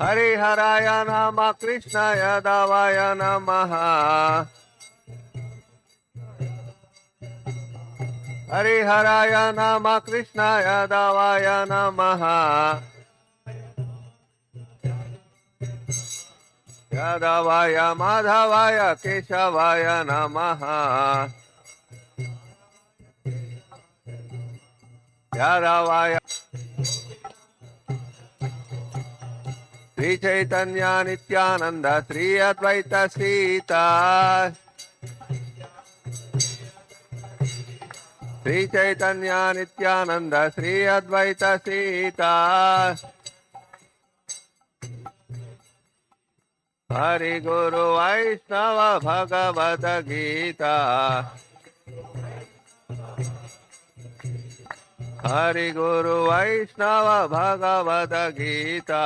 हरिहराय नमः कृष्णाय दावाय नमः हरिहराय नमः कृष्णाय दावाय नमः यादवाय माधवाय केशवाय नमः यादवाय श्री चैतन्य नित्यानंद श्री अद्वैत सीता श्री चैतन्य नित्यानंद श्री अद्वैत सीता हरि गुरु वैष्णव भगवद गीता हरि गुरु वैष्णव भगवद गीता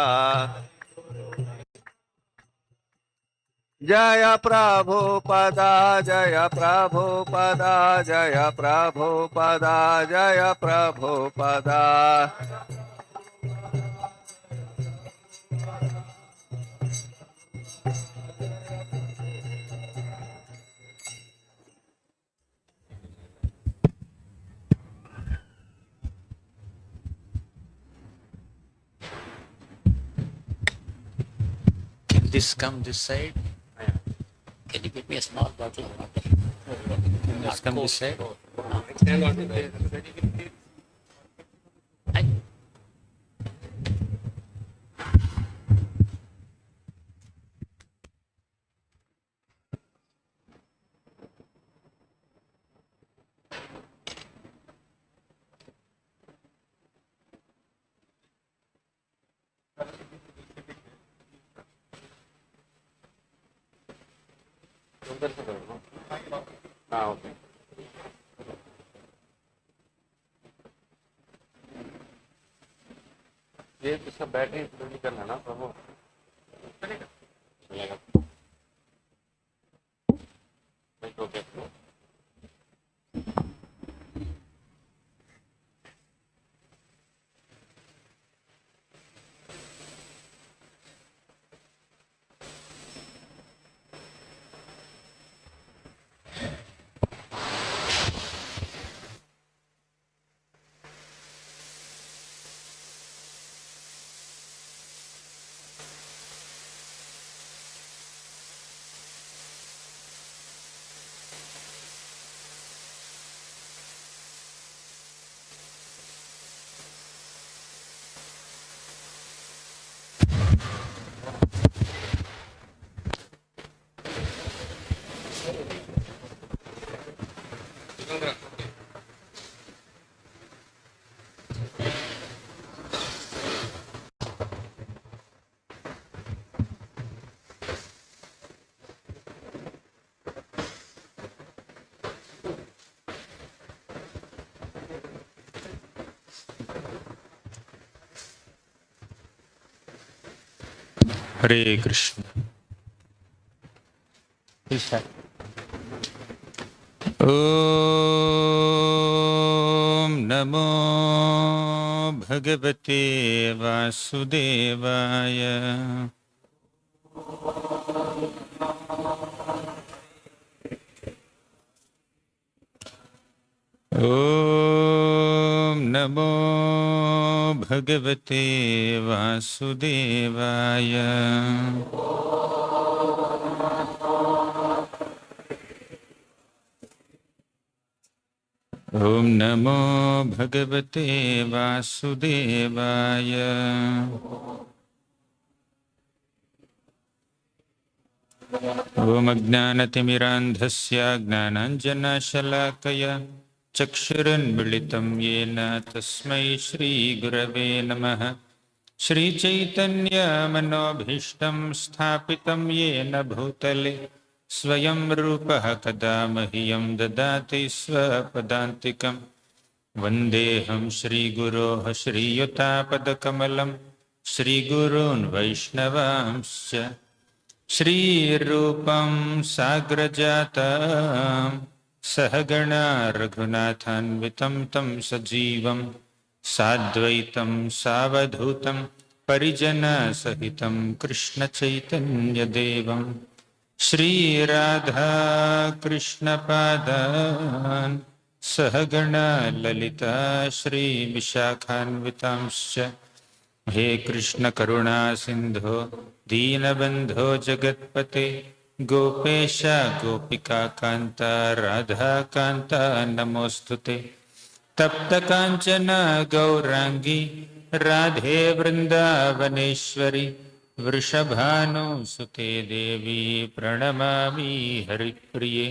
जय प्रभुपदा जय प्रभुपदा जय प्रभुपदा जय Prabhupada Can this come this side? Can you get me a small bottle of water? Can this come this side? Okay ये इसका बैटरी नहीं करना ना प्रभु चलेगा चलेगा okay Hare Krishna. Om Namo Bhagavate Vasudevaya. Om Namo Bhagavate Vasudevaya. Om Namo Bhagavate Vasudevaya. Om Ajnanatimmirandhasya Gnananjanashalakaya Chakshuranmilitam Yena Tasmai Shri Gurave Namaha. Shri Chaitanya Manobhishtam Sthapitam Yena Bhutale Swayam Rupaha Kada Mahyam Dadati Swapadantikam. Vandeham Shri Guroha Shri Yutapad Shri Gurun Vaishnavamscha Shri Rupam Sagrajatam Sahagana Raghunathan Vitam Tam Sajivam Sadvaitam Savadhutam परिजन सहितं कृष्ण चैतन्य देवं श्री राधा कृष्ण पादान् सहगण ललिता श्री विशाखान्वितांश्च हे कृष्ण करुणा सिंधो दीनबंधो जगत्पते गोपेश गोपिका कांता राधा कांता नमोस्तुते तप्त कांचन गौरांगी राधे वृंदावनेश्वरी वृषभानुसुते देवी प्रणमामि हरिप्रिये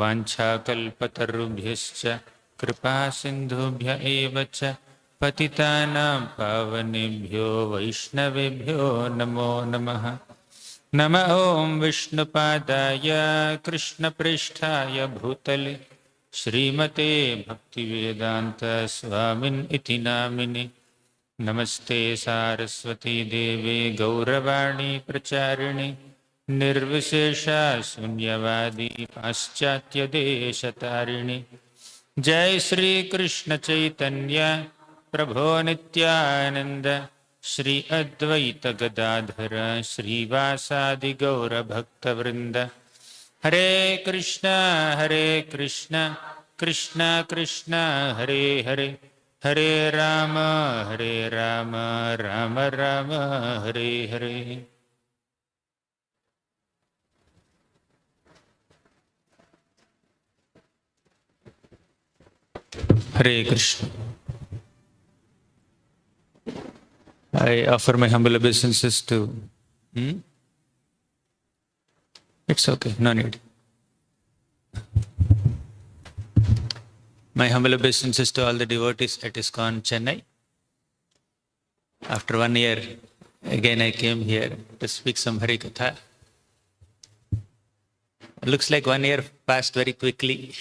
वाञ्छाकल्पतरुभ्यश्च कृपा सिन्धुभ्य एव च पतितानां पावनेभ्यो वैष्णवेभ्यो नमो नमः। नम ॐ विष्णुपादाय कृष्णप्रेष्ठाय भूतले श्रीमते भक्तिवेदान्त स्वामिन् इति नामिने नमस्ते सारस्वती देवे गौरवाणी प्रचारिणे निर्विशेषा शून्यवादी पाश्चात्य देशतारिणे जय श्री कृष्ण चैतन्य प्रभो नित्यानंद श्री अद्वैत गदाधर श्रीवासादि गौर भक्तवृंद हरे Krishna Krishna Krishna Hare Hare Hare Ram Ram Ram Hare Hare. Hare Krishna. I offer my humble obeisances to. It's okay, no need. My humble obeisances to all the devotees at ISKCON Chennai. After 1 year, again I came here to speak some Hari Katha. Looks like 1 year passed very quickly.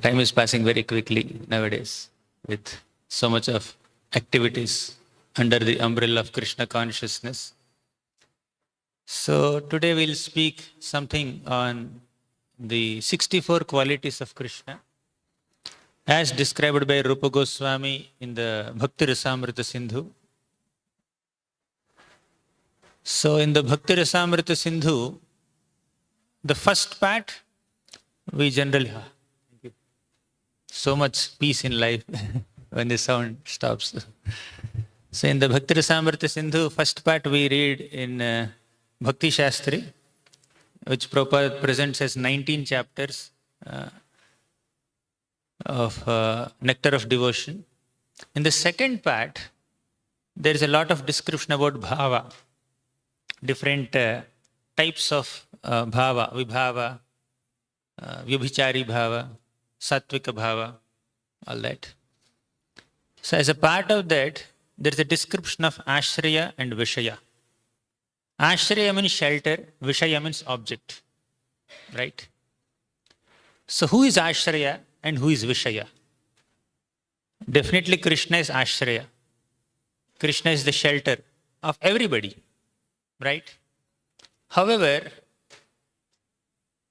Time is passing very quickly nowadays with so much of activities under the umbrella of Krishna consciousness. So today we'll speak something on the 64 qualities of Krishna as described by Rupa Goswami in the Bhakti Rasamrita Sindhu. So in the Bhakti Rasamrita Sindhu, the first part we generally so much peace in life when the sound stops. So in the Bhakti Rasamrita Sindhu, first part we read in Bhakti Shastri, which Prabhupada presents as 19 chapters of Nectar of Devotion. In the second part, there is a lot of description about bhava, different types of bhava, vibhava, vyabhichari bhava, sattvika bhava, all that. So as a part of that, there is a description of ashraya and vishaya. Ashraya means shelter, vishaya means object, right? So who is ashraya and who is vishaya? Definitely Krishna is ashraya. Krishna is the shelter of everybody, right? However,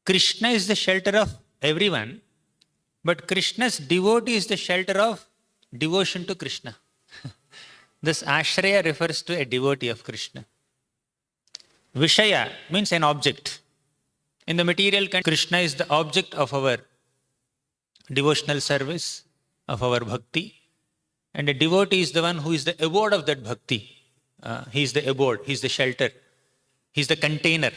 Krishna is the shelter of everyone, but Krishna's devotee is the shelter of devotion to Krishna. This ashraya refers to a devotee of Krishna. Vishaya means an object. In the material context, Krishna is the object of our devotional service, of our bhakti. And a devotee is the one who is the abode of that bhakti. He is the abode, he is the shelter, he is the container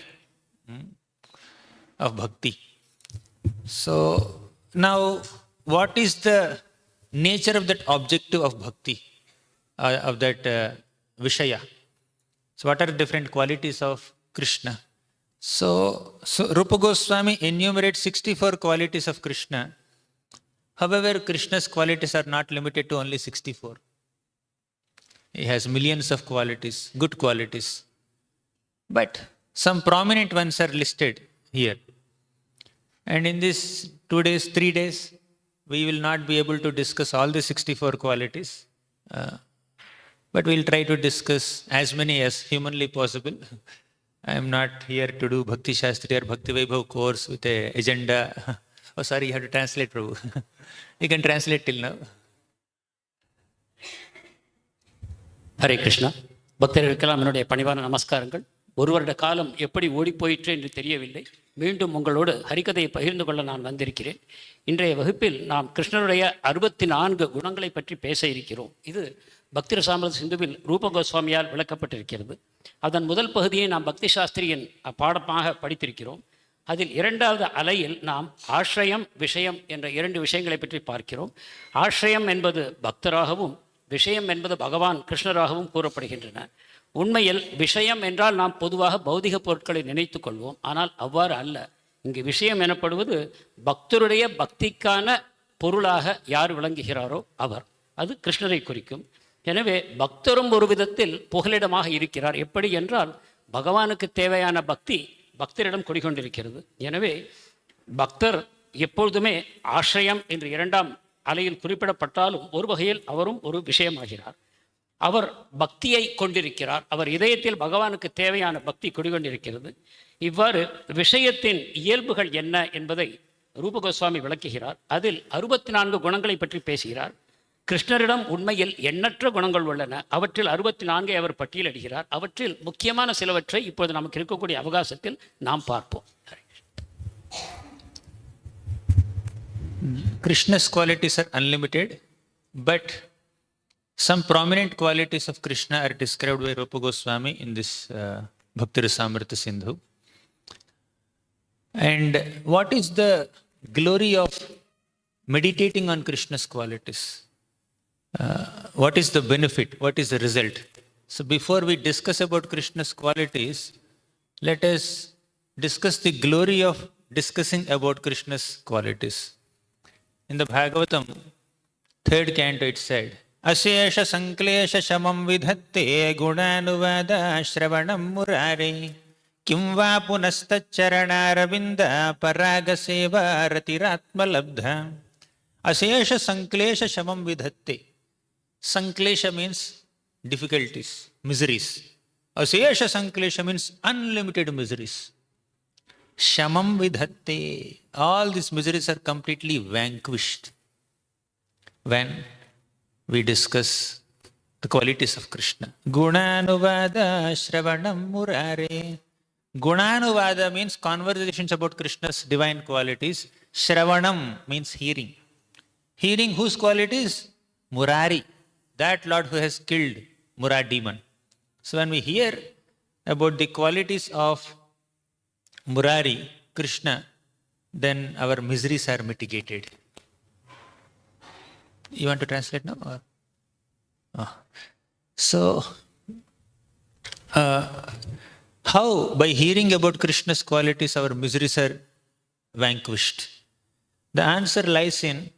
of bhakti. So, now, what is the nature of that objective of bhakti, of that Vishaya? So, what are the different qualities of Krishna? So Rupa Goswami enumerates 64 qualities of Krishna. However, Krishna's qualities are not limited to only 64. He has millions of qualities, good qualities. But some prominent ones are listed here. And in these 2 days, 3 days, we will not be able to discuss all the 64 qualities. But we'll try to discuss as many as humanly possible. I am not here to do Bhakti Shastri or Bhakti Vaibhav course with an agenda. Oh, sorry, you have to translate, Prabhu. You can translate till now. Hare Krishna. பக்தர்களுக்கெல்லாம் என்னுடைய பணிவான நமஸ்காரங்கள். ஒரு வருட காலம் எப்படி ஓடிப்போயிற்று என்று தெரியவில்லை. மீண்டும் உங்களோடு ஹரிகதையை பகிர்ந்து கொள்ள நான் வந்திருக்கிறேன். இன்றைய வகுப்பில் நாம் கிருஷ்ணருடைய 64 குணங்களை பற்றி பேச இருக்கிறோம். இது பக்தி ரசாமிர்த சிந்துவில் ரூப கோஸ்வாமியால் விளக்கப்பட்டிருக்கிறது. அதன் முதல் பகுதியை நாம் பக்தி சாஸ்திரியின் பாடமாக படித்திருக்கிறோம். அதில் இரண்டாவது அலையில் நாம் ஆශ්‍රயம் விஷயம் என்ற 2 விஷயங்களை பற்றி பார்க்கிறோம். ஆශ්‍රயம் என்பது பக்தராகவும் விஷயம் என்பது பகவான் கிருஷ்ணராகவும் கூறப்படுகின்றன. உண்மையில் விஷயம் என்றால் நாம் பொதுவாக பௌதிக பொருட்களை நினைத்து கொள்வோம். ஆனால் அவ்வாறு அல்ல. இங்கு விஷயம் எனப்படுவது பக்தருடைய பக்திக்கான பொருளாக யார் விளங்குகிறாரோ அவர். அது கிருஷ்ணரை குறிக்கும். எனவே பக்தரும் ஒரு விதத்தில் புகலிடமாக இருக்கிறார். எப்படி என்றால் பகவானுக்கு தேவையான பக்தி பக்தரிடம் குடிகொண்டிருக்கிறது. எனவே பக்தர் எப்பொழுதுமே ஆශ්‍රயம் என்று 2ஆம் அலையில் குறிப்பிடப்பட்டாலும் ஒரு வகையில் அவரும் ஒரு விஷயமாகிறார். அவர் பக்தியை கொண்டிருக்கிறார். அவர் இதயத்தில் பகவானுக்கு தேவையான பக்தி குடிகொண்டிருக்கிறது. இவ்வாறு விஷயத்தின் இயல்புகள் என்ன என்பதை ரூப கோஸ்வாமி விளக்குகிறார். அதில் 64 குணங்களை பற்றி பேசுகிறார். கிருஷ்ணரிடம் உண்மையில் எண்ணற்ற குணங்கள் உள்ளன. அவற்றில் 64 அவர் பட்டியலிடுகிறார். அவற்றில் முக்கியமான சிலவற்றை இப்போது நமக்கு இருக்கக்கூடிய அவகாசத்தில் நாம் பார்ப்போம். Krishna's qualities are unlimited, but some prominent qualities of Krishna are described by Rupa Goswami in this Bhakti Rasamrita Sindhu. And what is the glory of meditating on Krishna's qualities? What is the benefit? What is the result? So before we discuss about Krishna's qualities, let us discuss the glory of discussing about Krishna's qualities. In the Bhagavatam, 3rd canto, it said, Ashesha Sanklesha Shamam Vidhatte Gunanuvada Shravanam Murare Kimva Punastacharanaravindha Paragaseva Ratiratma Labdha. Ashesha Sanklesha Shamam Vidhatte. Sanklesha means difficulties, miseries. Ashesha Sanklesha means unlimited miseries. Shamam vidhatte. All these miseries are completely vanquished when we discuss the qualities of Krishna. Gunanuvada Shravanam Murare. Gunanuvada means conversations about Krishna's divine qualities. Shravanam means hearing. Hearing whose qualities? Murari, that Lord who has killed Mura demon. So when we hear about the qualities of Murari, Krishna, then our miseries are mitigated. You want to translate now? Or? Oh. So, how by hearing about Krishna's qualities our miseries are vanquished? The answer lies in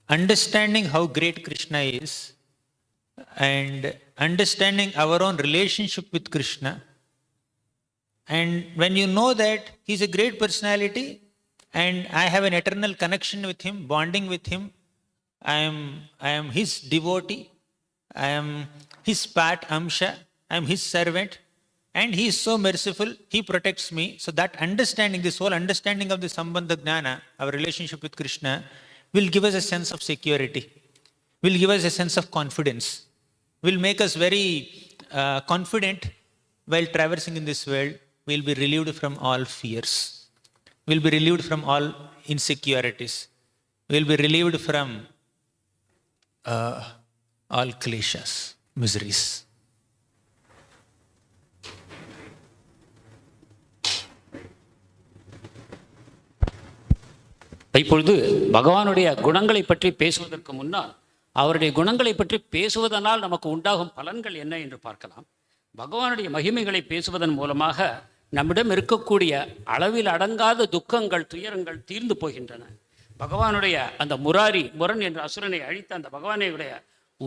understanding how great Krishna is and understanding our own relationship with Krishna. And when you know that he is a great personality and I have an eternal connection with him, bonding with him, I am his devotee, I am his part amsha, I am his servant, and he is so merciful, he protects me. So that understanding, this whole understanding of the Sambandha Gnana, our relationship with Krishna, will give us a sense of security, will give us a sense of confidence, will make us very confident while traversing in this world. We'll be relieved from all fears. We'll be relieved from all insecurities. We'll be relieved from all kleshas, miseries. இப்பொழுது பகவானுடைய குணங்களை பற்றி பேசுவதற்கு முன்னால் அவருடைய குணங்களை பற்றி பேசுவதனால் நமக்கு உண்டாகும் பலன்கள் என்ன என்று பார்க்கலாம். பகவானுடைய மகிமைகளை பேசுவதன் மூலமாக நம்மிடம் இருக்கக்கூடிய அளவில் அடங்காத துக்கங்கள், துயரங்கள் தீர்ந்து போகின்றன. பகவானுடைய அந்த முரன் என்ற அசுரனை அழித்த அந்த பகவானுடைய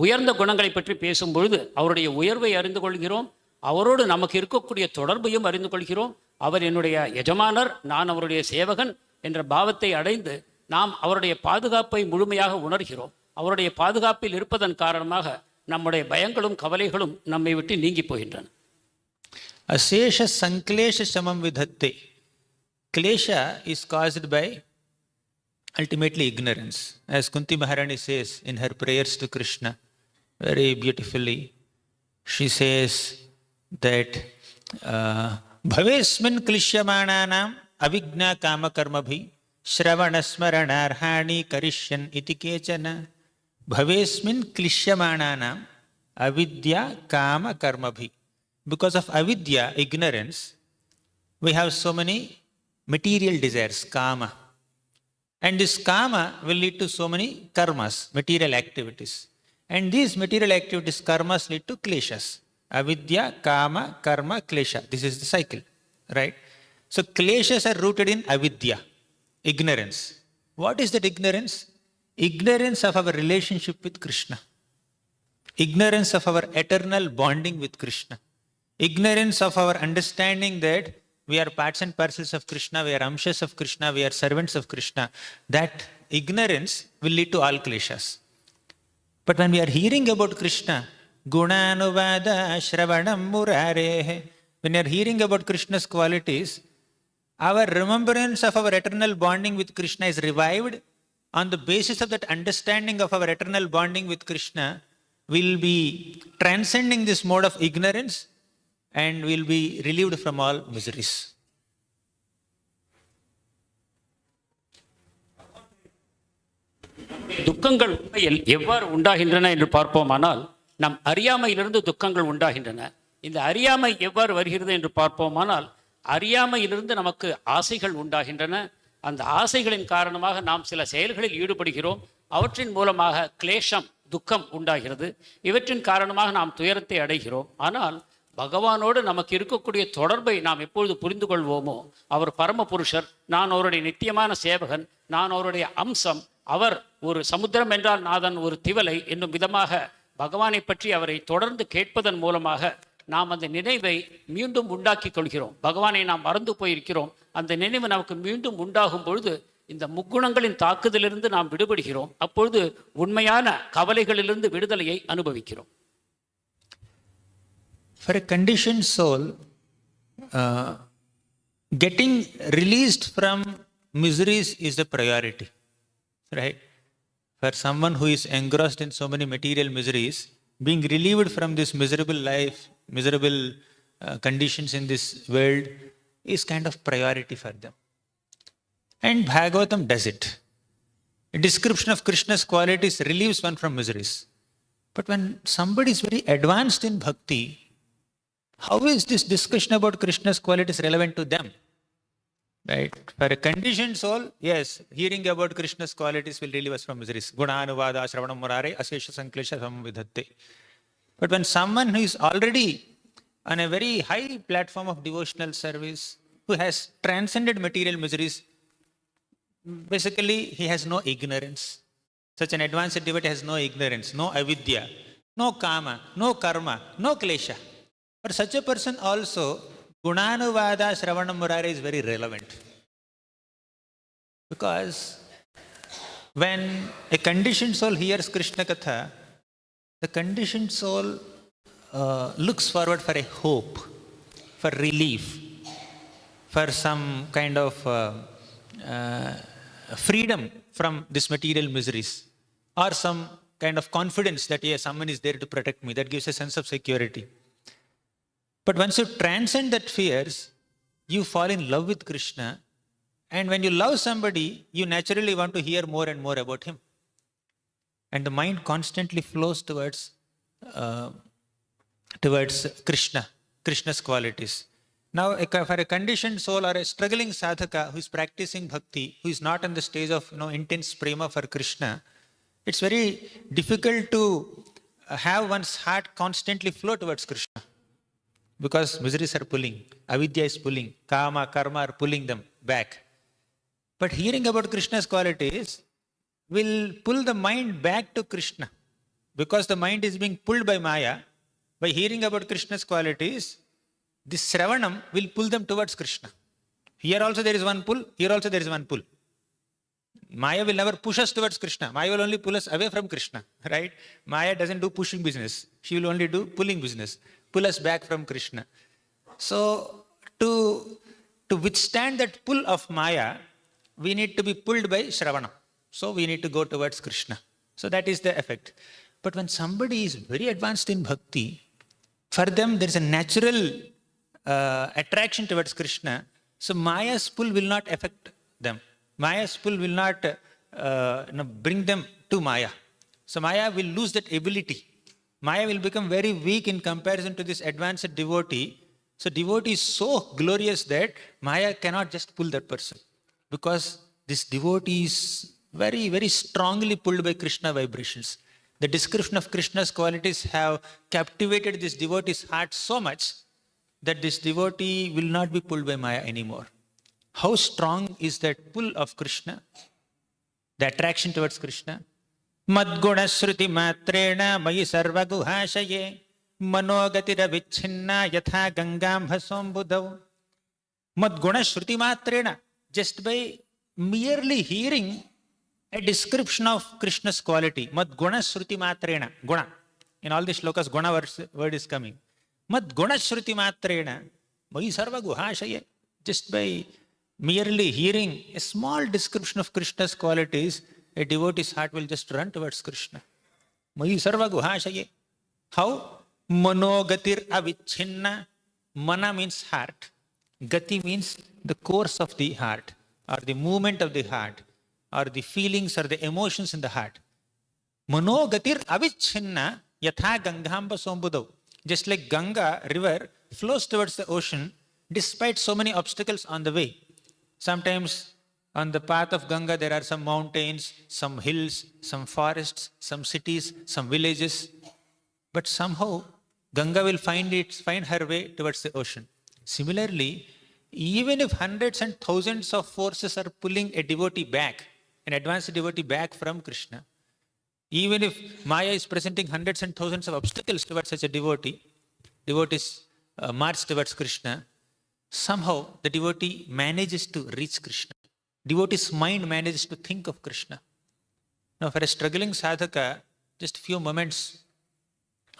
உயர்ந்த குணங்களை பற்றி பேசும்பொழுது அவருடைய உயர்வை அறிந்து கொள்கிறோம். அவரோடு நமக்கு இருக்கக்கூடிய தொடர்பையும் அறிந்து கொள்கிறோம். அவர் என்னுடைய எஜமானர், நான் அவருடைய சேவகன் என்ற பாவத்தை அடைந்து நாம் அவருடைய பாதுகாப்பை முழுமையாக உணர்கிறோம். அவருடைய பாதுகாப்பில் இருப்பதன் காரணமாக நம்முடைய பயங்களும் கவலைகளும் நம்மை விட்டு நீங்கி போகின்றன. Ashesha Sanklesha Shamam Vidhatte. Klesha is caused by ultimately ignorance. As Kunti Maharani says in her prayers to Krishna, very beautifully. She says that Bhavesmin klishyamananam avigna kama karmabhi Shravana smaranarhani karishyan iti kechana. Bhavesmin klishyamananam avidya kama karmabhi. Because of avidya, ignorance, we have so many material desires, kama. And this kama will lead to so many karmas, material activities. And these material activities, karmas, lead to kleshas. Avidya, kama, karma, klesha. This is the cycle, right? So kleshas are rooted in avidya, ignorance. What is that ignorance? Ignorance of our relationship with Krishna. Ignorance of our eternal bonding with Krishna. Ignorance of our understanding that we are parts and parcels of Krishna, we are amshas of Krishna, we are servants of Krishna. That ignorance will lead to all kleshas. But when we are hearing about Krishna, Gunanuvada Shravanam Murarehe, when we are hearing about Krishna's qualities, our remembrance of our eternal bonding with Krishna is revived. On the basis of that understanding of our eternal bonding with Krishna, we'll be transcending this mode of ignorance and we'll be relieved from all miseries. துக்கங்கள் உண்மையில் எவ்வாறு உண்டாகின்றன என்று பார்ப்போமானால், நம் அறியாமையிலிருந்து துக்கங்கள் உண்டாகின்றன. இந்த அறியாமை எவ்வாறு வருகிறது என்று பார்ப்போமானால், அறியாமையிலிருந்து நமக்கு ஆசைகள் உண்டாகின்றன. அந்த ஆசைகளின் காரணமாக நாம் சில செயல்களில் ஈடுபடுகிறோம். அவற்றின் மூலமாக கிளேஷம், துக்கம் உண்டாகிறது. இவற்றின் காரணமாக நாம் துயரத்தை அடைகிறோம். ஆனால் பகவானோடு நமக்கு இருக்கக்கூடிய தொடர்பை நாம் எப்பொழுது புரிந்து கொள்வோமோ, அவர் பரமபுருஷர், நான் அவருடைய நித்தியமான சேவகன், நான் அவருடைய அம்சம், அவர் ஒரு சமுத்திரம் என்றால் நாதன் ஒரு திவலை என்னும் விதமாக பகவானை பற்றி அவரை தொடர்ந்து கேட்பதன் மூலமாக நாம் அந்த நினைவை மீண்டும் உண்டாக்கி கொள்கிறோம். பகவானை நாம் மறந்து போயிருக்கிறோம். அந்த நினைவு நமக்கு மீண்டும் உண்டாகும் பொழுது இந்த முக்குணங்களின் தாக்குதலிலிருந்து நாம் விடுபடுகிறோம். அப்பொழுது உண்மையான கவலைகளிலிருந்து விடுதலையை அனுபவிக்கிறோம். For a conditioned soul, getting released from miseries is the priority, right? For someone who is engrossed in so many material miseries, being relieved from this miserable life, miserable conditions in this world is kind of priority for them. And Bhagavatam does it. A description of Krishna's qualities relieves one from miseries. But when somebody is very advanced in bhakti, how is this discussion about Krishna's qualities relevant to them? Right? For a conditioned soul, yes, hearing about Krishna's qualities will relieve us from miseries. Gunanuvada Shravana Murare Asesha Sanklesha Samvidhatte. But when someone who is already on a very high platform of devotional service, who has transcended material miseries, basically he has no ignorance. Such an advanced devotee has no ignorance, no avidya, no kama, no karma, no klesha. For such a person also, Gunanuvada Shravana Murare is very relevant. Because when a conditioned soul hears Krishna Katha, the conditioned soul looks forward for a hope, for relief, for some kind of freedom from this material miseries, or some kind of confidence that yes, someone is there to protect me. That gives a sense of security. But once you transcend that fears, you fall in love with Krishna. And when you love somebody, you naturally want to hear more and more about him. And the mind constantly flows towards Krishna, Krishna's qualities. Now, for a conditioned soul or a struggling sadhaka who is practicing bhakti, who is not in the stage of intense prema for Krishna, it's very difficult to have one's heart constantly flow towards Krishna. Because miseries are pulling, avidya is pulling, kama, karma are pulling them back. But hearing about Krishna's qualities will pull the mind back to Krishna. Because the mind is being pulled by Maya, by hearing about Krishna's qualities, this Shravanam will pull them towards Krishna. Here also there is one pull, here also there is one pull. Maya will never push us towards Krishna. Maya will only pull us away from Krishna, right? Maya doesn't do pushing business. She will only do pulling business. Pull us back from Krishna. So, to withstand that pull of Maya, we need to be pulled by Shravana. So, we need to go towards Krishna. So, that is the effect. But when somebody is very advanced in bhakti, for them there is a natural attraction towards Krishna. So Maya's pull will not affect them. Maya's pull will not bring them to Maya. So Maya will lose that ability. Maya will become very weak in comparison to this advanced devotee. So devotee is so glorious that Maya cannot just pull that person. Because this devotee is very, very strongly pulled by Krishna vibrations. The description of Krishna's qualities have captivated this devotee's heart so much that this devotee will not be pulled by Maya anymore. How strong is that pull of Krishna? The attraction towards Krishna? Madguna Shruti Matrena Mayi Sarva Guhashaye Manogatira Vichhinna Yatha Gangam Bhasombudhav. Madguna Shruti Matrena. Just by merely hearing a description of Krishna's quality. Madguna Shruti Matrena. Guna. In all the shlokas, Guna word is coming. Madguna Shruti Matrena Mayi Sarva Guhashaye. Just by merely hearing a small description of Krishna's qualities, a devotee's heart will just run towards Krishna. Mayi Sarva Guhashaye. How? Manogatir Avichinna. Mana means heart. Gati means the course of the heart, or the movement of the heart, or the feelings or the emotions in the heart. Manogatir Avichinna Yatha Gangamba Sombudav. Just like Ganga river flows towards the ocean despite so many obstacles on the way. Sometimes on the path of Ganga there are some mountains, some hills, some forests, some cities, some villages. But somehow Ganga will find her way towards the ocean. Similarly, even if hundreds and thousands of forces are pulling a devotee back, an advanced devotee back from Krishna, even if Maya is presenting hundreds and thousands of obstacles towards such a devotees march towards Krishna, somehow the devotee manages to reach Krishna. Devotee's mind manages to think of Krishna. Now for a struggling sadhaka, just few moments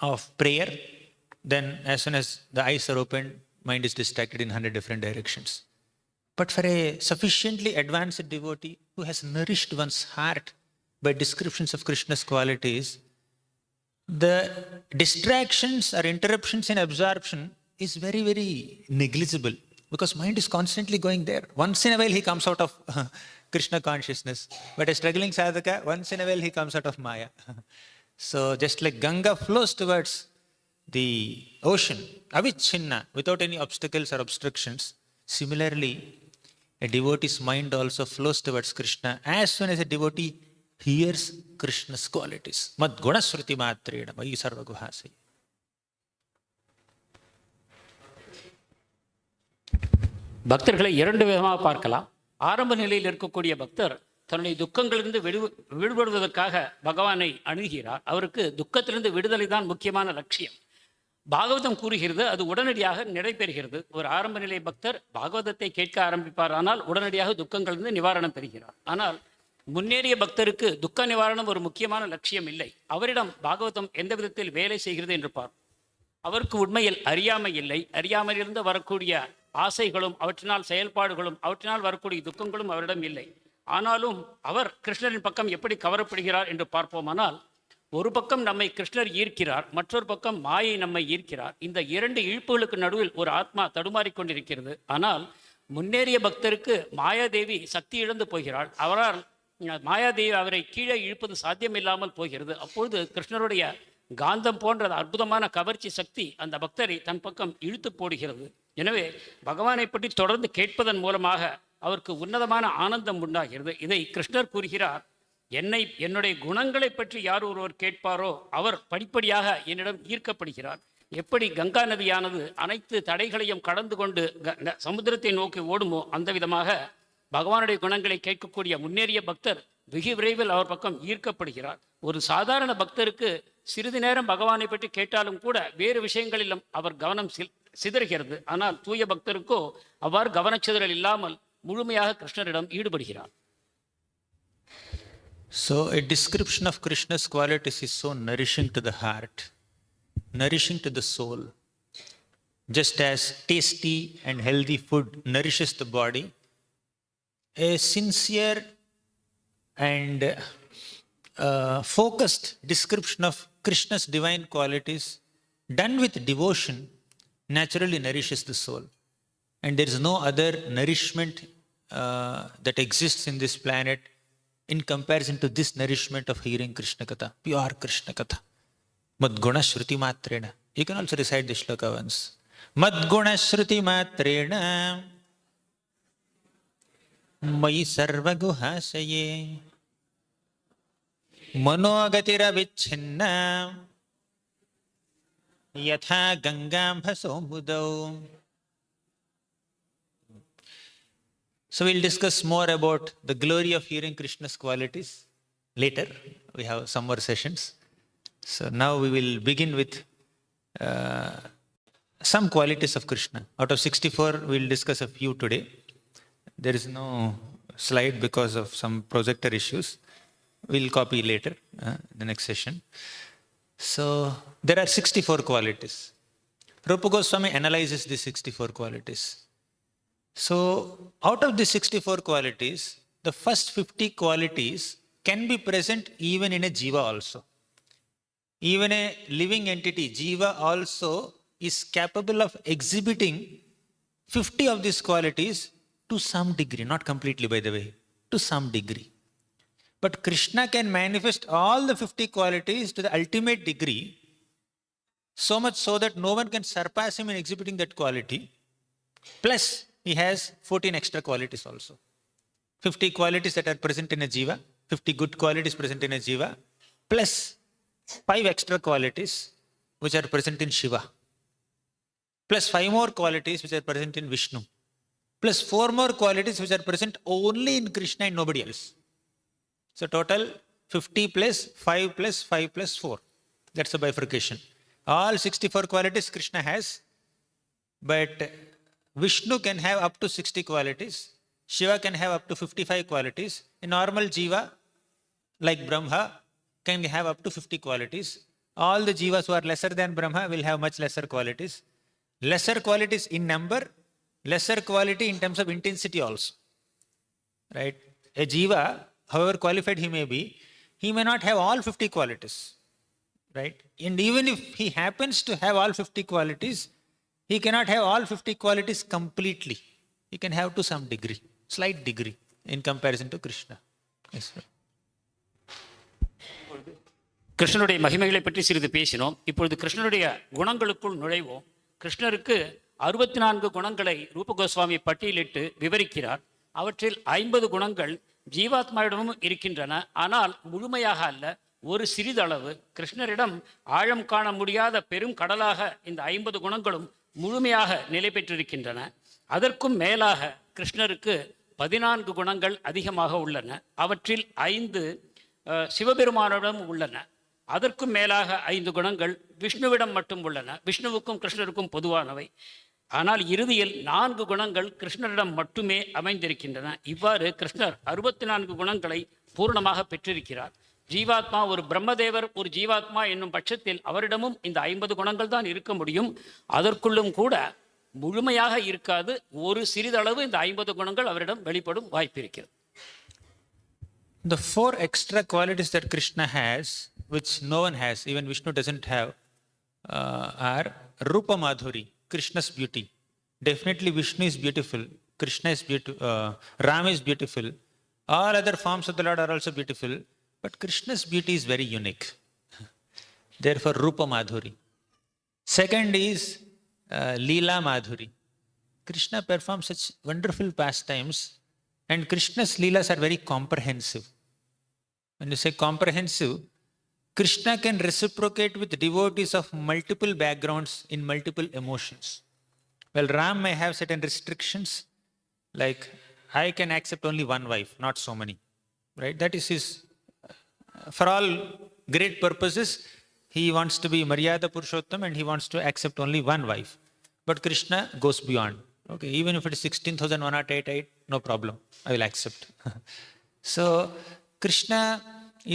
of prayer, then as soon as the eyes are opened, mind is distracted in 100 different directions. But for a sufficiently advanced devotee who has nourished one's heart by descriptions of Krishna's qualities, the distractions or interruptions in absorption is very, very negligible, because mind is constantly going there. Once in a while he comes out of Krishna consciousness, but a struggling sadhaka, once in a while he comes out of Maya. So just like Ganga flows towards the ocean, avichinna, without any obstacles or obstructions, similarly, a devotee's mind also flows towards Krishna as soon as a devotee hears Krishna's qualities. Madguna Shruti Matrena Mayi Sarva Guhasaya. பக்தர்களை இரண்டு விதமாக பார்க்கலாம். ஆரம்ப நிலையில் இருக்கக்கூடிய பக்தர் தன்னுடைய துக்கங்களிலிருந்து விடுபடுவதற்காக பகவானை அணுகிறார். அவருக்கு துக்கத்திலிருந்து விடுதலை தான் முக்கியமான லட்சியம். பாகவதம் கூறுகிறது, அது உடனடியாக நடைபெறுகிறது. ஒரு ஆரம்ப நிலை பக்தர் பாகவதத்தை கேட்க ஆரம்பிப்பார், ஆனால் உடனடியாக துக்கங்களிலிருந்து நிவாரணம் பெறுகிறார். ஆனால் முன்னேறிய பக்தருக்கு துக்க நிவாரணம் ஒரு முக்கியமான லட்சியம் இல்லை. அவரிடம் பாகவதம் எந்த விதத்தில் வேலை செய்கிறது என்று பார்ப்போம். அவருக்கு உண்மையில் அறியாமை இல்லை. அறியாமையிலிருந்து வரக்கூடிய ஆசைகளும் அவற்றினால் செயல்பாடுகளும் அவற்றினால் வரக்கூடிய துக்கங்களும் அவரிடம் இல்லை. ஆனாலும் அவர் கிருஷ்ணரின் பக்கம் எப்படி கவரப்படுகிறார் என்று பார்ப்போமானால், ஒரு பக்கம் நம்மை கிருஷ்ணர் ஈர்க்கிறார், மற்றொரு பக்கம் மாயை நம்மை ஈர்க்கிறார். இந்த இரண்டு இழுப்புகளுக்கு நடுவில் ஒரு ஆத்மா தடுமாறிக்கொண்டிருக்கிறது. ஆனால் முன்னேறிய பக்தருக்கு மாயாதேவி சக்தி இழந்து போகிறாள். அவரால் மாயாதேவி அவரை கீழே இழுப்பது சாத்தியமில்லாமல் போகிறது. அப்பொழுது கிருஷ்ணருடைய காந்தம் போன்ற அற்புதமான கவர்ச்சி சக்தி அந்த பக்தரை தன் பக்கம் இழுத்து போடுகிறது. எனவே பகவானை பற்றி தொடர்ந்து கேட்பதன் மூலமாக அவருக்கு உன்னதமான ஆனந்தம் உண்டாகிறது. இதை கிருஷ்ணர் கூறுகிறார், என்னுடைய குணங்களை பற்றி யார் ஒருவர் கேட்பாரோ அவர் படிப்படியாக என்னிடம் ஈர்க்கப்படுகிறார். எப்படி கங்கா நதியானது அனைத்து தடைகளையும் கடந்து கொண்டு சமுத்திரத்தை நோக்கி ஓடுமோ அந்த விதமாக பகவானுடைய குணங்களை கேட்கக்கூடிய முன்னேறிய பக்தர் வெகு விரைவில் அவர் பக்கம் ஈர்க்கப்படுகிறார். ஒரு சாதாரண பக்தருக்கு சிறிது நேரம் பகவானை பற்றி கேட்டாலும் கூட வேறு விஷயங்களிலும் அவர் கவனம் சிதறுகிறது. ஆனால் தூய பக்தருக்கோ அவ்வாறு கவனச்சிதறல் இல்லாமல் முழுமையாக கிருஷ்ணரிடம் ஈடுபடுகிறார். So a description of Krishna's qualities is so nourishing to the heart, nourishing to the soul. Just as tasty and healthy food nourishes the body, a sincere and focused description of Krishna's divine qualities done with devotion naturally nourishes the soul. And there is no other nourishment that exists in this planet in comparison to this nourishment of hearing Krishna Katha, pure Krishna Katha. Madguna Shruti Matrena. You can also recite the shloka once. Madguna Shruti Matrena Mayi Sarva Guhasaye Manogatira Vichinna Yatha Gangambha Somudau. So we'll discuss more about the glory of hearing Krishna's qualities later. We have some more sessions. So now we will begin with some qualities of Krishna. Out of 64, we'll discuss a few today. There is no slide because of some projector issues. We'll copy later, the next session. So there are 64 qualities. Rupa Goswami analyzes these 64 qualities. So out of the 64 qualities, the first 50 qualities can be present even in a jiva also. Even a living entity, jiva also is capable of exhibiting 50 of these qualities to some degree, not completely by the way, to some degree. But Krishna can manifest all the 50 qualities to the ultimate degree, so much so that no one can surpass him in exhibiting that quality. Plus, he has 14 extra qualities also. 50 qualities that are present in a jiva, 50 good qualities present in a jiva, plus 5 extra qualities which are present in Shiva, plus 5 more qualities which are present in Vishnu, plus 4 more qualities which are present only in Krishna and nobody else. So total 50 plus 5 plus 5 plus 4. That's the bifurcation. All 64 qualities Krishna has, but Vishnu can have up to 60 qualities. Shiva can have up to 55 qualities. A normal jiva, like Brahma, can have up to 50 qualities. All the jivas who are lesser than Brahma will have much lesser qualities. Lesser qualities in number, lesser quality in terms of intensity also. Right? A jiva, however qualified he may be, he may not have all 50 qualities. Right? And even if he happens to have all 50 qualities, he cannot have all 50 qualities completely. He can have to some degree, slight degree in comparison to Krishna. Yes, sir. கிருஷ்ணனுடைய மகிமைகளை பற்றி சிறிது பேசினோம். இப்பொழுது கிருஷ்ணனுடைய குணங்களுக்குள் நுழைவோம். கிருஷ்ணருக்கு 64 குணங்களை ரூப கோஸ்வாமி பட்டியலிட்டு விவரிக்கிறார். அவற்றில் 50 குணங்கள் ஜீவாத்மாவிடமும் இருக்கின்றன. ஆனால் முழுமையாக அல்ல, ஒரு சிறிதளவு. கிருஷ்ணரிடம் ஆழம் காண முடியாத பெரும் கடலாக இந்த 50 குணங்களும் முழுமையாக நிலை பெற்றிருக்கின்றன. அதற்கும் மேலாக கிருஷ்ணருக்கு 14 குணங்கள் அதிகமாக உள்ளன. அவற்றில் 5 சிவபெருமானிடம் உள்ளன. அதற்கும் மேலாக 5 குணங்கள் விஷ்ணுவிடம் மட்டும் உள்ளன. விஷ்ணுவுக்கும் கிருஷ்ணருக்கும் பொதுவானவை. ஆனால் இறுதியில் 4 குணங்கள் கிருஷ்ணரிடம் மட்டுமே அமைந்திருக்கின்றன. இவ்வாறு கிருஷ்ணர் 64 குணங்களை பூர்ணமாக பெற்றிருக்கிறார். ஜீவாத்மா ஒரு பிரம்மதேவர் ஒரு ஜீவாத்மா என்னும் பட்சத்தில் அவரிடமும் இந்த 50 குணங்கள் தான் இருக்க முடியும். அதற்குள்ளும் கூட முழுமையாக இருக்காது. ஒரு சிறிதளவு இந்த 50 குணங்கள் அவரிடம் வெளிப்படும் வாய்ப்பு இருக்கிறது. The 4 extra qualities that Krishna has, which no one has, even Vishnu doesn't have, are Rupa Madhuri, Krishna's beauty. Definitely Vishnu is beautiful, Krishna is beautiful, Ram is beautiful. All other forms of the Lord are also beautiful. But Krishna's beauty is very unique. Therefore, Rupa Madhuri. Second is Leela Madhuri. Krishna performs such wonderful pastimes, and Krishna's Leelas are very comprehensive. When you say comprehensive, Krishna can reciprocate with devotees of multiple backgrounds in multiple emotions. Well, Ram may have certain restrictions, like I can accept only one wife, not so many. Right? That is his. For all great purposes, he wants to be Maryada Purushottam and he wants to accept only one wife. But Krishna goes beyond. Okay, even if it is 16,188, no problem. I will accept. So, Krishna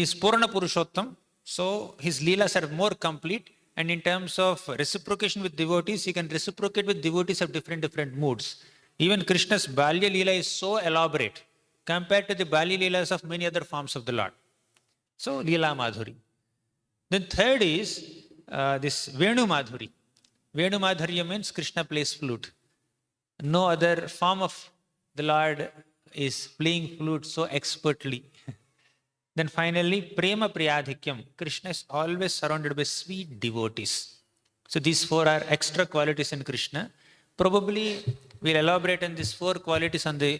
is Purana Purushottam. So, his Leelas are more complete. And in terms of reciprocation with devotees, he can reciprocate with devotees of different moods. Even Krishna's Balya Leela is so elaborate compared to the Balya Leelas of many other forms of the Lord. So, Leela Madhuri. Then third is this Venu Madhuri. Venu Madhurya means Krishna plays flute. No other form of the Lord is playing flute so expertly. Then finally, Prema Priyadhikyam. Krishna is always surrounded by sweet devotees. So these four are extra qualities in Krishna. Probably we'll elaborate on these four qualities on the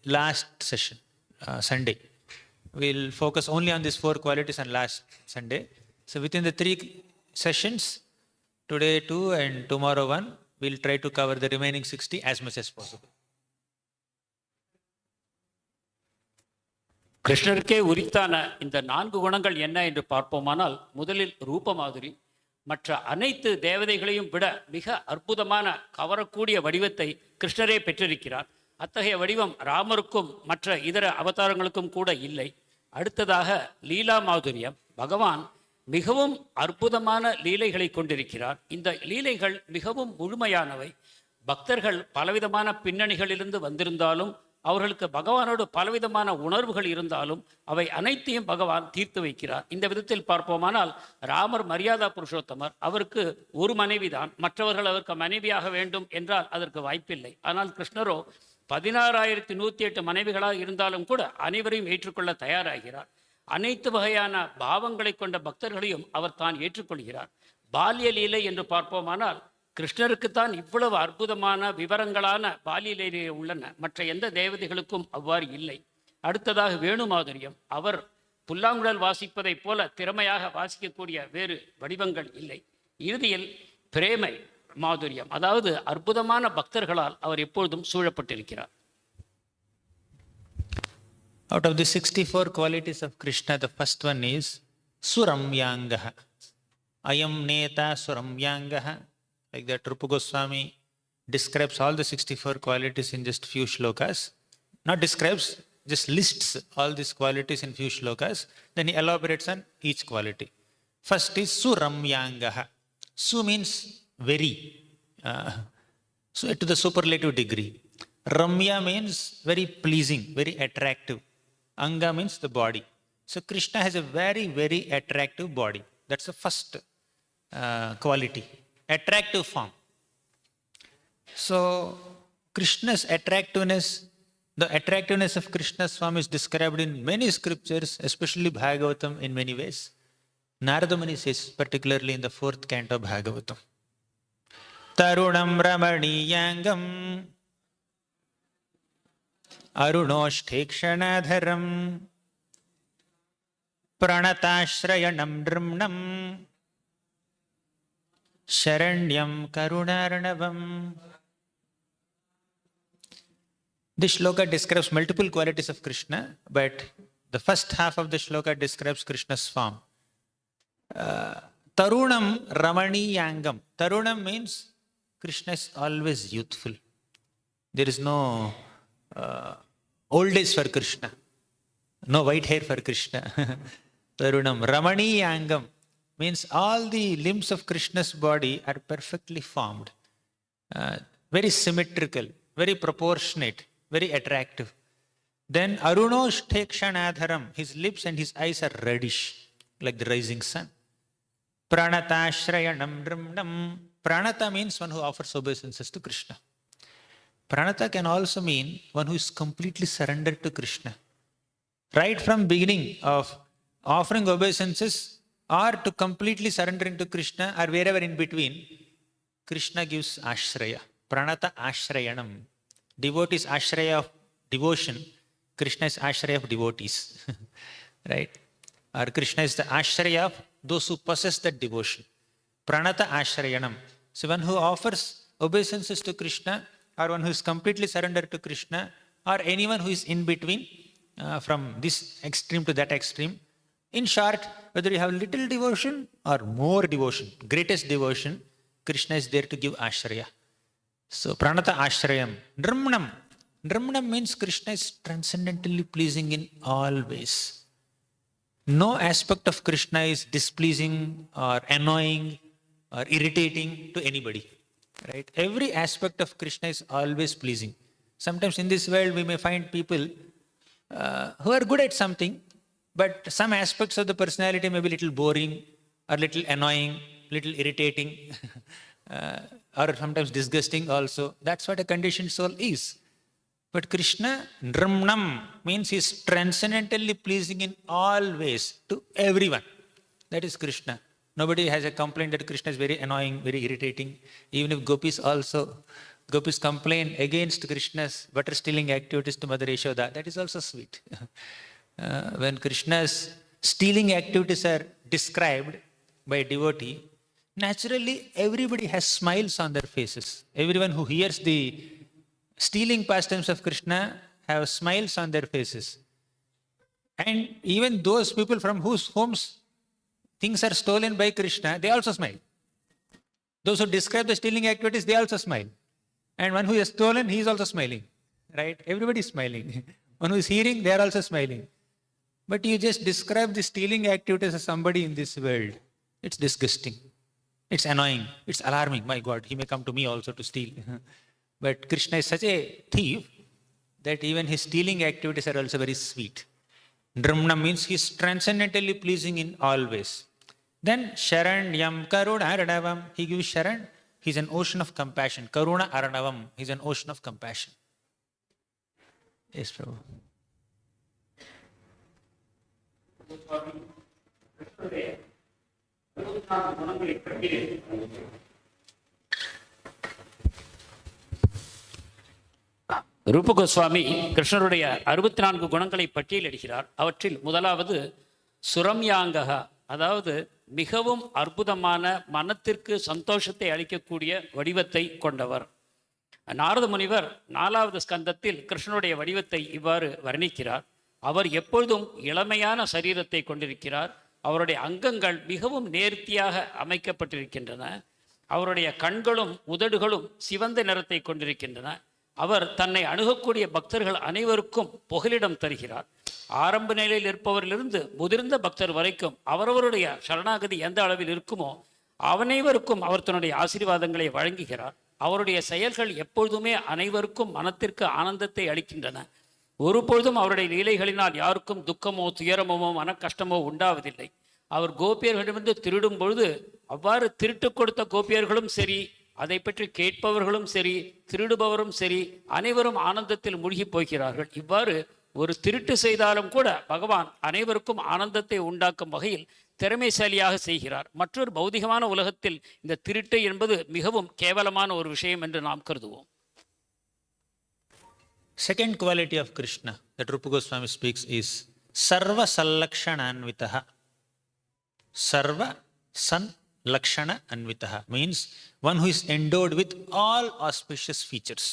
last session, Sunday. We'll focus only on these four qualities on last Sunday. So within the 3 sessions, today 2 and tomorrow 1, we'll try to cover the remaining 60 as much as possible. கிருஷ்ணருக்கே உரித்தான இந்த 4 குணங்கள் என்ன என்று பார்ப்போமானால், முதலில் ரூபமாதுரி. மற்ற அனைத்து தேவதைகளையும் விட மிக அற்புதமான கவரக்கூடிய வடிவத்தை கிருஷ்ணரே பெற்றிருக்கிறார். அத்தகைய வடிவம் ராமருக்கும் மற்ற இதர அவதாரங்களுக்கும் கூட இல்லை. அடுத்ததாக லீலா மாதுரியம். பகவான் மிகவும் அற்புதமான லீலைகளை கொண்டிருக்கிறார். இந்த லீலைகள் மிகவும் முழுமையானவை. பக்தர்கள் பலவிதமான பின்னணிகளிலிருந்து வந்திருந்தாலும், அவர்களுக்கு பகவானோடு பலவிதமான உணர்வுகள் இருந்தாலும், அவை அனைத்தையும் பகவான் தீர்த்து வைக்கிறார். இந்த விதத்தில் பார்ப்போமானால், ராமர் மரியாதா புருஷோத்தமர். அவருக்கு ஒரு மனைவிதான். மற்றவர்கள் அவருக்கு மனைவியாக வேண்டும் என்றால் அதற்கு வாய்ப்பில்லை. ஆனால் கிருஷ்ணரோ 16,108 மனைவிகளாக இருந்தாலும் கூட அனைவரையும் ஏற்றுக்கொள்ள தயாராகிறார். அனைத்து வகையான பாவங்களை கொண்ட பக்தர்களையும் அவர் தான் ஏற்றுக்கொள்கிறார். பால்ய லீலை என்று பார்ப்போமானால், கிருஷ்ணருக்குத்தான் இவ்வளவு அற்புதமான விவரங்களான பால்ய லீலை உள்ளன. மற்ற எந்த தேவதைகளுக்கும் அவ்வாறு இல்லை. அடுத்ததாக வேணு மாதுரியம். அவர் புல்லாங்குழல் வாசிப்பதைப் போல திறமையாக வாசிக்கக்கூடிய வேறு வடிவங்கள் இல்லை. இறுதியில் பிரேமை மாதுரியம், அதாவது அற்புதமான பக்தர்களால் அவர் எப்பொழுதும் சூழப்பட்டிருக்கிறார். Out of the 64 qualities of Krishna, the first one is Suramyangaha. Ayam Neta Suramyangaha. Like that, Rupa Goswami describes all the 64 qualities in just few shlokas. Not describes, just lists all these qualities in few shlokas. Then he elaborates on each quality. First is Suramyangaha. Su means very. So to the superlative degree. Ramya means very pleasing, very attractive. Anga means the body. So Krishna has a very, very attractive body. That's the first quality. Attractive form. So Krishna's attractiveness, the attractiveness of Krishna's form is described in many scriptures, especially Bhagavatam in many ways. Narada Muni says, particularly in the 4th canto of Bhagavatam, Tarunam Ramaniyangam Arunoshthekshanadharam Pranatashrayanam Drimnam Sharanyam Karunarnavam. This shloka describes multiple qualities of Krishna, but the first half of the shloka describes Krishna's form. Tarunam Ramaniyangam. Tarunam means Krishna is always youthful. There is no old age for Krishna. No white hair for Krishna. Tarunam Ramaniyangam means all the limbs of Krishna's body are perfectly formed. Very symmetrical, very proportionate, very attractive. Then Arunoshthekshanadharam, his lips and his eyes are reddish, like the rising sun. Pranatashrayanam Drimnam. Pranata means one who offers obeisances to Krishna. Pranata can also mean one who is completely surrendered to Krishna. Right from beginning of offering obeisances or to completely surrendering to Krishna or wherever in between, Krishna gives ashraya. Pranata ashrayanam. Devotee is ashraya of devotion. Krishna is ashraya of devotees. Right? Or Krishna is the ashraya of those who possess that devotion. Pranata ashrayanam. So one who offers obeisances to Krishna, or one who is completely surrendered to Krishna, or anyone who is in between from this extreme to that extreme. In short, whether you have little devotion or more devotion, greatest devotion, Krishna is there to give ashraya. So Pranata ashrayam. Drimnam. Drimnam means Krishna is transcendently pleasing in all ways. No aspect of Krishna is displeasing or annoying or irritating to anybody. Right? Every aspect of Krishna is always pleasing. Sometimes in this world we may find people who are good at something, but some aspects of the personality may be a little boring or little annoying, little irritating, or sometimes disgusting also. That's what a conditioned soul is. But Krishna, Nramnam, means he is transcendently pleasing in all ways to everyone. That is Krishna. Nobody has a complaint that Krishna is very annoying, very irritating. Even if gopis complain against Krishna's butter stealing activities to Mother Yashoda, that is also sweet. When Krishna's stealing activities are described by a devotee, naturally everybody has smiles on their faces. Everyone who hears the stealing pastimes of Krishna have smiles on their faces. And even those people from whose homes things are stolen by Krishna, they also smile. Those who describe the stealing activities, they also smile. And one who is stolen, he is also smiling. Right? Everybody is smiling. One who is hearing, they are also smiling. But you just describe the stealing activities of somebody in this world. It's disgusting. It's annoying. It's alarming. My God, he may come to me also to steal. But Krishna is such a thief that even his stealing activities are also very sweet. Nramna means he is transcendently pleasing in all ways. Then Sharanyam Karuna Aranavam, he gives Sharan. He's an ocean of compassion. Karuna Aranavam, he's an ocean of compassion. Yes, Prabhu. ரூப கோஸ்வாமி கிருஷ்ணருடைய 64 குணங்களை பட்டியலிடுகிறார். அவற்றில் முதலாவது சுரம்யாங்ககா, அதாவது மிகவும் அற்புதமான மனத்திற்கு சந்தோஷத்தை அளிக்கக்கூடிய வடிவத்தை கொண்டவர். நாரத முனிவர் 4வது ஸ்கந்தத்தில் கிருஷ்ணனுடைய வடிவத்தை இவ்வாறு வர்ணிக்கிறார். அவர் எப்பொழுதும் இளமையான சரீரத்தை கொண்டிருக்கிறார். அவருடைய அங்கங்கள் மிகவும் நேர்த்தியாக அமைக்கப்பட்டிருக்கின்றன. அவருடைய கண்களும் உதடுகளும் சிவந்த நிறத்தை கொண்டிருக்கின்றன. அவர் தன்னை அணுகக்கூடிய பக்தர்கள் அனைவருக்கும் புகலிடம் தருகிறார். ஆரம்ப நிலையில் இருப்பவரிலிருந்து முதிர்ந்த பக்தர் வரைக்கும் அவரவருடைய சரணாகதி எந்த அளவில் இருக்குமோ அனைவருக்கும் அவர் தன்னுடைய ஆசீர்வாதங்களை வழங்குகிறார். அவருடைய செயல்கள் எப்பொழுதுமே அனைவருக்கும் மனத்திற்கு ஆனந்தத்தை அளிக்கின்றன. ஒருபொழுதும் அவருடைய லீலைகளினால் யாருக்கும் துக்கமோ துயரமோ மன கஷ்டமோ உண்டாவதில்லை. அவர் கோபியர்களிடமிருந்து திருடும் பொழுது அவ்வாறு திருட்டு கொடுத்த கோபியர்களும் சரி, அதை பற்றி கேட்பவர்களும் சரி, திருடுபவரும் சரி, அனைவரும் ஆனந்தத்தில் மூழ்கி போகிறார்கள். இவ்வாறு ஒரு திருட்டு செய்தாலும் கூட பகவான் அனைவருக்கும் ஆனந்தத்தை உண்டாக்கும் வகையில் திறமைசாலியாக செய்கிறார். மற்றொரு பௌதிகமான உலகத்தில் இந்த திருட்டு என்பது மிகவும் கேவலமான ஒரு விஷயம் என்று நாம் கருதுவோம். Second quality of Krishna that Rupa Goswami speaks is Sarva Sallakshananvitaha. Sarva Sanlakshana Anvitaha means one who is endowed with all auspicious features.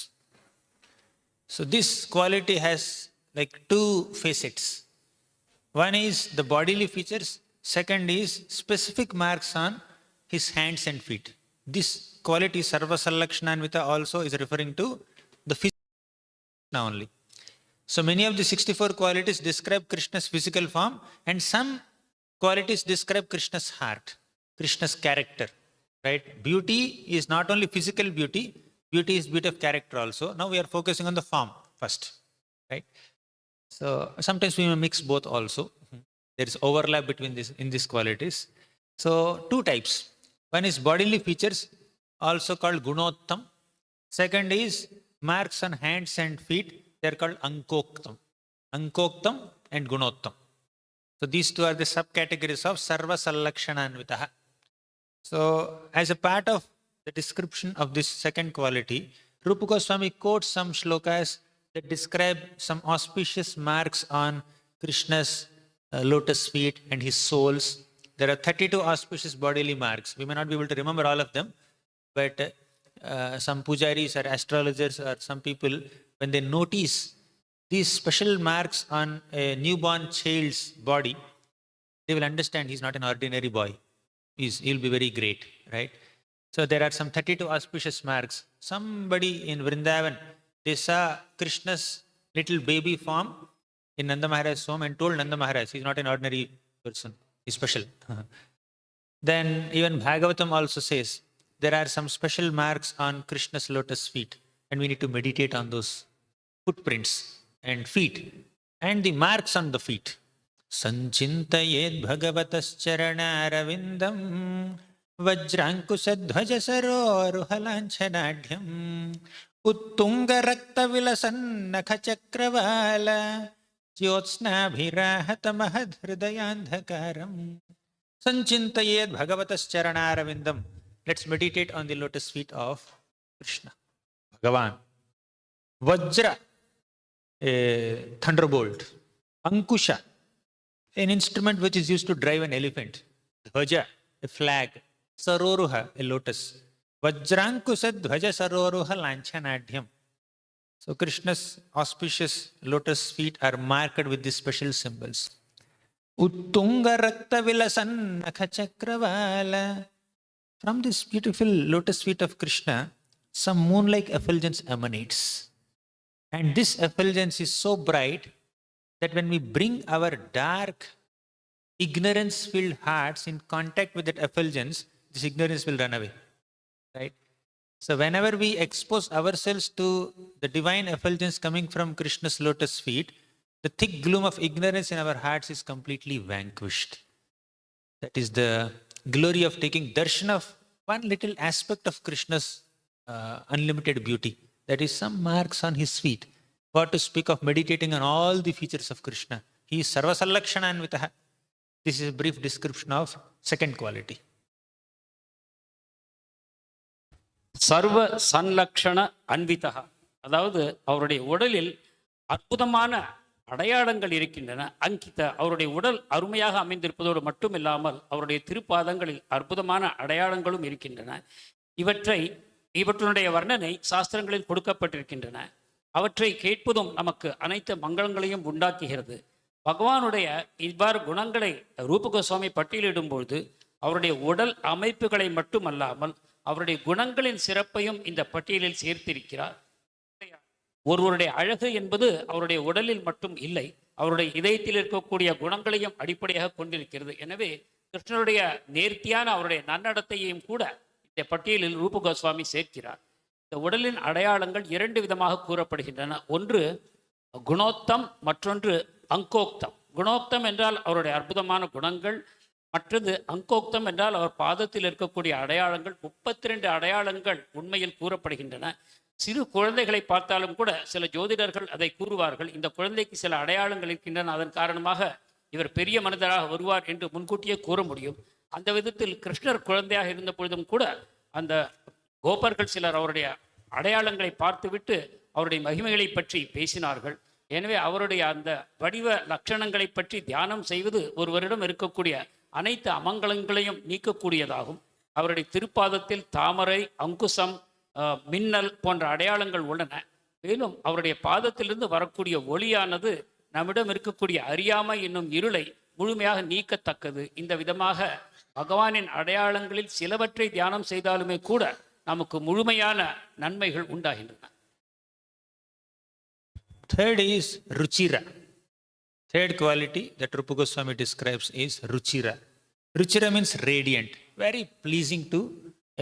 So this quality has like two facets. One is the bodily features, second is specific marks on his hands and feet. This quality Sarva Sallakshananvita also is referring to the physical only. So many of the 64 qualities describe Krishna's physical form, and some qualities describe Krishna's heart, Krishna's character. Right? Beauty is not only physical beauty, beauty is beauty of character also. Now we are focusing on the form first. Right? So sometimes we may mix both also. There is overlap between in these qualities. So two types. One is bodily features, also called Gunottam. Second is marks on hands and feet. They are called Ankoktam. Ankoktam and Gunottam. So these two are the subcategories of Sarva Sallakshananvitaha. So as a part of the description of this second quality, Rupa Goswami quotes some shlokas that describe some auspicious marks on Krishna's lotus feet and his soles. There are 32 auspicious bodily marks. We may not be able to remember all of them, but some pujaris or astrologers or some people, when they notice these special marks on a newborn child's body, they will understand he's not an ordinary boy. He'll be very great, right? So there are some 32 auspicious marks. Somebody in Vrindavan, they saw Krishna's little baby form in Nanda Maharaj's home and told Nanda Maharaj, he's not an ordinary person, he's special. Then even Bhagavatam also says, there are some special marks on Krishna's lotus feet, and we need to meditate on those footprints and feet and the marks on the feet. Sanchintayed bhagavatascharanarvindam vajrankusadhvajasaroruhalanchanadhyam uttunga raktavilasannakhachakravala jyotsnabhirahatamahadhridayandhakaram Sanchintayed bhagavatascharanarvindam. Let's meditate on the lotus feet of Krishna, Bhagavan. Vajra, a thunderbolt. Ankusha, an instrument which is used to drive an elephant. Dhvaja, a flag. Saroruha, a lotus. Vajrankusa dhvaja saroruha lanchanadhyam. So Krishna's auspicious lotus feet are marked with these special symbols. Uttunga rakta vilasan nakhachakravala. From this beautiful lotus feet of Krishna, some moon-like effulgence emanates. And this effulgence is so bright that when we bring our dark, ignorance-filled hearts in contact with that effulgence, this ignorance will run away. Right? So whenever we expose ourselves to the divine effulgence coming from Krishna's lotus feet, the thick gloom of ignorance in our hearts is completely vanquished. That is the glory of taking darshan of one little aspect of Krishna's unlimited beauty. That is some marks on his feet. What to speak of meditating on all the features of Krishna. He is sarvasallakshananvitaha. This is a brief description of second quality. சர்வ சன்லக்ஷண அன்விதா, அதாவது அவருடைய உடலில் அற்புதமான அடையாளங்கள் இருக்கின்றன. அங்கித, அவருடைய உடல் அருமையாக அமைந்திருப்பதோடு மட்டுமில்லாமல் அவருடைய திருப்பாதங்களில் அற்புதமான அடையாளங்களும் இருக்கின்றன. இவற்றினுடைய வர்ணனை சாஸ்திரங்களில் கொடுக்கப்பட்டிருக்கின்றன. அவற்றை கேட்பதும் நமக்கு அனைத்து மங்களங்களையும் உண்டாக்குகிறது. பகவானுடைய இவ்வாறு குணங்களை ரூப கோஸ்வாமி பட்டியலிடும்பொழுது அவருடைய உடல் அமைப்புகளை மட்டுமல்லாமல் அவருடைய குணங்களின் சிறப்பையும் இந்த பட்டியலில் சேர்த்திருக்கிறார். ஒருவருடைய அழகு என்பது அவருடைய உடலில் மட்டும் இல்லை, அவருடைய இதயத்தில் இருக்கக்கூடிய குணங்களையும் அடிப்படையாக கொண்டிருக்கிறது. எனவே கிருஷ்ணருடைய நேர்த்தியான அவருடைய நன்னடத்தையும் கூட இந்த பட்டியலில் ரூப கோஸ்வாமி சேர்க்கிறார். இந்த உடலின் அடையாளங்கள் இரண்டு விதமாக கூறப்படுகின்றன. ஒன்று குணோத்தம், மற்றொன்று அங்கோக்தம். குணோக்தம் என்றால் அவருடைய அற்புதமான குணங்கள், மற்றது அங்கோக்தம் என்றால் அவர் பாதத்தில் இருக்கக்கூடிய அடையாளங்கள். 32 அடையாளங்கள் உண்மையில் கூறப்படுகின்றன. சிறு குழந்தைகளை பார்த்தாலும் கூட சில ஜோதிடர்கள் அதை கூறுவார்கள், இந்த குழந்தைக்கு சில அடையாளங்கள் இருக்கின்றன, அதன் காரணமாக இவர் பெரிய மனிதராக வருவார் என்று முன்கூட்டியே கூற முடியும். அந்த விதத்தில் கிருஷ்ணர் குழந்தையாக இருந்த பொழுதும் கூட அந்த கோபர்கள் சிலர் அவருடைய அடையாளங்களை பார்த்துவிட்டு அவருடைய மகிமைகளை பற்றி பேசினார்கள். எனவே அவருடைய அந்த வடிவ லட்சணங்களை பற்றி தியானம் செய்வது ஒருவரிடம் இருக்கக்கூடிய அனைத்து அமங்கலங்களையும் நீக்கக்கூடியதாகும். அவருடைய திருப்பாதத்தில் தாமரை, அங்குசம், மின்னல் போன்ற அடையாளங்கள் உள்ளன. மேலும் அவருடைய பாதத்திலிருந்து வரக்கூடிய ஒளியானது நம்மிடம் இருக்கக்கூடிய அறியாமை என்னும் இருளை முழுமையாக நீக்கத்தக்கது. இந்த விதமாக பகவானின் அடையாளங்களில் சிலவற்றை தியானம் செய்தாலுமே கூட நமக்கு முழுமையான நன்மைகள் உண்டாகின்றன. Third is Ruchira. Third quality that Rupa Goswami describes is Ruchira. Ruchira means radiant, very pleasing to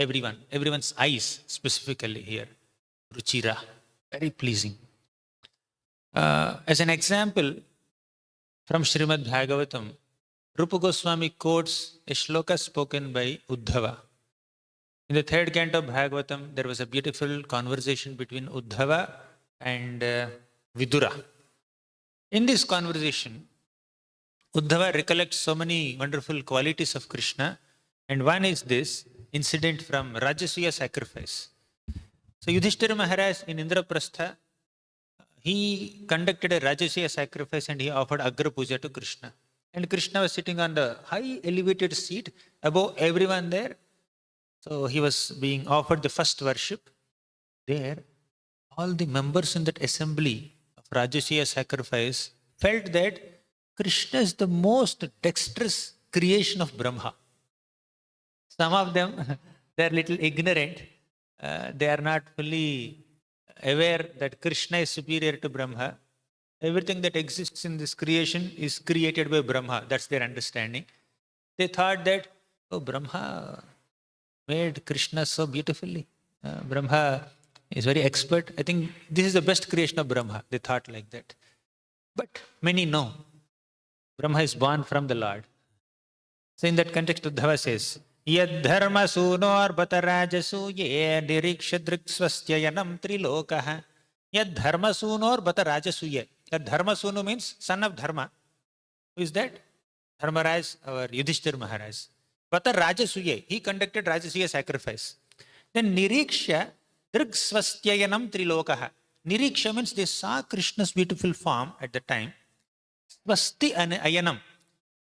everyone, everyone's eyes specifically here. Ruchira, very pleasing. As an example, from Srimad Bhagavatam, Rupa Goswami quotes a shloka spoken by Uddhava. In the third canto of Bhagavatam, there was a beautiful conversation between Uddhava and Vidura. In this conversation, Uddhava recollects so many wonderful qualities of Krishna, and one is this incident from Rajasuya sacrifice. So Yudhishthira Maharaj in Indraprastha, he conducted a Rajasuya sacrifice and he offered Agra Puja to Krishna. And Krishna was sitting on the high elevated seat above everyone there. So he was being offered the first worship. There, all the members in that assembly of Rajasuya sacrifice felt that Krishna is the most dexterous creation of Brahma. Some of them, they are little ignorant. They are not fully aware that Krishna is superior to Brahma. Everything that exists in this creation is created by Brahma. That's their understanding. They thought that, oh, Brahma made Krishna so beautifully. Brahma is very expert. I think this is the best creation of Brahma. They thought like that. But many know Brahma is born from the Lord. So in that context, Uddhava says, Yad dharma sunor batarajasuye niriksha driksvastyayanam trilokaha. Yad dharma sunor batarajasuye. That dharma sunu means son of Dharma. Who is that? Dharmaraj, our Yudhishthir Maharaj. Batarajasuye. He conducted Rajasuya sacrifice. Then niriksha driksvastyayanam trilokaha. Niriksha means they saw Krishna's beautiful form at the time. Swasti ayanam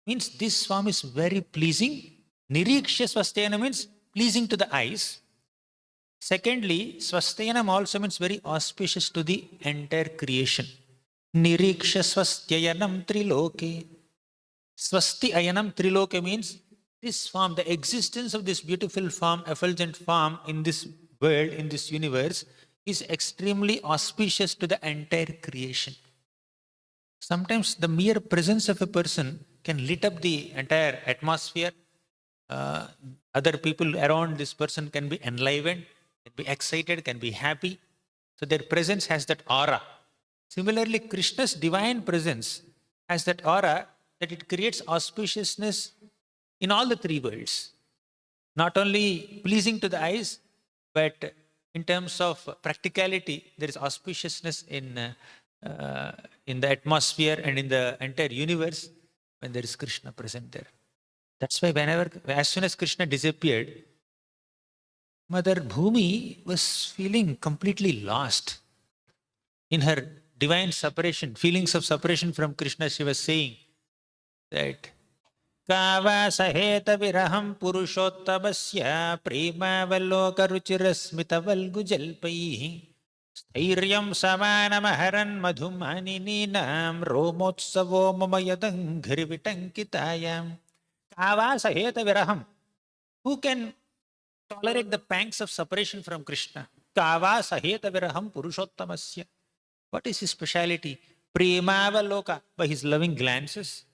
means this form is very pleasing. Niriksha swastayana means pleasing to the eyes. Secondly, swastayanam also means very auspicious to the entire creation. Niriksha swastyayanam triloke. Swasti ayanam triloke means this form, the existence of this beautiful form, effulgent form in this world, in this universe, is extremely auspicious to the entire creation. Sometimes the mere presence of a person can lit up the entire atmosphere. Other people around this person can be enlivened, can be excited, can be happy. So their presence has that aura. Similarly, Krishna's divine presence has that aura that it creates auspiciousness in all the three worlds. Not only pleasing to the eyes, but in terms of practicality, there is auspiciousness in the atmosphere and in the entire universe when there is Krishna present there. That's why as soon as Krishna disappeared, Mother Bhumi was feeling completely lost. In her divine separation, feelings of separation from Krishna, she was saying that Kava saheta viraham purushottabasya premavaloka ruchirasmita valgujalpaihi Stairyam samanamaharan madhumaninam romotsavo mamayadang ghirvitankitayam. Kava saheta viraham. Who can tolerate the pangs of separation from Krishna? Kava saheta viraham purushottamasya. What is his speciality? Premavaloka, by his loving glances.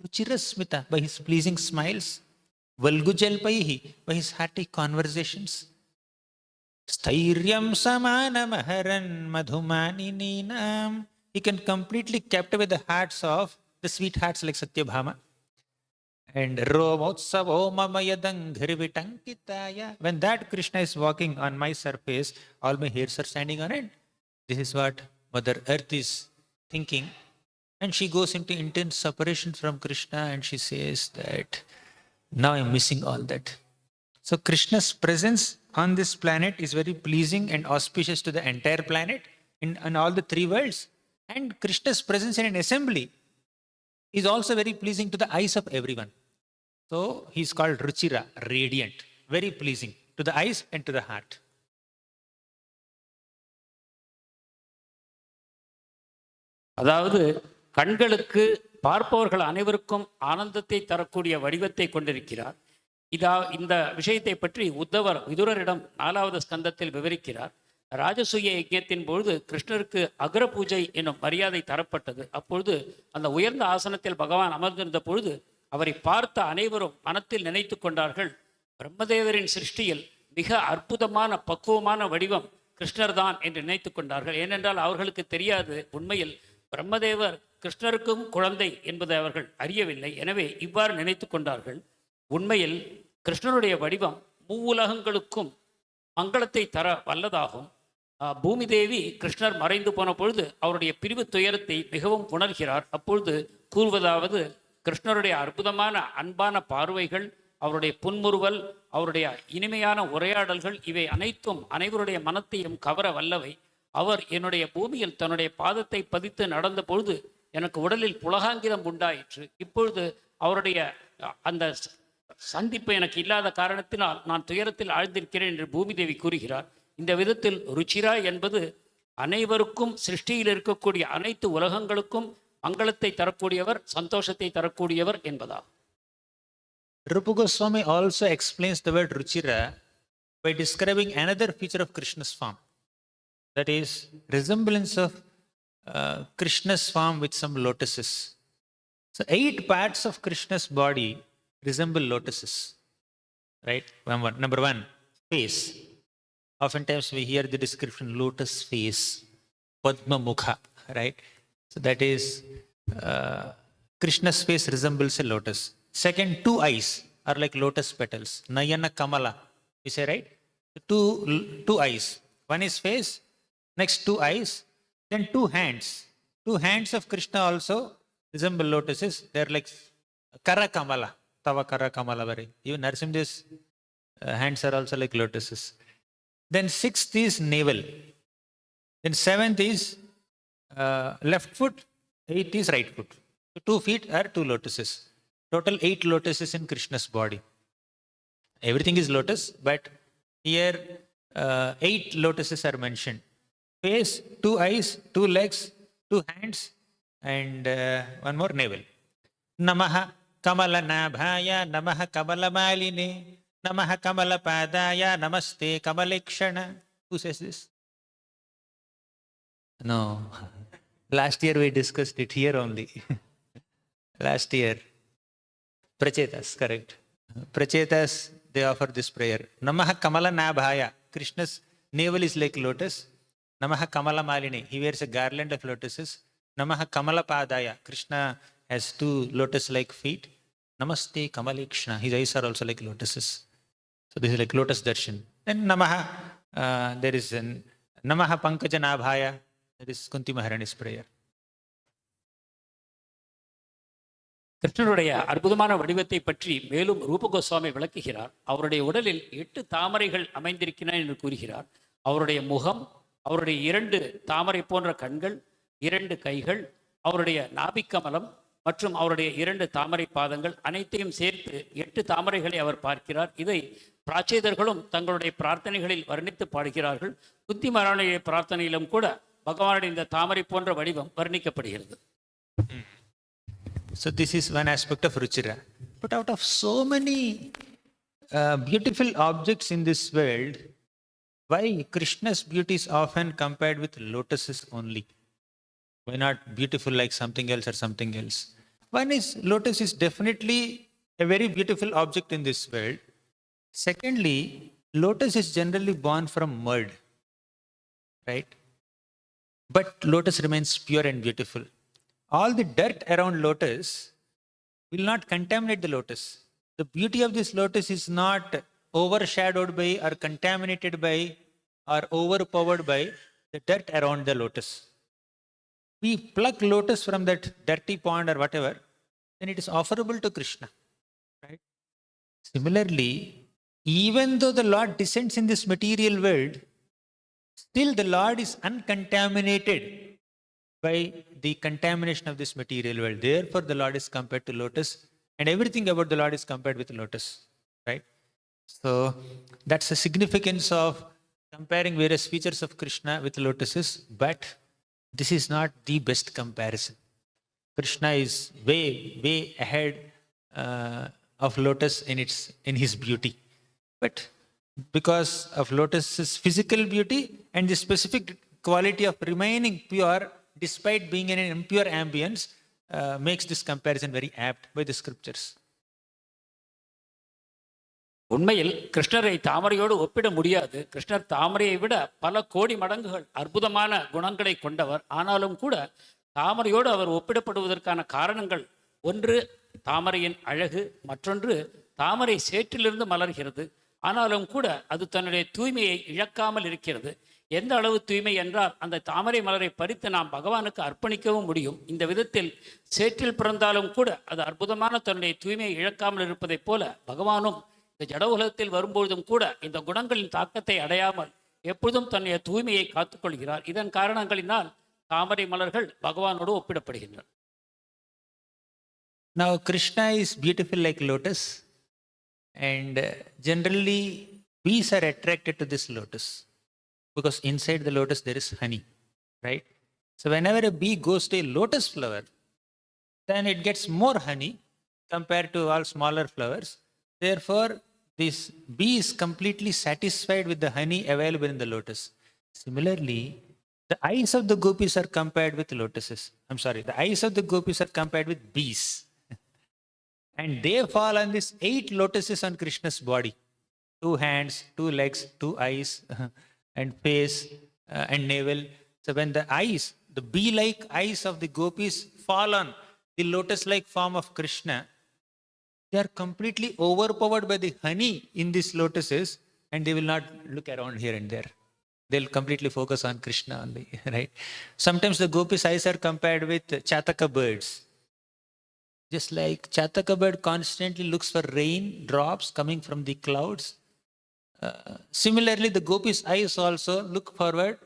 Ruchirasmita, by his pleasing smiles. Valgujalpaihi, by his hearty conversations. Stairyam samanamaharan madhumaninam. He can completely captivate the hearts of the sweethearts like Satyabhama. And Romotsavo mamayadang ghirvitankitaya. When that Krishna is walking on my surface, all my hairs are standing on it. This is what Mother Earth is thinking. And she goes into intense separation from Krishna and she says that now I'm missing all that. So Krishna's presence on this planet is very pleasing and auspicious to the entire planet in all the three worlds. And Krishna's presence in an assembly is also very pleasing to the eyes of everyone. So he's called Ruchira, radiant, very pleasing to the eyes and to the heart. அதாவது கண்களுக்கு பார்ப்பவர்கள் அனைவருக்கும் ஆனந்தத்தை தரக்கூடிய வடிவத்தை கொண்டிருக்கிறார். இந்த விஷயத்தை பற்றி உத்தவர் விதுரரிடம் 4வது ஸ்கந்தத்தில் விவரிக்கிறார். ராஜசூய யஜ்ஞத்தின் பொழுது கிருஷ்ணருக்கு அக்ர பூஜை என்னும் மரியாதை தரப்பட்டது. அப்பொழுது அந்த உயர்ந்த ஆசனத்தில் பகவான் அமர்ந்திருந்த பொழுது அவரை பார்த்த அனைவரும் மனத்தில் நினைத்து கொண்டார்கள், பிரம்மதேவரின் சிருஷ்டியில் மிக அற்புதமான பக்குவமான வடிவம் கிருஷ்ணர் தான் என்று நினைத்து கொண்டார்கள். ஏனென்றால் அவர்களுக்கு தெரியாது, உண்மையில் பிரம்மதேவர் கிருஷ்ணருக்கும் குழந்தை என்பதை அவர்கள் அறியவில்லை. எனவே இவ்வாறு நினைத்து கொண்டார்கள். உண்மையில் கிருஷ்ணருடைய வடிவம் மூவுலகங்களுக்கும் மங்களத்தை தர வல்லதாகும். பூமி தேவி கிருஷ்ணர் மறைந்து போன பொழுது அவருடைய பிரிவு துயரத்தை மிகவும் உணர்கிறார். அப்பொழுது கூறுவதாவது, கிருஷ்ணருடைய அற்புதமான அன்பான பார்வைகள், அவருடைய புன்முறுவல், அவருடைய இனிமையான உரையாடல்கள், இவை அனைத்தும் அனைவருடைய மனத்தையும் கவர வல்லவை. அவர் என்னுடைய பூமியில் தன்னுடைய பாதத்தை பதித்து நடந்த பொழுது எனக்கு உடலில் புலகாங்கிதம் உண்டாயிற்று. இப்பொழுது அவருடைய அந்த சந்திப்பு எனக்கு இல்லாத காரணத்தினால் நான் துயரத்தில் ஆழ்ந்திருக்கிறேன் என்று பூமி தேவி கூறுகிறார். இந்த விதத்தில் ருச்சிரா என்பது அனைவருக்கும் சிருஷ்டியில் இருக்கக்கூடிய அனைத்து உலகங்களுக்கும் மங்களத்தை தரக்கூடியவர், சந்தோஷத்தை தரக்கூடியவர் என்பதாகும். Rupa Goswami also explains the word Ruchira by describing another feature of Krishna's form. That is, resemblance of Krishna's form with some lotuses. So 8 parts of Krishna's body resemble lotuses. Right? Number 1, face. Oftentimes we hear the description lotus face, Padma Mukha. Right? So that is Krishna's face resembles a lotus. Second, two eyes are like lotus petals. Nayana Kamala. We say, right? Two eyes. One is face, next two eyes, then two hands. Two hands of Krishna also resemble lotuses. They're like Kara Kamala. Tava Kara Kamala Vari. Even Narasimha's hands are also like lotuses. Then sixth is navel. Then seventh is left foot. Eighth is right foot. So 2 feet are two lotuses. Total 8 lotuses in Krishna's body. Everything is lotus, but here 8 lotuses are mentioned. Face, 2 eyes, 2 legs, 2 hands, and one more navel. Namaha Kamala Nabhaya, Namaha Kamala Maline, Namaha Kamala Padaya, Namaste Kamalekshana. Who says this? No. Last year we discussed it here only. Last year. Prachetas, correct. Prachetas, they offer this prayer. Namaha Kamala Nabhaya. Krishna's navel is like lotus. Namaha Kamala Maline. He wears a garland of lotuses. Namaha Kamala Padaya. Krishna has 2 lotus-like feet. Namaste Kamalekshana. His eyes are also like lotuses. So this is like lotus darshan. Then Namaha, there is an Namaha Pankaja Nabhaya. That is Kunti Maharani's prayer. கிருஷ்ணனுடைய அற்புதமான வடிவத்தை பற்றி மேலும் ரூப கோஸ்வாமி விளக்குகிறார். அவருடைய உடலில் 8 தாமரைகள் அமைந்திருக்கின்றன என்று கூறுகிறார். அவருடைய முகம், அவருடைய 2 தாமரை போன்ற கண்கள், 2 கைகள், அவருடைய நாபிக்கமலம் மற்றும் அவருடைய 2 தாமரை பாதங்கள் அனைத்தையும் சேர்த்து 8 தாமரைகளை அவர் பார்க்கிறார். இதை பிராச்சேதர்களும் தங்களுடைய பிரார்த்தனைகளில் வர்ணித்து பாடுகிறார்கள். புத்தி மகாராணுடைய பிரார்த்தனையிலும் கூட பகவானுடைய இந்த தாமரை போன்ற வடிவம் வர்ணிக்கப்படுகிறது. So this is one aspect of Ruchira. But out of so many beautiful objects in this world, why Krishna's beauty is often compared with lotuses only? Why not beautiful like something else or something else? One is, lotus is definitely a very beautiful object in this world. Secondly, lotus is generally born from mud, right? But lotus remains pure and beautiful. All the dirt around lotus will not contaminate the lotus. The beauty of this lotus is not overshadowed by or contaminated by or overpowered by the dirt around the lotus. We pluck lotus from that dirty pond or whatever, then it is offerable to Krishna. Right? Similarly, even though the Lord descends in this material world, still the Lord is uncontaminated by the contamination of this material world. Therefore, the Lord is compared to lotus, and everything about the Lord is compared with lotus. Right? So, that's the significance of comparing various features of Krishna with lotuses, but this is not the best comparison. Krishna is way ahead of lotus in his beauty. But because of lotus's physical beauty and the specific quality of remaining pure despite being in an impure ambience, makes this comparison very apt by the scriptures. உண்மையில் கிருஷ்ணரை தாமரையோடு ஒப்பிட முடியாது. கிருஷ்ணர் தாமரையை விட பல கோடி மடங்குகள் அற்புதமான குணங்களை கொண்டவர். ஆனாலும் கூட தாமரையோடு அவர் ஒப்பிடப்படுவதற்கான காரணங்கள், ஒன்று தாமரையின் அழகு, மற்றொன்று தாமரை சேற்றிலிருந்து மலர்கிறது. ஆனாலும் கூட அது தன்னுடைய தூய்மையை இழக்காமல் இருக்கிறது. எந்த அளவு தூய்மை என்றால், அந்த தாமரை மலரை பறித்து நாம் பகவானுக்கு அர்ப்பணிக்கவும் முடியும். இந்த விதத்தில் சேற்றில் பிறந்தாலும் கூட அது அற்புதமான தன்னுடைய தூய்மையை இழக்காமல் இருப்பதைப் போல, பகவானும் இந்த ஜட உலகத்தில் வரும்பொழுதும் கூட இந்த குணங்களின் தாக்கத்தை அடையாமல் எப்பொழுதும் தன்னுடைய தூய்மையை காத்துக்கொள்கிறார். இதன் காரணங்களினால் தாமரை மலர்கள் பகவானோடு ஒப்பிடப்படுகின்றன. Now Krishna is beautiful like lotus, and generally bees are attracted to this lotus because inside the lotus there is honey, right? So whenever a bee goes to a lotus flower, then it gets more honey compared to all smaller flowers. Therefore, this bee is completely satisfied with the honey available in the lotus. Similarly, the eyes of the gopis are compared with lotuses. The eyes of the gopis are compared with bees. And they fall on these 8 lotuses on Krishna's body. 2 hands, 2 legs, 2 eyes, and face, and navel. So when the eyes, the bee-like eyes of the gopis fall on the lotus-like form of Krishna, they are completely overpowered by the honey in these lotuses, and they will not look around here and there. They'll completely focus on Krishna only, right? Sometimes the gopis' eyes are compared with chataka birds. Just like chataka bird constantly looks for rain drops coming from the clouds, similarly the gopis' eyes also look forward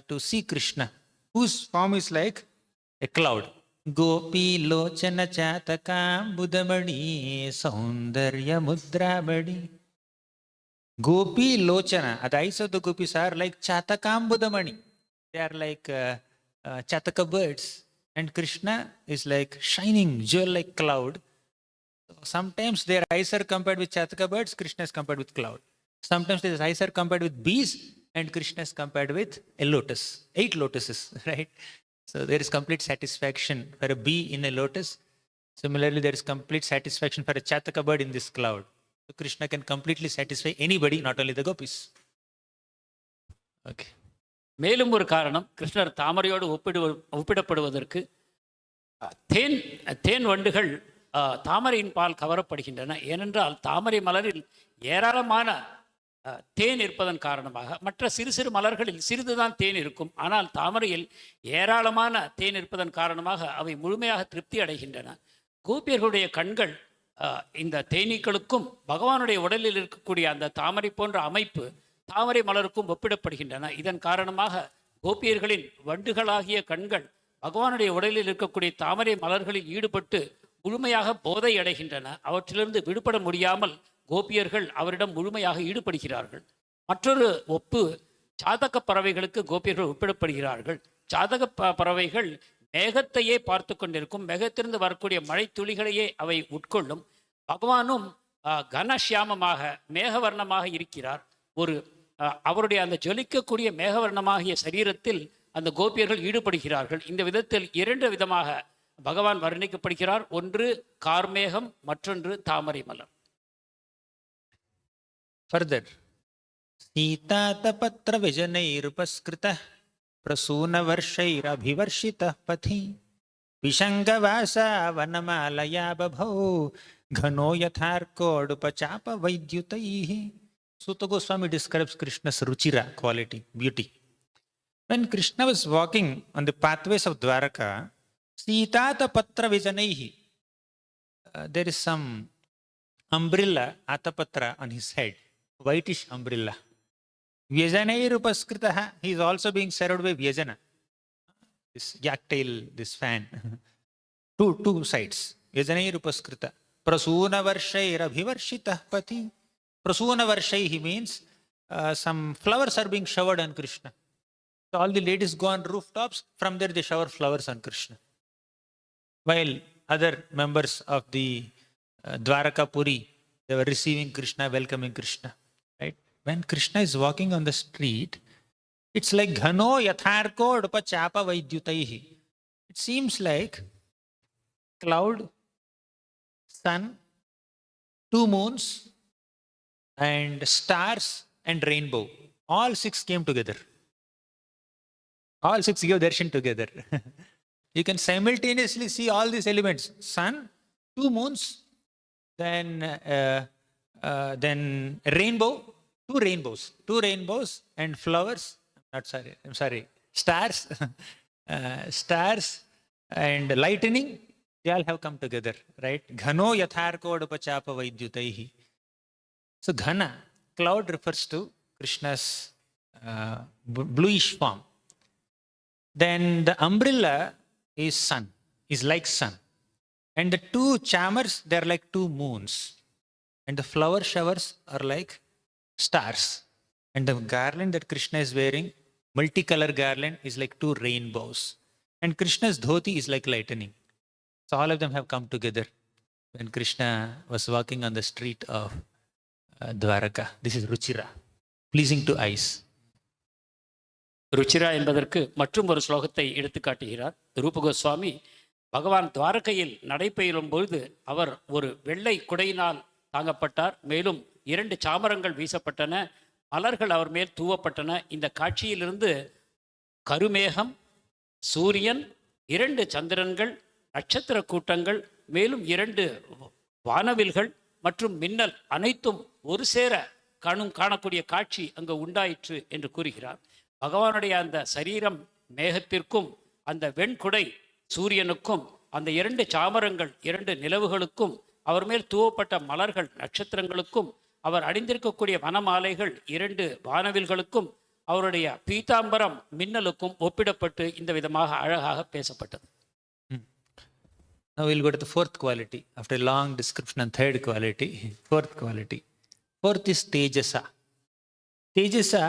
to see Krishna, whose form is like a cloud. Gopi lochana chataka budamani saundarya mudrabadi. Gopi lochana, the eyes of the gopis are like chatakambudamani. They are like chataka birds. And Krishna is like shining jewel-like cloud. Sometimes their eyes are compared with chataka birds, Krishna is compared with cloud. Sometimes their eyes are compared with bees, and Krishna is compared with a lotus. 8 lotuses, right? So there is complete satisfaction for a bee in a lotus. Similarly, there is complete satisfaction for a chataka bird in this cloud. So Krishna can completely satisfy anybody, not only the gopis. Okay. மேலும் ஒரு காரணம், கிருஷ்ணர் தாமரையோடு ஒப்பிடப்படுவதற்கு தேன் தேன் வண்டுகள் தாமரையின் பால் கவரப்படுகின்றன. ஏனென்றால் தாமரை மலரில் ஏராளமான தேன் இருப்பதன் காரணமாக, மற்ற சிறு சிறு மலர்களில் சிறிதுதான் தேன் இருக்கும், ஆனால் தாமரையில் ஏராளமான தேன் இருப்பதன் காரணமாக அவை முழுமையாக திருப்தி அடைகின்றன. கோபியர்களுடைய கண்கள் இந்த தேனீக்களுக்கும் பகவானுடைய உடலில் இருக்கக்கூடிய அந்த தாமரை போன்ற அமைப்பு தாமரை மலருக்கும் ஒப்பிடப்படுகின்றன. இதன் காரணமாக கோபியர்களின் வண்டுகளாகிய கண்கள் பகவானுடைய உடலில் இருக்கக்கூடிய தாமரை மலர்களில் ஈடுபட்டு முழுமையாக போதை அடைகின்றன. அவற்றிலிருந்து விடுபட முடியாமல் கோபியர்கள் அவரிடம் முழுமையாக ஈடுபடுகிறார்கள். மற்றொரு ஒப்பு, சாதக பறவைகளுக்கு கோபியர்கள் ஒப்பிடப்படுகிறார்கள். சாதக பறவைகள் மேகத்தையே பார்த்து கொண்டிருக்கும், மேகத்திலிருந்து வரக்கூடிய மழை துளிகளையே அவை உட்கொள்ளும். பகவானும் கனசியாமமாக மேகவர்ணமாக இருக்கிறார். அவருடைய அந்த ஜொலிக்கக்கூடிய மேகவர்ணமாகிய சரீரத்தில் அந்த கோபியர்கள் ஈடுபடுகிறார்கள். இந்த விதத்தில் 2 விதமாக பகவான் வர்ணிக்கப்படுகிறார். ஒன்று கார்மேகம், மற்றொன்று தாமரை மலர். Further, Sītātapatra vijanairupaskritah prasūnavarshairavhivarshitah pathi Vishangavasa vanamalaya babhau ghano yatharkodupachapa vaidyutaihi. Sutta Goswami describes Krishna's ruchira quality, beauty. When Krishna was walking on the pathways of Dwaraka, Sītātapatra vijanaihi, there is some umbrella, atapatra, on his head, whitish umbrella. Vyajanairupaskritah, he is also being served by Vyajana, this yak tail, this fan. two sides. Vyajanairupaskritah. Prasūnavarshairavhivarshitah pati. Prasūnavarshaihi means some flowers are being showered on Krishna. So all the ladies go on rooftops, from there they shower flowers on Krishna. While other members of the Dwaraka Puri, they were receiving Krishna, welcoming Krishna. Right? When Krishna is walking on the street, it's like ghano yatharko dupachapa vaidyutaihi. It seems like cloud, sun, 2 moons, and stars and rainbow. All 6 came together. All 6 give darshan together. You can simultaneously see all these elements: sun, 2 moons, then rainbow, 2 rainbows and flowers. Stars, stars and lightning. They all have come together, right? Ghano yatharkodupachapa vaidyutaihi. So ghana, cloud, refers to Krishna's bluish form. Then the umbrella is sun, is like sun. And the 2 charmers, they are like 2 moons. And the flower showers are like stars. And the garland that Krishna is wearing, multicolor garland, is like 2 rainbows. And Krishna's dhoti is like lightning. So all of them have come together when Krishna was walking on the street of Dwaraka. This is Ruchira, pleasing to eyes. Ruchira என்பதற்கு மற்றும் ஒரு ஸ்லோகத்தை எடுத்து காட்டுகிறார் ரூப கோஸ்வாமி. பகவான் துவாரகையில் நடைபெறும் பொழுது அவர் ஒரு வெள்ளை குடையினால் தாங்கப்பட்டார். மேலும் 2 சாமரங்கள் வீசப்பட்டன, மலர்கள் அவர் மேல் தூவப்பட்டன. இந்த காட்சியிலிருந்து கருமேகம், சூரியன், 2 சந்திரன்கள், நட்சத்திர கூட்டங்கள், மேலும் 2 வானவில்கள் மற்றும் மின்னல் அனைத்தும் ஒரு சேர காணக்கூடிய காட்சி அங்கு உண்டாயிற்று என்று கூறுகிறார். பகவானுடைய அந்த சரீரம் மேகத்திற்கும், அந்த வெண்குடை சூரியனுக்கும், அந்த 2 சாமரங்கள் 2 நிலவுகளுக்கும், அவர் மேல் தூவப்பட்ட மலர்கள் நட்சத்திரங்களுக்கும், அவர் அணிந்திருக்கக்கூடிய வனமாலைகள் 2 வானவில்களுக்கும், அவருடைய பீதாம்பரம் மின்னலுக்கும் ஒப்பிடப்பட்டு இந்த விதமாக அழகாக பேசப்பட்டது. Now we'll go to the fourth quality. After a long description on third quality, fourth quality. Fourth is Tejasa. Tejasa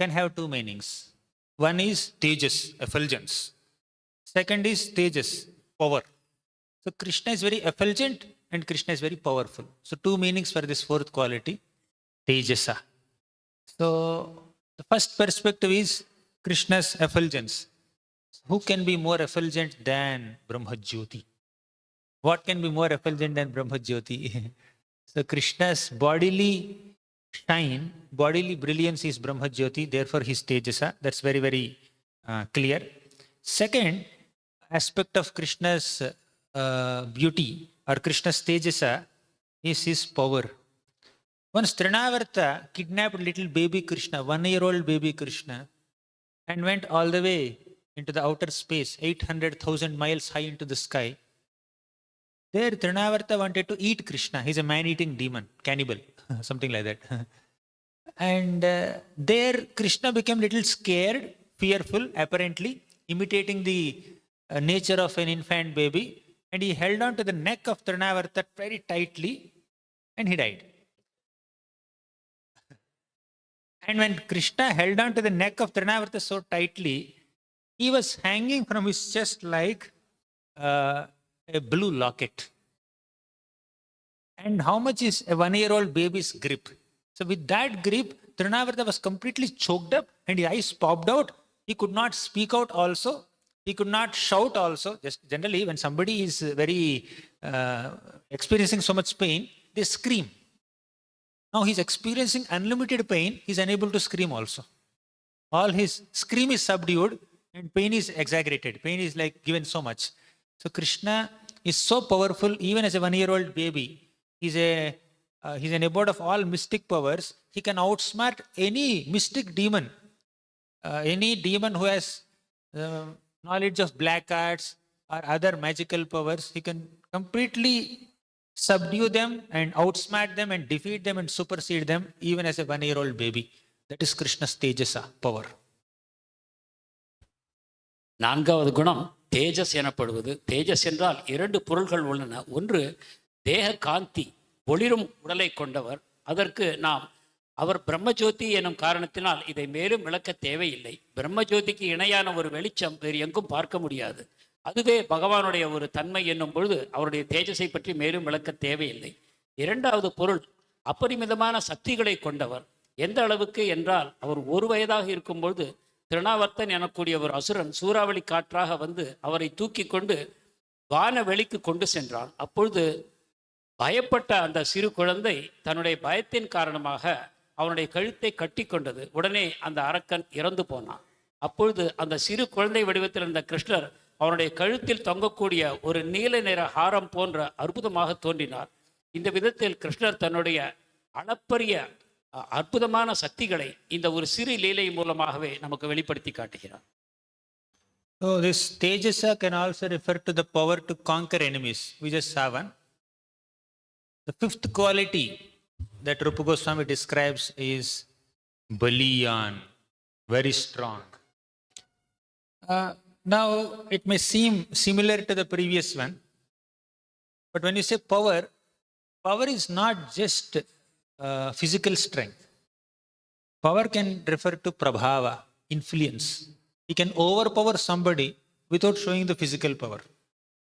can have 2 meanings. One is Tejas, effulgence. Second is Tejas, power. So Krishna is very effulgent and Krishna is very powerful. So 2 meanings for this fourth quality, Tejasa. So the first perspective is Krishna's effulgence. Who can be more effulgent than Brahma Jyoti? What can be more effulgent than Brahma Jyoti? So Krishna's bodily shine, bodily brilliance is Brahma Jyoti, therefore his Tejasa. That's very, very clear. Second aspect of Krishna's beauty or Krishna's Tejasa is his power. Once Trinavarta kidnapped little baby Krishna, 1-year-old baby Krishna, and went all the way into the outer space, 800,000 miles high into the sky. There Trinavarta wanted to eat Krishna. He's a man-eating demon, cannibal, something like that. And there Krishna became little scared, fearful, apparently, imitating the nature of an infant baby. And he held on to the neck of Trinavarta very tightly and he died. And when Krishna held on to the neck of Trinavarta so tightly, he was hanging from his chest like a blue locket. And how much is a 1-year-old baby's grip? So with that grip, Trinavarta was completely choked up and his eyes popped out. He could not speak out also. He could not shout also. Just generally, when somebody is very experiencing so much pain, they scream. Now he's experiencing unlimited pain. He's unable to scream also. All his scream is subdued and pain is exaggerated. Pain is like given so much. So Krishna is so powerful even as a 1-year-old baby. He's an abode of all mystic powers. He can outsmart any mystic demon. Any demon who has knowledge of black arts or other magical powers, he can completely subdue them and outsmart them and defeat them and supersede them even as a 1-year-old baby. That is Krishna's Tejasa, power. 4வது குணம் தேஜஸ் எனப்படுவது. தேஜஸ் என்றால் 2 பொருள்கள் உள்ளன. ஒன்று தேக காந்தி, ஒளிரும் உடலை கொண்டவர். அதற்கு நாம் அவர் பிரம்மஜோதி எனும் காரணத்தினால் இதை மேலும் விளக்க தேவையில்லை. பிரம்மஜோதிக்கு இணையான ஒரு வெளிச்சம் வேறு எங்கும் பார்க்க முடியாது. அதுவே பகவானுடைய ஒரு தன்மை என்னும் பொழுது அவருடைய தேஜஸை பற்றி மேலும் விளக்க தேவையில்லை. 2வது பொருள் அப்பரிமிதமான சக்திகளை கொண்டவர். எந்த அளவுக்கு என்றால், அவர் 1 வயதாக இருக்கும்பொழுது திருநாவர்த்தன் எனக்கூடிய ஒரு அசுரன் சூறாவளி காற்றாக வந்து அவரை தூக்கி கொண்டு வானவெளிக்கு கொண்டு சென்றான். அப்பொழுது பயப்பட்ட அந்த சிறு குழந்தை தன்னுடைய பயத்தின் காரணமாக அவனுடைய கழுத்தை கட்டி கொண்டது. உடனே அந்த அரக்கன் இறந்து போனான். அப்பொழுது அந்த சிறு குழந்தை வடிவத்தில் இருந்த கிருஷ்ணர் அவனுடைய கழுத்தில் தொங்கக்கூடிய ஒரு நீல நிற ஹாரம் போன்ற அற்புதமாக தோன்றினார். இந்த விதத்தில் கிருஷ்ணர் தன்னுடைய அளப்பரிய அற்புதமான சக்திகளை இந்த ஒரு சிறு லீலை மூலமாகவே நமக்கு வெளிப்படுத்தி காட்டுகிறார். So this Tejasa can also refer to the power to conquer enemies. We just saw one. The 5th quality that Rupa Goswami describes is Baliyan, very strong. Now it may seem similar to the previous one, but when you say power, power is not just physical strength. Power can refer to prabhava, influence. He can overpower somebody without showing the physical power.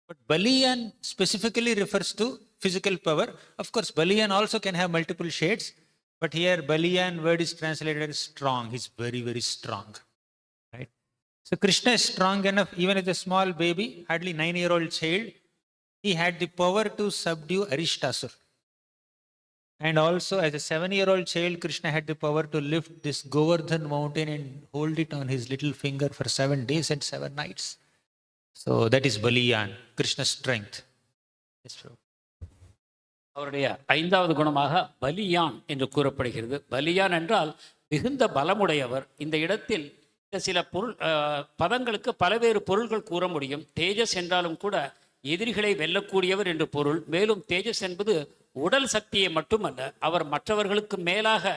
But Baliyan specifically refers to physical power. Of course, Baliyan also can have multiple shades, but here Baliyan word is translated as strong. He's very, very strong. Right? So Krishna is strong enough, even as a small baby, hardly 9-year-old child, he had the power to subdue Arishtasur. And also as a 7-year-old child, Krishna had the power to lift this Govardhan mountain and hold it on his little finger for 7 days and 7 nights. So that is Baliyan, Krishna's strength. Yes, Prabhu. அவருடைய ஐந்தாவது குணமாக பலியான் என்று கூறப்படுகிறது. பலியான் என்றால் மிகுந்த பலமுடையவர். இந்த இடத்தில் இந்த சில பொருள் பதங்களுக்கு பலவேறு பொருள்கள் கூற முடியும். தேஜஸ் என்றாலும் கூட எதிரிகளை வெல்லக்கூடியவர் என்று பொருள். மேலும் தேஜஸ் என்பது உடல் சக்தியை மட்டுமல்ல, அவர் மற்றவர்களுக்கு மேலாக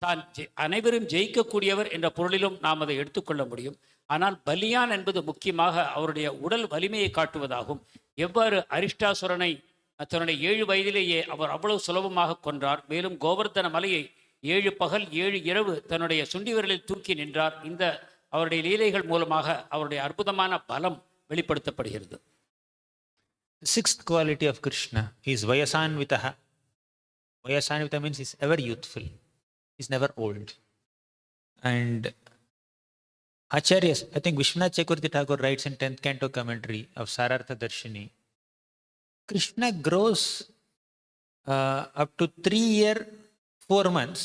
தான் அனைவரும் ஜெயிக்கக்கூடியவர் என்ற பொருளிலும் நாம் அதை எடுத்துக்கொள்ள முடியும். ஆனால் பலியான் என்பது முக்கியமாக அவருடைய உடல் வலிமையை காட்டுவதாகும். எவ்வாறு அரிஷ்டாசுரனை தன்னுடைய 7 வயதிலேயே அவர் அவ்வளவு சுலபமாக கொன்றார். மேலும் கோவர்த்தன மலையை 7 பகல் 7 இரவு தன்னுடைய சுண்டி விரலில் தூக்கி நின்றார். இந்த அவருடைய லீலைகள் மூலமாக அவருடைய அற்புதமான பலம் வெளிப்படுத்தப்படுகிறது. The sixth quality of Krishna is Vayasanvitaha. Vayasanvita means he's ever youthful. He's never old. And Acharyas, I think Vishwanath Chakravarti Thakur writes in 10th canto commentary of Sarartha Darshini, Krishna grows up to 3 years, 4 months.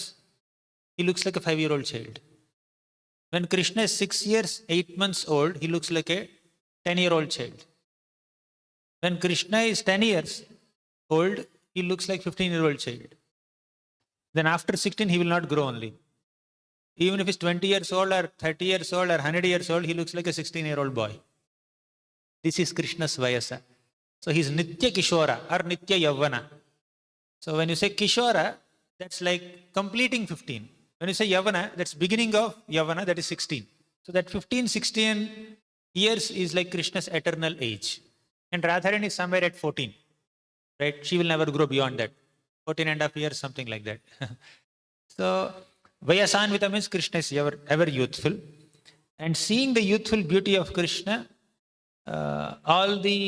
He looks like a 5-year-old child. When Krishna is 6 years, 8 months old, he looks like a 10-year-old child. When Krishna is 10 years old, he looks like 15-year-old child. Then after 16, he will not grow only. Even if he's 20 years old or 30 years old or 100 years old, he looks like a 16-year-old boy. This is Krishna's Vayasa. So he's Nitya Kishora or Nitya Yavana. So when you say Kishora, that's like completing 15. When you say Yavana, that's beginning of Yavana, that is 16. So that 15, 16 years is like Krishna's eternal age. And Radharani is somewhere at 14. Right? She will never grow beyond that. 14 and a half years, something like that. So Vayasanvita means Krishna is ever youthful. And seeing the youthful beauty of Krishna, all the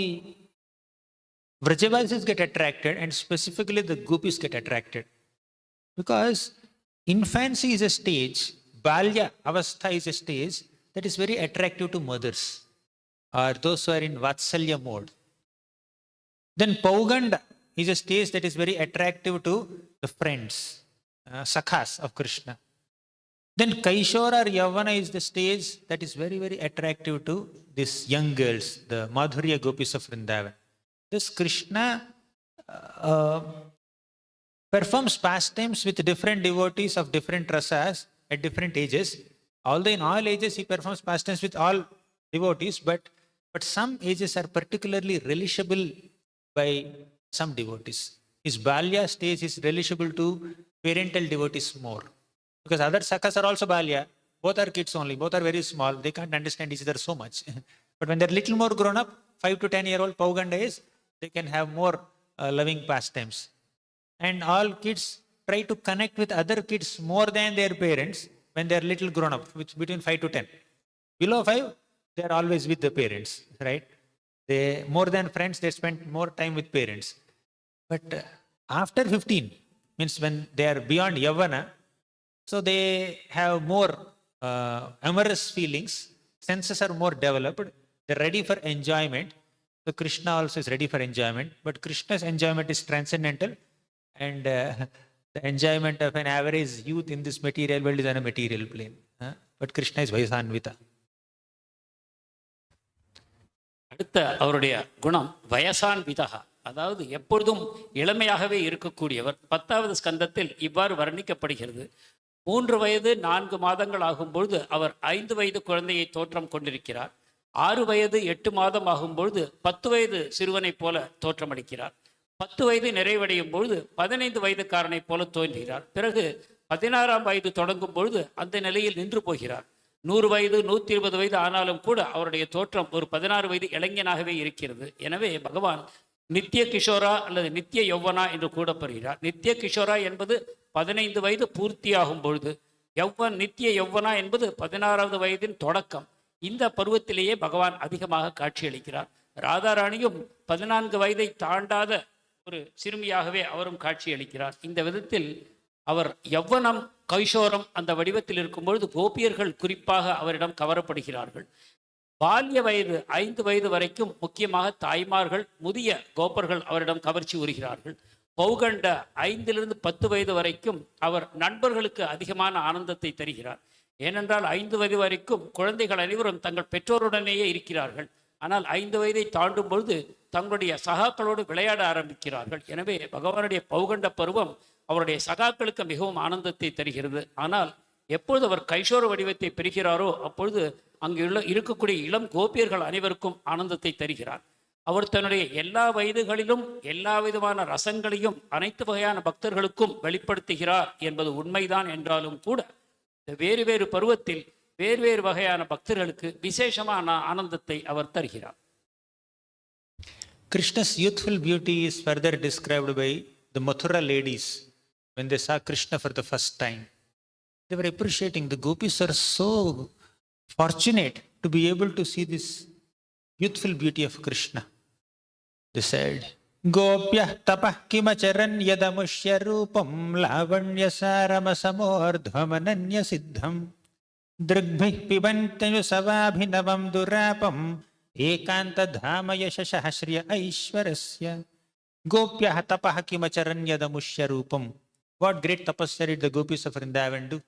Vrajavasis get attracted, and specifically the gopis get attracted. Because infancy is a stage, Balya Avastha is a stage that is very attractive to mothers or those who are in Vatsalya mode. Then Pauganda is a stage that is very attractive to the friends, Sakhas of Krishna. Then Kaishora or Yavana is the stage that is very, very attractive to these young girls, the Madhurya gopis of Vrindavan. This Krishna performs pastimes with different devotees of different rasas at different ages. Although in all ages he performs pastimes with all devotees, but some ages are particularly relishable by some devotees. His Balya stage is relishable to parental devotees more. Because other sakhas are also Balya. Both are kids only. Both are very small. They can't understand each other so much. But when they're little more grown up, 5 to 10-year-old Pauganda is, they can have more loving pastimes. And all kids try to connect with other kids more than their parents when they are little grown up, which between 5 to 10. Below 5, they are always with the parents, right? They more than friends, they spend more time with parents. But after 15, means when they are beyond Yavana, so they have more amorous feelings, senses are more developed, they're ready for enjoyment. So Krishna also is ready for enjoyment, but Krishna's enjoyment is transcendental, and the enjoyment of an average youth in this material world is on a material plane. But Krishna is Vayasanvita. அடுத்த அவருடைய குணம் வயசான்விதா, அதாவது எப்பொழுதும் இளமையாகவே இருக்கக்கூடியவர். 10வது ஸ்கந்தத்தில் இவ்வாறு வர்ணிக்கப்படுகிறது. 3 வயது 4 மாதங்கள் ஆகும்பொழுது அவர் 5 வயது குழந்தையை தோற்றம் கொண்டிருக்கிறார். 6 வயது 8 மாதம் ஆகும்பொழுது 10 வயது சிறுவனைப் போல தோற்றமளிக்கிறார். 10 வயது நிறைவடையும் பொழுது 15 வயதுக்காரனைப் போல தோன்றுகிறார். பிறகு 16ஆம் வயது தொடங்கும் பொழுது அந்த நிலையில் நின்று போகிறார். 100 வயது 120 வயது ஆனாலும் கூட அவருடைய தோற்றம் ஒரு 16 வயது இளைஞனாகவே இருக்கிறது. எனவே பகவான் நித்திய கிஷோரா அல்லது நித்திய யௌவனா என்று கூறப்படுகிறார். நித்திய கிஷோரா என்பது 15 வயது பூர்த்தியாகும் பொழுது, நித்திய யௌவனா என்பது 16வது வயதின் தொடக்கம். இந்த பருவத்திலேயே பகவான் அதிகமாக காட்சியளிக்கிறார். ராதாராணியும் 14 வயதை தாண்டாத ஒரு சிறுமியாகவே அவரும் காட்சியளிக்கிறார். இந்த விதத்தில் அவர் யவ்வனம் கைஷோரம் அந்த வடிவத்தில் இருக்கும் பொழுது கோபியர்கள் குறிப்பாக அவரிடம் கவரப்படுகிறார்கள். பால்ய வயது 5 வயது வரைக்கும் முக்கியமாக தாய்மார்கள், முதிய கோபர்கள் அவரிடம் கவர்ச்சி உறுகிறார்கள். பௌகண்ட 5லிருந்து 10 வயது வரைக்கும் அவர் நண்பர்களுக்கு அதிகமான ஆனந்தத்தை தருகிறார். ஏனென்றால் 5 வயது வரைக்கும் குழந்தைகள் அனைவரும் தங்கள் பெற்றோருடனேயே இருக்கிறார்கள். ஆனால் 5 வயதை தாண்டும் பொழுது தங்களுடைய சகாக்களோடு விளையாட ஆரம்பிக்கிறார்கள். எனவே பகவானுடைய பௌகண்ட பருவம் அவருடைய சகாக்களுக்கு மிகவும் ஆனந்தத்தை தருகிறது. ஆனால் எப்பொழுது அவர் கைஷோர வடிவத்தை பெறுகிறாரோ அப்பொழுது அங்கு இருக்கக்கூடிய இளம் கோபியர்கள் அனைவருக்கும் ஆனந்தத்தை தருகிறார். அவர் தன்னுடைய எல்லா வயதுகளிலும் எல்லா விதமான ரசங்களையும் அனைத்து வகையான பக்தர்களுக்கும் வெளிப்படுத்துகிறார் என்பது உண்மைதான் என்றாலும் கூட வேறு வேறு பருவத்தில் வேறு வேறு வகையான பக்தர்களுக்கு விசேஷமான ஆனந்தத்தை அவர் தருகிறார். Krishna's youthful beauty is further described by the Mathura ladies when they saw Krishna for the first time. They were appreciating the gopis are so fortunate to be able to see this youthful beauty of Krishna. They said, Gopyah tapah kimacharan yadamushya roopam lavanya sarama samordhamananya siddham Drigbhih pibantayu savabhinavam durapam ekanta dhama yashashah shriya aishwarasya Gopyah tapah kimacharan yadamushya roopam. What great tapasya did the gopis of Vrindavan do?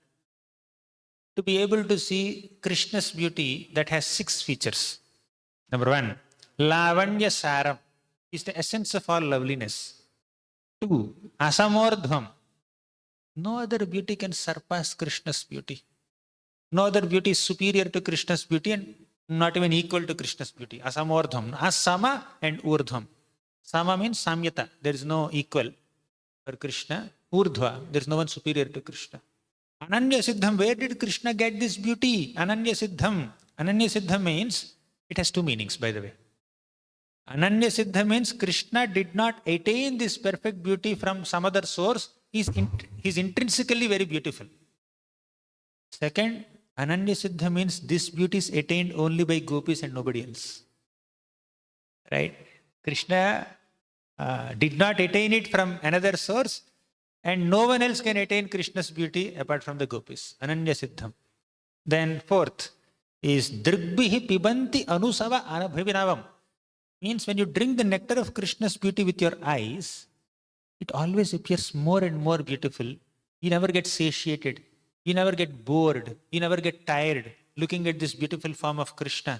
To be able to see Krishna's beauty that has 6 features. Number 1, Lavanya Saram is the essence of all loveliness. 2, Asamordhvam. No other beauty can surpass Krishna's beauty. No other beauty is superior to Krishna's beauty and not even equal to Krishna's beauty. Asamordhvam. Asama and Urdhvam. Sama means Samyata. There is no equal for Krishna. Urdhva. There is no one superior to Krishna. Ananya Siddham. Where did Krishna get this beauty? Ananya Siddham. Ananya Siddham means, it has 2 meanings by the way. Ananya Siddha means Krishna did not attain this perfect beauty from some other source. He's intrinsically very beautiful. Second, Ananya Siddha means this beauty is attained only by gopis and nobody else. Right? Krishna did not attain it from another source and no one else can attain Krishna's beauty apart from the gopis. Ananya Siddham. Then fourth is Drigbhihi pibanti anusava anabhavinavam. Means when you drink the nectar of Krishna's beauty with your eyes, it always appears more and more beautiful. You never get satiated. You never get bored. You never get tired looking at this beautiful form of Krishna.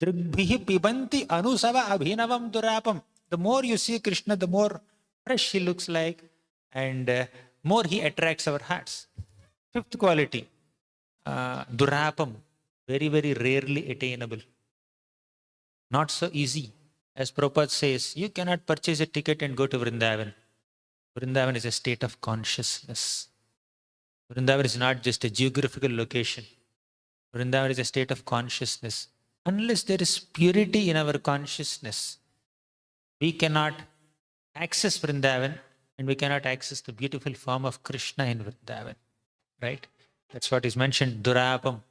Drigbhihi pibanti anusava abhinavam durapam. The more you see Krishna, the more fresh he looks like and more he attracts our hearts. Fifth quality, durapam, very, very rarely attainable. Not so easy. As Prabhupada says, you cannot purchase a ticket and go to Vrindavan. Vrindavan is a state of consciousness. Vrindavan is not just a geographical location. Vrindavan is a state of consciousness. Unless there is purity in our consciousness, we cannot access Vrindavan and we cannot access the beautiful form of Krishna in Vrindavan. Right? That's what is mentioned, Durapam.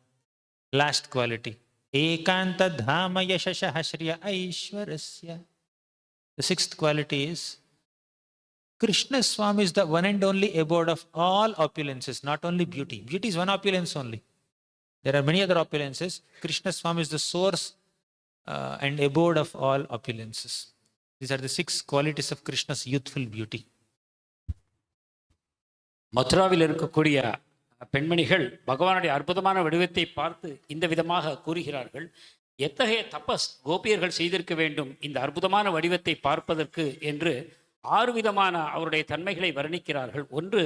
Last quality. Ekanta dhama yashashah shriya aishwarasya. The 6th quality is Krishna Swami is the one and only abode of all opulences, not only beauty. Beauty is one opulence only. There are many other opulences. Krishna Swami is the source and abode of all opulences. These are the 6 qualities of Krishna's youthful beauty. மதுராவில் இருக்கக்கூடிய பெண்மணிகள் பகவானுடைய அற்புதமான வடிவத்தை பார்த்து இந்த விதமாக கூறுகிறார்கள். எத்தகைய தபஸ் கோபியர்கள் செய்திருக்க வேண்டும் இந்த அற்புதமான வடிவத்தை பார்ப்பதற்கு என்று 6 விதமான அவருடைய தன்மைகளை வர்ணிக்கிறார்கள். ஒன்று,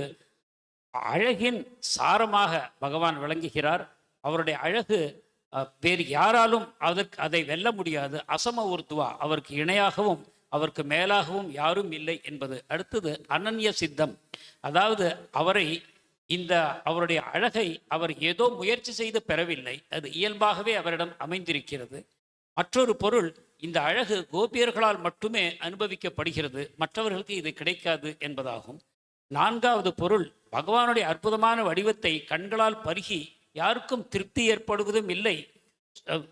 அழகின் சாரமாக பகவான் விளங்குகிறார். அவருடைய அழகு வேறு யாராலும் அதை வெல்ல முடியாது. அசம ஊர்துவா, அவருக்கு இணையாகவும் அவருக்கு மேலாகவும் யாரும் இல்லை என்பது. அடுத்தது அனன்ய சித்தம், அதாவது அவருடைய அழகை அவர் ஏதோ முயற்சி செய்து பெறவில்லை, அது இயல்பாகவே அவரிடம் அமைந்திருக்கிறது. மற்றொரு பொருள், இந்த அழகு கோபியர்களால் மட்டுமே அனுபவிக்கப்படுகிறது, மற்றவர்களுக்கு இது கிடைக்காது என்பதாகும். 4வது பொருள், பகவானுடைய அற்புதமான வடிவத்தை கண்களால் பருகி யாருக்கும் திருப்தி ஏற்படுவதும் இல்லை,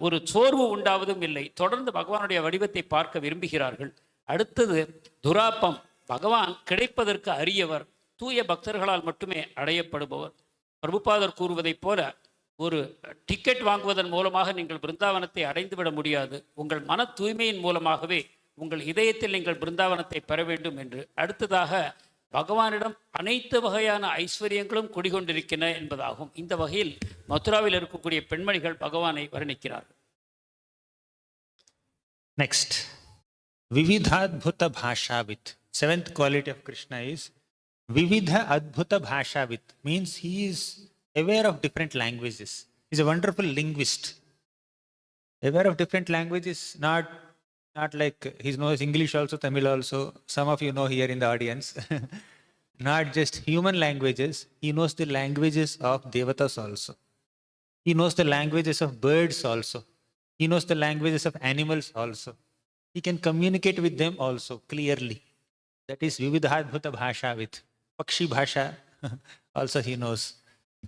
ஒரு சோர்வு உண்டாவதும் இல்லை, தொடர்ந்து பகவானுடைய வடிவத்தை பார்க்க விரும்புகிறார்கள். அடுத்தது துராப்பம், பகவான் கிடைப்பதற்கு அரியவர், தூய பக்தர்களால் மட்டுமே அடையப்படுபவர். பிரபுபாதர் கூறுவதைப் போல ஒரு டிக்கெட் வாங்குவதன் மூலமாக நீங்கள் பிருந்தாவனத்தை அடைந்துவிட முடியாது, உங்கள் மன தூய்மையின் மூலமாகவே உங்கள் இதயத்தில் நீங்கள் பிருந்தாவனத்தை பெற வேண்டும் என்று. அடுத்ததாக பகவானிடம் அனைத்து வகையான ஐஸ்வர்யங்களும் குடிகொண்டிருக்கின்றன என்பதாகும். இந்த வகையில் மதுராவில் இருக்கக்கூடிய பெண்மணிகள் பகவானை வர்ணிக்கிறார்கள். Next, Vividhadbhuta Bhashavit. Seventh quality of Krishna is Vividha Adbhuta Bhashavit, means he is aware of different languages. He's a wonderful linguist. Aware of different languages, not like he knows English also, Tamil also. Some of you know here in the audience. Not just human languages, he knows the languages of Devatas also. He knows the languages of birds also. He knows the languages of animals also. He can communicate with them also clearly. That is Vividhadbhuta Bhasha with Pakshi Bhasha also he knows.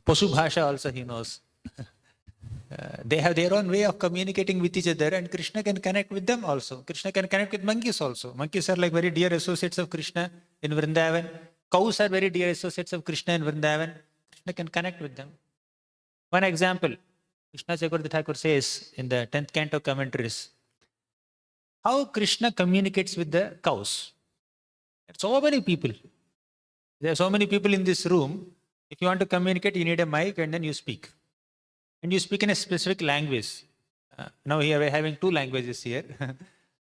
Pasu Bhasha also he knows. They have their own way of communicating with each other, and Krishna can connect with them also. Krishna can connect with monkeys also. Monkeys are like very dear associates of Krishna in Vrindavan. Cows are very dear associates of Krishna in Vrindavan. Krishna can connect with them. One example, Krishna Chakravarti Thakur says in the 10th canto commentaries, how Krishna communicates with the cows. There are so many people. There are so many people in this room. If you want to communicate, you need a mic and then you speak. And you speak in a specific language. Now here we are having two languages here.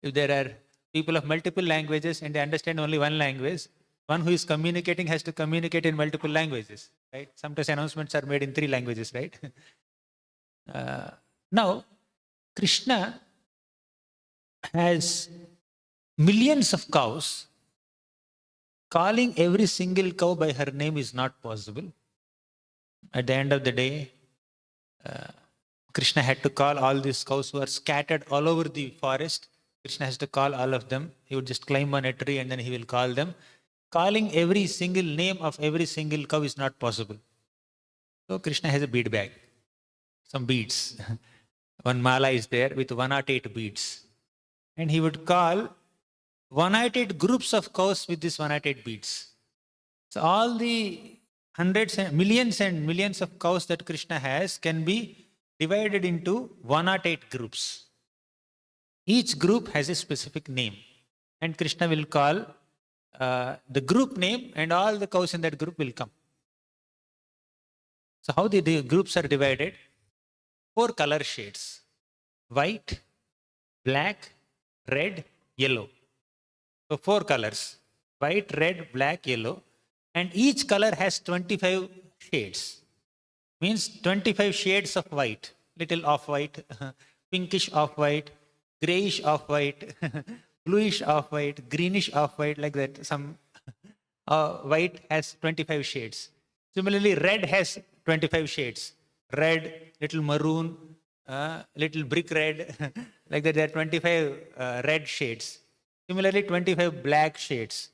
If there are people of multiple languages and they understand only one language, one who is communicating has to communicate in multiple languages, right? Sometimes announcements are made in 3 languages, right? Now, Krishna has millions of cows. Calling every single cow by her name is not possible. At the end of the day, Krishna had to call all these cows who are scattered all over the forest. Krishna has to call all of them. He would just climb on a tree and then he will call them. Calling every single name of every single cow is not possible. So Krishna has a bead bag, some beads. One mala is there with 108 beads. And he would call 108 groups of cows with these 108 beads. So all the hundreds and millions of cows that Krishna has can be divided into 108 groups. Each group has a specific name. And Krishna will call the group name and all the cows in that group will come. So how the groups are divided? 4 color shades. White, black, red, yellow. So 4 colors. White, red, black, yellow. And each color has 25 shades. Means 25 shades of white. Little off-white, pinkish off-white, grayish off-white, bluish off-white, greenish off-white, like that. Some white has 25 shades. Similarly, red has 25 shades. Red, little maroon, little brick red, like that. There are 25 red shades. Similarly, 25 black shades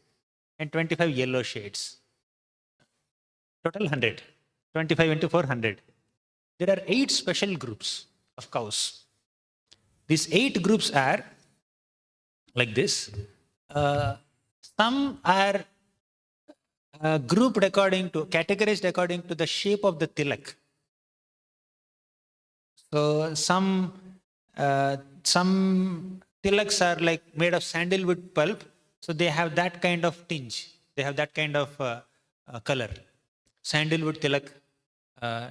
and 25 yellow shades. Total 100. 25 into 400. There are 8 special groups of cows. These 8 groups are like this. Some are categorized according to the shape of the tilak. So some tilaks are like made of sandalwood pulp. So they have that kind of tinge. They have that kind of color. Sandalwood tilak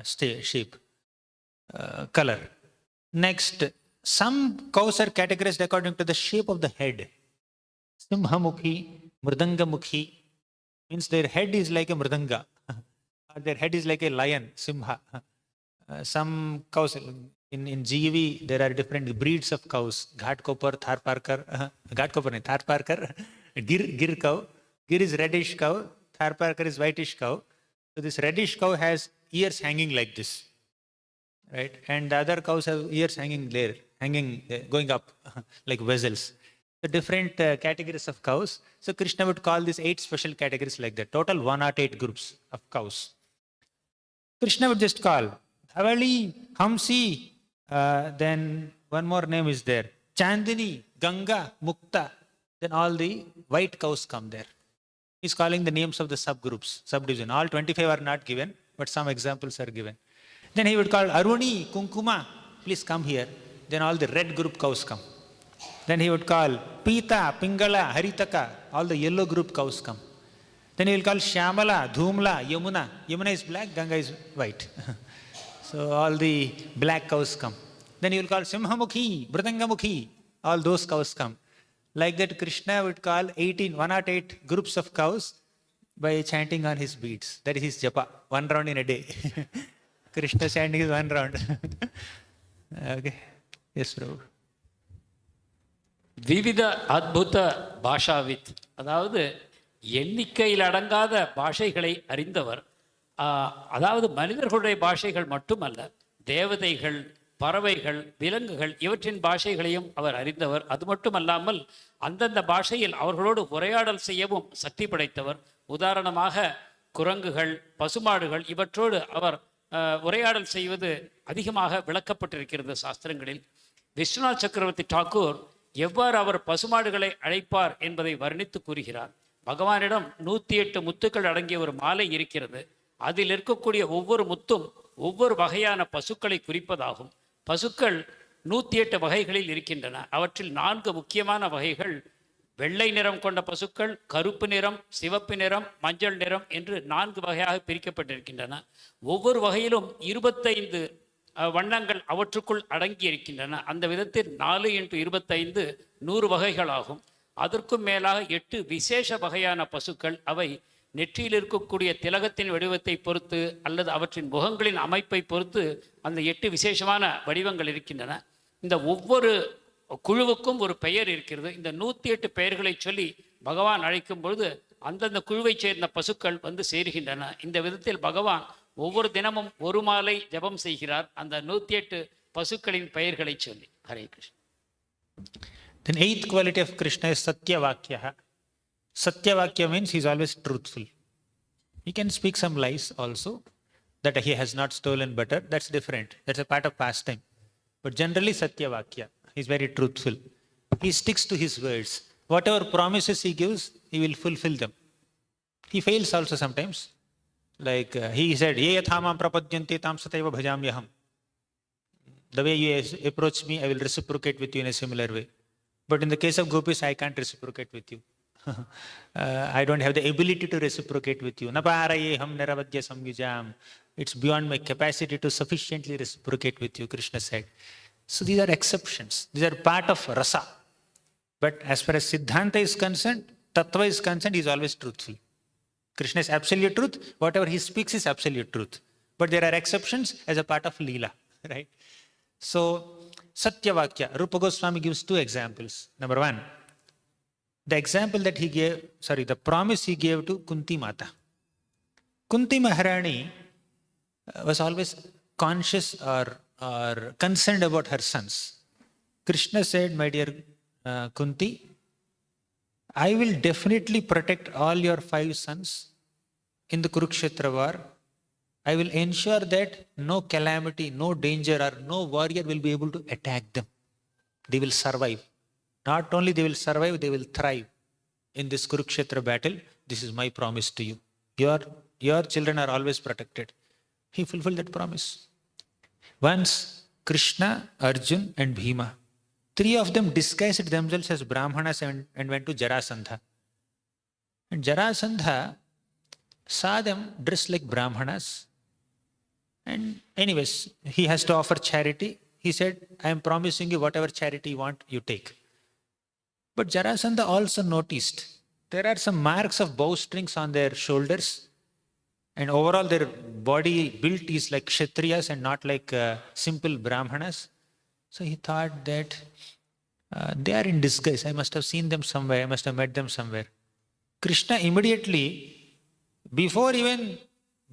shape, color. Next, some cows are categorized according to the shape of the head. Simhamukhi, Mridanga-mukhi, means their head is like a mridanga. Their head is like a lion, simha. Some cows, in GV, there are different breeds of cows. Ghatkopar, Tharparkar, Tharparkar, Gir cow. Gir is reddish cow, Tharparkar is whitish cow. So this reddish cow has ears hanging like this, right? And the other cows have ears hanging there, going up like vessels. So different categories of cows. So Krishna would call these 8 special categories like that. Total 108 groups of cows. Krishna would just call Dhavali, Hamsi, then one more name is there. Chandini, Ganga, Mukta. Then all the white cows come there. He's calling the names of the subdivision. All 25 are not given, but some examples are given. Then he would call Aruni, Kunkuma, please come here. Then all the red group cows come. Then he would call Pita, Pingala, Haritaka, all the yellow group cows come. Then he will call Shyamala, Dhumla, Yamuna. Yamuna is black, Ganga is white. So all the black cows come. Then he will call Simhamukhi, Mridangamukhi. all those cows come. Like that, Krishna would call 108 groups of cows by chanting on his beads. That is his japa, 1 round in a day. Krishna chanting is 1 round. Okay. Yes, Prabhu. Vividh அத்புத பாஷாவித், அதாவது எண்ணிக்கையில் அடங்காத பாஷைகளை அறிந்தவர். அதாவது மனிதர்களுடைய பாஷைகள் மட்டுமல்ல, தேவதைகள், பறவைகள், விலங்குகள் இவற்றின் பாஷைகளையும் அவர் அறிந்தவர். அது மட்டுமல்லாமல் அந்தந்த பாஷையில் அவர்களோடு உரையாடல் செய்யவும் சக்தி படைத்தவர். உதாரணமாக குரங்குகள், பசுமாடுகள் இவற்றோடு அவர் உரையாடல் செய்வது அதிகமாக விளக்கப்பட்டிருக்கிறது சாஸ்திரங்களில். விஸ்வநாத் சக்கரவர்த்தி டாக்கூர் எவ்வாறு அவர் பசுமாடுகளை அழைப்பார் என்பதை வர்ணித்து கூறுகிறார். பகவானிடம் 108 முத்துக்கள் அடங்கிய ஒரு மாலை இருக்கிறது. அதில் இருக்கக்கூடிய ஒவ்வொரு முத்தும் ஒவ்வொரு வகையான பசுக்களை குறிப்பதாகும். பசுக்கள் 108 வகைகளில் இருக்கின்றன. அவற்றில் 4 முக்கியமான வகைகள் வெள்ளை நிறம் கொண்ட பசுக்கள், கருப்பு நிறம், சிவப்பு நிறம், மஞ்சள் நிறம் என்று 4 வகையாக பிரிக்கப்பட்டிருக்கின்றன. ஒவ்வொரு வகையிலும் 25 வண்ணங்கள் அவற்றுக்குள் அடங்கி இருக்கின்றன. அந்த விதத்தில் 4 × 25 100 வகைகள் ஆகும். அதற்கும் மேலாக 8 விசேஷ வகையான பசுக்கள். அவை நெற்றியில் இருக்கக்கூடிய திலகத்தின் வடிவத்தை பொறுத்து அல்லது அவற்றின் முகங்களின் அமைப்பை பொறுத்து அந்த 8 விசேஷமான வடிவங்கள் இருக்கின்றன. இந்த ஒவ்வொரு குழுவுக்கும் ஒரு பெயர் இருக்கிறது. இந்த 108 பெயர்களை சொல்லி பகவான் அழைக்கும் பொழுது அந்தந்த குழுவைச் சேர்ந்த பசுக்கள் வந்து சேருகின்றன. இந்த விதத்தில் பகவான் ஒவ்வொரு தினமும் ஒரு மாலை ஜபம் செய்கிறார், அந்த 108 பசுக்களின் பெயர்களை சொல்லி. Hare Krishna. Then 8th quality of Krishna is Satyavakya. Satyavakya means he is always truthful. He can speak some lies also, that he has not stolen butter. That's different. That's a part of pastime. But generally Satyavakya. He is very truthful. He sticks to his words. Whatever promises he gives, he will fulfill them. He fails also sometimes. Like he said, Ye yathamam prapadyanti tam sataiva bhajamyaham. The way you approach me, I will reciprocate with you in a similar way. But in the case of gopis, I can't reciprocate with you. I don't have the ability to reciprocate with you. Naparayeham niravadya samyujam. It's beyond my capacity to sufficiently reciprocate with you, Krishna said. So these are exceptions. These are part of rasa. But as far as Siddhanta is concerned, Tattva is concerned, he is always truthful. Krishna is absolute truth. Whatever he speaks is absolute truth. But there are exceptions as a part of Leela. Right? So, Satyavakya. Rupa Goswami gives 2 examples. Number 1, the example that he gave, the promise he gave to Kunti Mata. Kunti Maharani was always conscious or concerned about her sons. Krishna said, my dear Kunti, I will definitely protect all your 5 sons in the Kurukshetra war. I will ensure that no calamity, no danger or no warrior will be able to attack them. They will survive. Not only they will survive, they will thrive in this Kurukshetra battle. This is my promise to you. Your children are always protected. He fulfilled that promise. Once Krishna, Arjun and Bhima, 3 of them disguised themselves as Brahmanas and went to Jarasandha. And Jarasandha saw them dressed like Brahmanas. And anyways, he has to offer charity. He said, I am promising you whatever charity you want, you take. But Jarasandha also noticed there are some marks of bowstrings on their shoulders. And overall their body built is like Kshatriyas and not like simple Brahmanas. So he thought that they are in disguise. I must have seen them somewhere. I must have met them somewhere. Krishna immediately, before even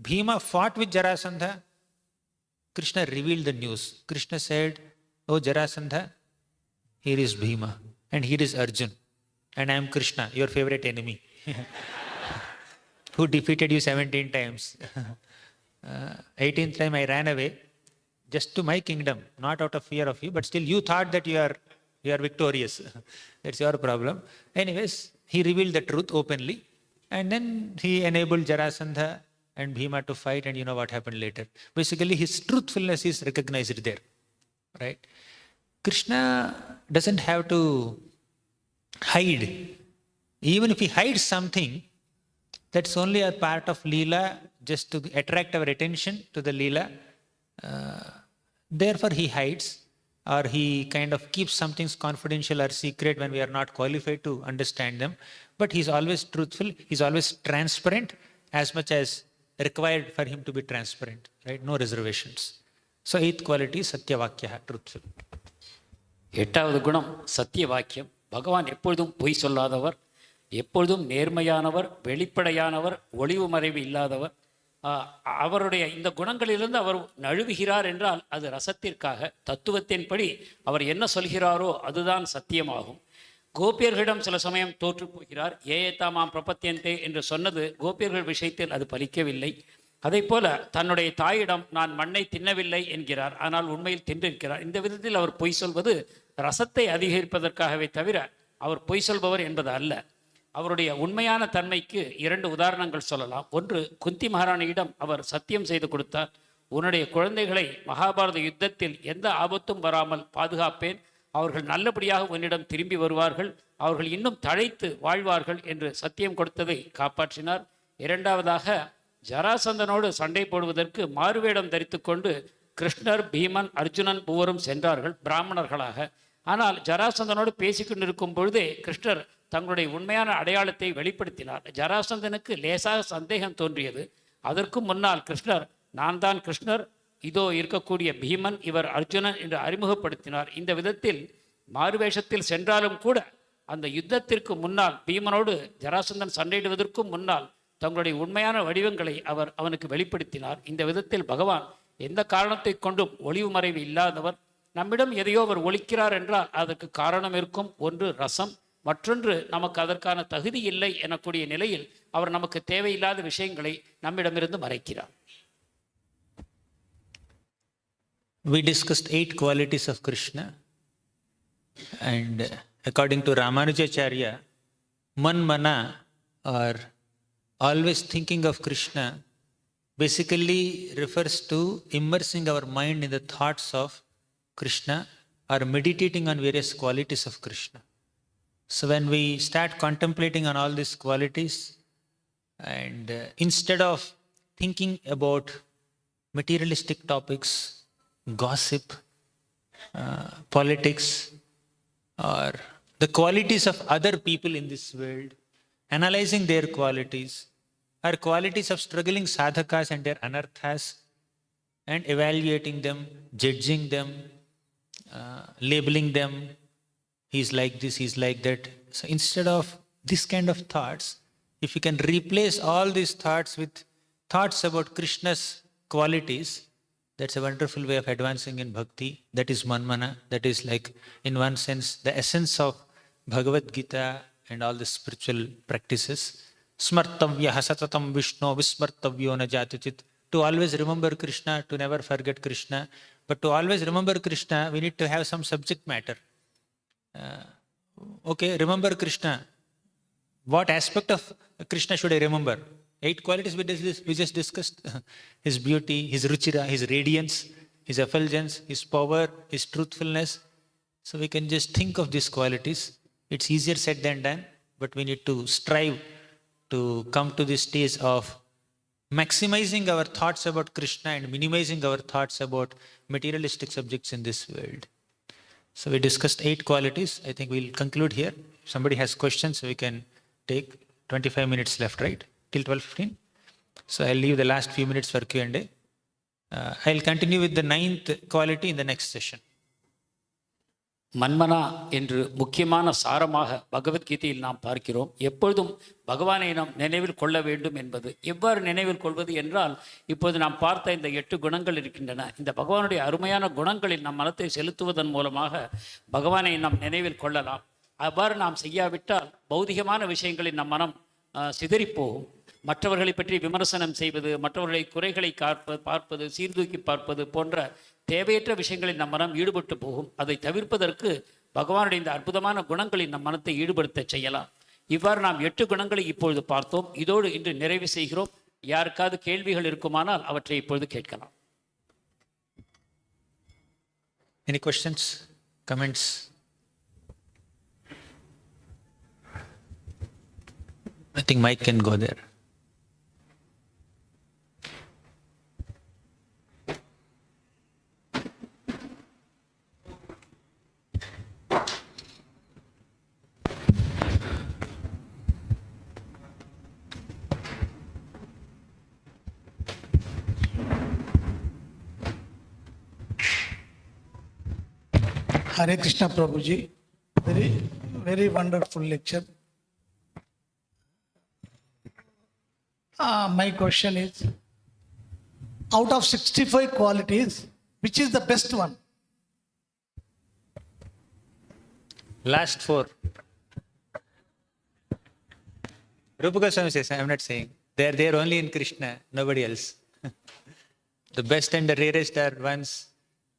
Bhima fought with Jarasandha, Krishna revealed the news. Krishna said, oh Jarasandha, here is Bhima and here is Arjun. And I am Krishna, your favorite enemy. Who defeated you 17 times. 18th time I ran away just to my kingdom, not out of fear of you, but still you thought that you are victorious. That's your problem. Anyways, he revealed the truth openly, and then he enabled Jarasandha and Bhima to fight, and you know what happened later. Basically, his truthfulness is recognized there. Right? Krishna doesn't have to hide. Even if he hides something, that's only a part of Leela, just to attract our attention to the Leela. Therefore he hides. or he kind of keeps some things confidential or secret when we are not qualified to understand them. But he's always truthful, he's always transparent as much as required for him to be transparent, right? No reservations. So eighth quality is Satyavakya, truthful. எட்டாவது குணம் சத்திய வாக்கியம். பகவான் எப்பொழுதும் பொய் சொல்லாதவர், எப்பொழுதும் நேர்மையானவர், வெளிப்படையானவர், ஒளிவு மறைவு இல்லாதவர். அவருடைய இந்த குணங்களிலிருந்து அவர் நழுவுகிறார் என்றால் அது ரசத்திற்காக. தத்துவத்தின்படி அவர் என்ன சொல்கிறாரோ அதுதான் சத்தியமாகும். கோபியர்களிடம் சில சமயம் தோற்று போகிறார். ஏதாமாம் பிரபத்தியந்தே என்று சொன்னது கோபியர்கள் விஷயத்தில் அது பலிக்கவில்லை. அதே போல தன்னுடைய தாயிடம் நான் மண்ணை தின்னவில்லை என்கிறார், ஆனால் உண்மையில் தின்றிருக்கிறார். இந்த விதத்தில் அவர் பொய் சொல்வது ரசத்தை அதிகரிப்பதற்காகவே தவிர அவர் பொய் சொல்பவர் என்பது அல்ல. அவருடைய உண்மையான தன்மைக்கு இரண்டு உதாரணங்கள் சொல்லலாம். ஒன்று, குந்தி மகாராணியிடம் அவர் சத்தியம் செய்து கொடுத்தார், உன்னுடைய குழந்தைகளை மகாபாரத யுத்தத்தில் எந்த ஆபத்தும் வராமல் பாதுகாப்பேன், அவர்கள் நல்லபடியாக உன்னிடம் திரும்பி வருவார்கள், அவர்கள் இன்னும் தழைத்து வாழ்வார்கள் என்று சத்தியம் கொடுத்ததை காப்பாற்றினார். இரண்டாவதாக, ஜராசந்தனோடு சண்டை போடுவதற்கு மாறுவேடம் தரித்து கொண்டு கிருஷ்ணர், பீமன், அர்ஜுனன் மூவரும் சென்றார்கள் பிராமணர்களாக. ஆனால் ஜராசந்தனோடு பேசிக்கொண்டிருக்கும் பொழுதே கிருஷ்ணர் தங்களுடைய உண்மையான அடையாளத்தை வெளிப்படுத்தினார். ஜராசந்தனுக்கு லேசாக சந்தேகம் தோன்றியது. அதற்கு முன்னால் கிருஷ்ணர், நான் தான் கிருஷ்ணர், இதோ இருக்கக்கூடிய பீமன், இவர் அர்ஜுனன் என்று அறிமுகப்படுத்தினார். இந்த விதத்தில் மாறுவேஷத்தில் சென்றாலும் கூட அந்த யுத்தத்திற்கு முன்னால், பீமனோடு ஜராசந்தன் சண்டையிடுவதற்கும் முன்னால் தங்களுடைய உண்மையான வடிவங்களை அவனுக்கு வெளிப்படுத்தினார். இந்த விதத்தில் பகவான் எந்த காரணத்தை கொண்டும் ஒளிவு மறைவு இல்லாதவர். நம்மிடம் எதையோ அவர் ஒழிக்கிறார் என்றால் அதற்கு காரணம் இருக்கும். ஒன்று ரசம், மற்றொன்று நமக்கு அதற்கான தகுதி இல்லை எனக்கூடிய நிலையில் அவர் நமக்கு தேவையில்லாத விஷயங்களை நம்மிடமிருந்து மறைக்கிறார். We discussed 8 qualities of Krishna, and according to Ramanujacharya, manmana, or always thinking of Krishna, basically refers to immersing our mind in the thoughts of Krishna or meditating on various qualities of Krishna. So when we start contemplating on all these qualities, and instead of thinking about materialistic topics, gossip, politics, or the qualities of other people in this world, analyzing their qualities, or qualities of struggling sadhakas and their anarthas, and evaluating them, judging them, labeling them, he's like this, he's like that. So instead of this kind of thoughts, if you can replace all these thoughts with thoughts about Krishna's qualities, that's a wonderful way of advancing in bhakti. That is manmana. That is, like, in one sense, the essence of Bhagavad Gita and all the spiritual practices. Smartavya satatam Vishnu vismartavyo na jatichit. To always remember Krishna, to never forget Krishna. But to always remember Krishna, we need to have some subject matter. Okay, remember Krishna. What aspect of Krishna should I remember? 8 qualities we just discussed. His beauty, his ruchira, his radiance, his effulgence, his power, his truthfulness. So we can just think of these qualities. It's easier said than done, but we need to strive to come to this stage of maximizing our thoughts about Krishna and minimizing our thoughts about materialistic subjects in this world. So we discussed 8 qualities. I think we'll conclude here. If somebody has questions, we can take 25 minutes left, right? Till 12:15. So I'll leave the last few minutes for Q&A. I'll continue with the 9th quality in the next session. மன்மனா என்று முக்கியமான சாரமாக பகவத்கீதையில் நாம் பார்க்கிறோம். எப்பொழுதும் பகவானை நாம் நினைவில் கொள்ள வேண்டும் என்பது. எவ்வாறு நினைவில் கொள்வது என்றால், இப்போது நாம் பார்த்த இந்த 8 குணங்கள் இருக்கின்றன. இந்த பகவானுடைய அருமையான குணங்களில் நம் மனத்தை செலுத்துவதன் மூலமாக பகவானை நாம் நினைவில் கொள்ளலாம். அவ்வாறு நாம் செய்யாவிட்டால் பௌதிகமான விஷயங்களில் நம் மனம் சிதறிப்போகும். மற்றவர்களை பற்றி விமர்சனம் செய்வது, மற்றவர்களை குறைகளை பார்ப்பது, சீர்தூக்கி பார்ப்பது போன்ற தேவையற்ற விஷயங்களில் நம் மனம் ஈடுபட்டு போகும். அதை தவிர்ப்பதற்கு பகவானுடைய இந்த அற்புதமான குணங்களில் நம் மனத்தை ஈடுபடுத்த செய்யலாம். இவ்வாறு நாம் 8 குணங்களை இப்பொழுது பார்த்தோம். இதோடு இன்று நிறைவு செய்கிறோம். யாருக்காவது கேள்விகள் இருக்குமானால் அவற்றை இப்பொழுது கேட்கலாம். Any questions, comments? I think Mike can go there. Hare Krishna Prabhuji, very wonderful lecture. My question is, out of 65 qualities, which is the best one? Last 4. Rupa Goswami says, I am not saying. They are there only in Krishna, nobody else. The best and the rarest are ones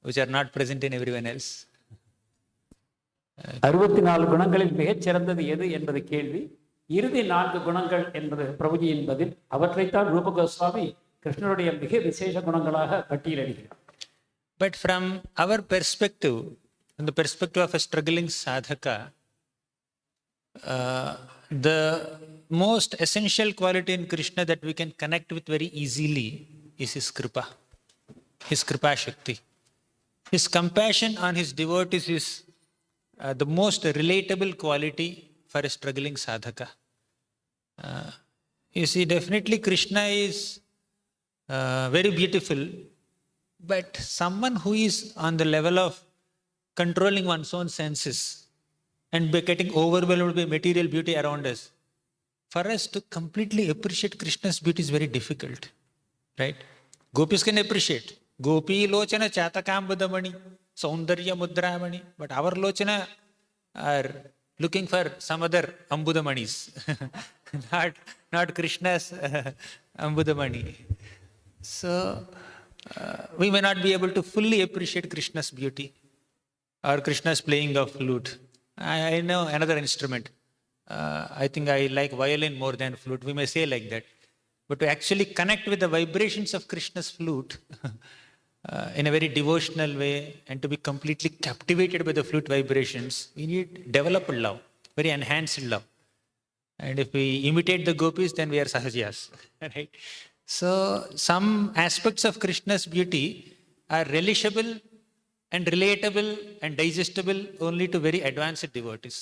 which are not present in everyone else. 64 குணங்களில் மிகச் சிறந்தது எது என்பது கேள்வி. இறுதி 4 குணங்கள் என்பது பிரபுஜியின் பதில். அவற்றைத்தான் ரூப கோஸ்வாமி கிருஷ்ணருடைய மிக விசேஷ குணங்களாக பட்டியலிடுகிறார். But from our perspective, from the perspective of a struggling sadhaka, the most essential quality in Krishna that we can connect with very easily is his kripa, his kripa shakti. His compassion on his devotees is the most relatable quality for a struggling sadhaka. You see, definitely Krishna is very beautiful, but someone who is on the level of controlling one's own senses and by getting overwhelmed by material beauty around us, for us to completely appreciate Krishna's beauty is very difficult, right? Gopis can appreciate. Gopi lochana chatakambudamani, saundarya mudramani, but our lochana are looking for some other ambudamanis, not Krishna's ambudamani. So we may not be able to fully appreciate Krishna's beauty or Krishna's playing of flute. I know another instrument. I think I like violin more than flute. We may say like that. But to actually connect with the vibrations of Krishna's flute in a very devotional way and to be completely captivated by the flute vibrations, we need developed love, very enhanced love. And if we imitate the gopis, then we are sahajas. Right? So some aspects of Krishna's beauty are relishable and relatable and digestible only to very advanced devotees.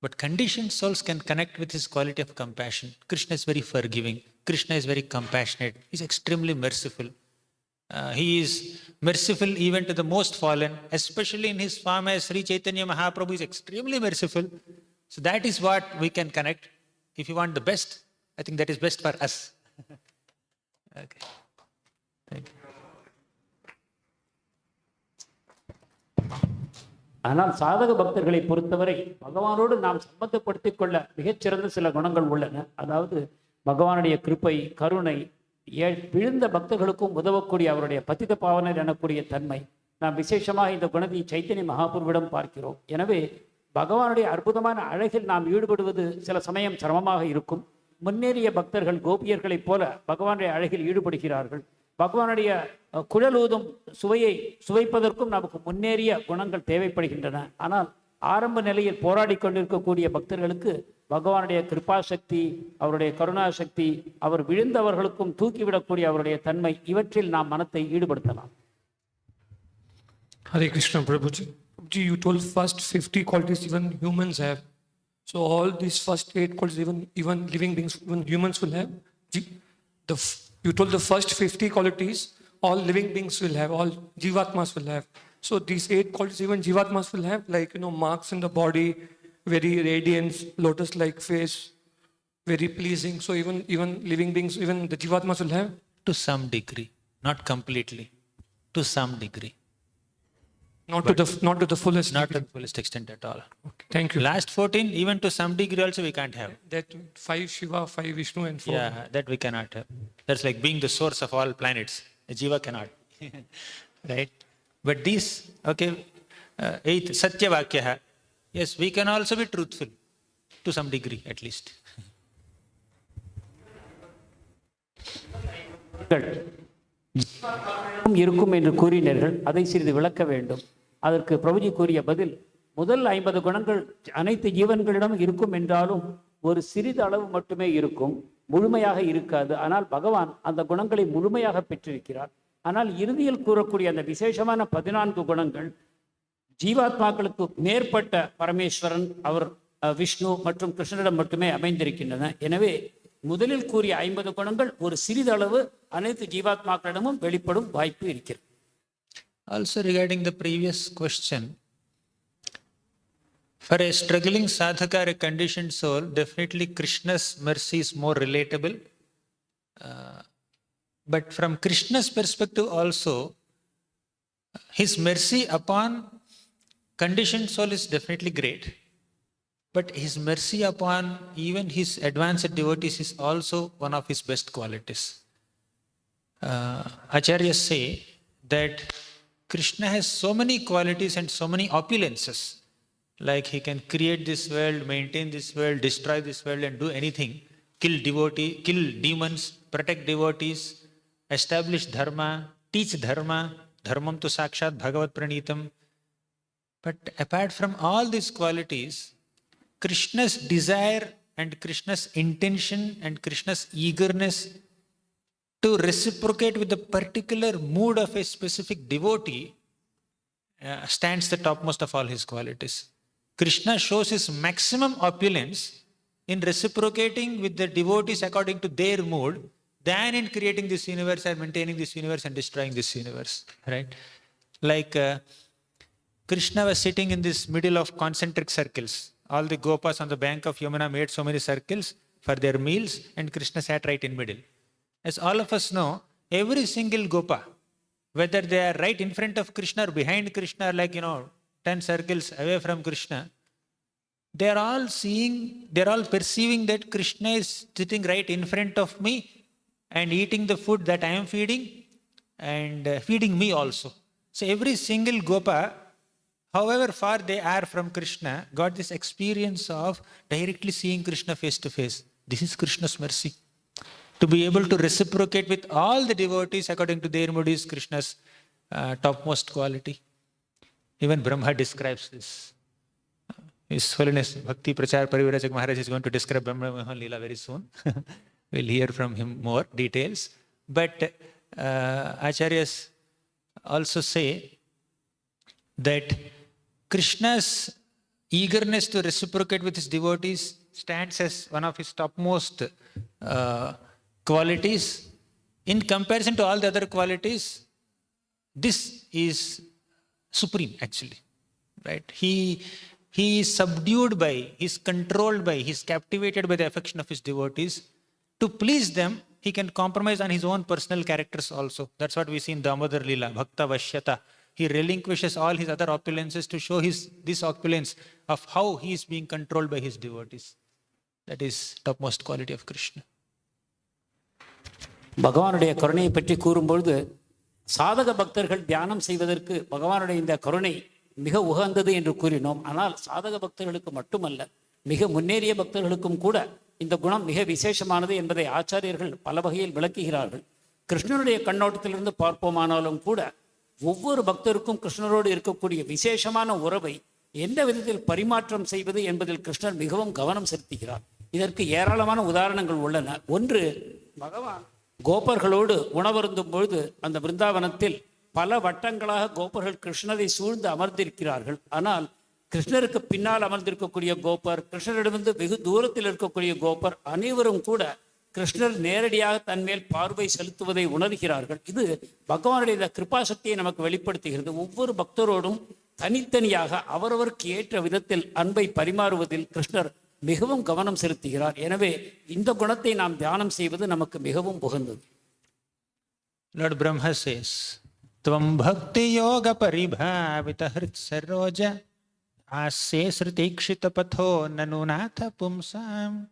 But conditioned souls can connect with his quality of compassion. Krishna is very forgiving. Krishna is very compassionate. He is extremely merciful. He is merciful even to the most fallen, especially in his form as Sri Chaitanya Mahaprabhu is extremely merciful. So that is what we can connect. If you want the best, I think that is best for us. Okay. Thank you. ஆனால் சாதக பக்தர்களை பொறுத்தவரை பகவானோடு நாம் சம்பந்தப்படுத்திக் கொள்ள மிகச்சிறந்த சில குணங்கள் உள்ளன. அதாவது பகவானுடைய கிருபை, கருணை, விழுந்த பக்தர்களுக்கும் உதவக்கூடிய அவருடைய பதித பாவனர் எனக்கூடிய தன்மை நாம் விசேஷமாக இந்த குணத்தை சைத்தன்ய மகாபுருவிடம் பார்க்கிறோம். எனவே பகவானுடைய அற்புதமான அழகில் நாம் ஈடுபடுவது சில சமயம் சிரமமாக இருக்கும். முன்னேறிய பக்தர்கள் கோபியர்களைப் போல பகவானுடைய அழகில் ஈடுபடுகிறார்கள். பகவானுடைய குழலூதும் சுவையை சுவைப்பதற்கும் நமக்கு முன்னேறிய குணங்கள் தேவைப்படுகின்றன. ஆனால் ஆரம்ப நிலையில் போராடி கொண்டிருக்கக்கூடிய பக்தர்களுக்கு பகவானுடைய கிருபாசக்தி, அவருடைய கருணாசக்தி, அவர் விழுந்தவர்களுக்கும் தூக்கிவிடக்கூடிய அவருடைய தன்மை, இவற்றில் நாம் மனத்தை ஈடுபடுத்தலாம். Hare Krishna Prabhuji. Prabhuji, you told first 50 qualities even humans have. So all these first 8 qualities even living beings, even humans will have. You told the first 50 qualities all living beings will have, all jivatmas will have. So these 8 qualities even jivatmas will have, like, marks in the body, very radiant, lotus-like face, very pleasing. So even living beings, even the jivatmas will have? To some degree, not completely, to some degree. Not to the fullest. Not to the fullest extent at all. Okay, thank you. Last 14, even to some degree also we can't have. That 5 Shiva, 5 Vishnu and 4. Yeah, that we cannot have. That's like being the source of all planets. A jiva cannot. Right? But these, okay, 8th, Satya Vakya. Yes, we can also be truthful to some degree at least. இருக்கும் என்று கூறினீர்கள், அதை சிறிது விளக்க வேண்டும். அதற்கு பிரபுஜி கூறிய பதில், முதல் 50 குணங்கள் அனைத்து ஜீவன்களிடம் இருக்கும் என்றாலும் ஒரு சிறிது அளவு மட்டுமே இருக்கும், முழுமையாக இருக்காது. ஆனால் பகவான் அந்த குணங்களை முழுமையாக பெற்றிருக்கிறார். ஆனால் இறுதியில் கூறக்கூடிய அந்த விசேஷமான 14 குணங்கள் ஜீவாத்மாக்களுக்கு மேற்பட்ட பரமேஸ்வரன், அவர் விஷ்ணு மற்றும் கிருஷ்ணனிடம் மட்டுமே அமைந்திருக்கின்றன. எனவே முதலில் கூறிய 50 குணங்கள் ஒரு சிறிதளவு அனைத்து ஜீவாத்மாக்களிடமும் வெளிப்படும் வாய்ப்பு இருக்கிறது. Also regarding the previous question, For a struggling sadhaka or a conditioned soul, definitely Krishna's mercy is more relatable. But from Krishna's perspective also, his mercy upon conditioned soul is definitely great. But his mercy upon even his advanced devotees is also one of his best qualities. Acharyas say that Krishna has so many qualities and so many opulences. Like he can create this world, maintain this world, destroy this world and do anything. Kill demons, protect devotees, establish dharma, teach dharma, dharmam tu sakshat bhagavat pranitam. But apart from all these qualities, Krishna's desire and Krishna's intention and Krishna's eagerness to reciprocate with the particular mood of a specific devotee stands the topmost of all his qualities. Krishna shows his maximum opulence in reciprocating with the devotees according to their mood than in creating this universe and maintaining this universe and destroying this universe. Right? Like Krishna was sitting in this middle of concentric circles. All the gopas on the bank of Yamuna made so many circles for their meals, and Krishna sat right in middle. As all of us know, every single gopa, whether they are right in front of Krishna or behind Krishna, or like 10 circles away from Krishna, they are all perceiving that Krishna is sitting right in front of me and eating the food that I am feeding and feeding me also. So every single gopa, however far they are from Krishna, got this experience of directly seeing Krishna face to face. This is Krishna's mercy. To be able to reciprocate with all the devotees according to their mood is Krishna's topmost quality. Even Brahma describes this. His Holiness Bhakti Prachar Parivrajak Maharaj is going to describe Brahma Mohan Leela very soon. We'll hear from him more details. But Acharyas also say that Krishna's eagerness to reciprocate with his devotees stands as one of his topmost qualities. In comparison to all the other qualities, this is supreme actually. Right? He is subdued by, he is controlled by, he is captivated by the affection of his devotees. To please them, he can compromise on his own personal characters also. That's what we see in Damodar Leela, Bhakta Vashyata. He relinquishes all his other opulences to show this opulence of how he is being controlled by his devotees. That is topmost quality of Krishna. பகவானுடைய கருணையை பற்றி கூறும்பொழுது சாதக பக்தர்கள் தியானம் செய்வதற்கு பகவானுடைய இந்த கருணை மிக உகந்தது என்று கூறினோம். ஆனால் சாதக பக்தர்களுக்கு மட்டுமல்ல, மிக முன்னேறிய பக்தர்களுக்கும் கூட இந்த குணம் மிக விசேஷமானது என்பதை ஆச்சாரியர்கள் பல வகையில் விளக்குகிறார்கள். கிருஷ்ணனுடைய கண்ணோட்டத்திலிருந்து பார்ப்போமானாலும் கூட ஒவ்வொரு பக்தருக்கும் கிருஷ்ணரோடு இருக்கக்கூடிய விசேஷமான உறவை எந்த விதத்தில் பரிமாற்றம் செய்வது என்பதில் கிருஷ்ணர் மிகவும் கவனம் செலுத்துகிறார். இதற்கு ஏராளமான உதாரணங்கள் உள்ளன. ஒன்று, பகவான் கோபர்களோடு உணவருந்தும் பொழுது அந்த பிருந்தாவனத்தில் பல வட்டங்களாக கோபர்கள் கிருஷ்ணரை சூழ்ந்து அமர்ந்திருக்கிறார்கள். ஆனால் கிருஷ்ணருக்கு பின்னால் அமர்ந்திருக்கக்கூடிய கோபர், கிருஷ்ணரிடமிருந்து வெகு தூரத்தில் இருக்கக்கூடிய கோபர் அனைவரும் கூட கிருஷ்ணர் நேரடியாக தன்மேல் பார்வை செலுத்துவதை உணர்கிறார்கள். இது பகவானுடைய இந்த கிருபா சக்தியை நமக்கு வெளிப்படுத்துகிறது. ஒவ்வொரு பக்தரோடும் தனித்தனியாக அவரவருக்கு ஏற்ற விதத்தில் அன்பை பரிமாறுவதில் கிருஷ்ணர் மிகவும் கவனம் செலுத்துகிறார். எனவே இந்த குணத்தை நாம் தியானம் செய்வது நமக்கு மிகவும் உகந்தது. Lord Brahma says, Tvam bhakti yoga paribhavita hrit saroja asye sritikshita patho nanunatha pumsam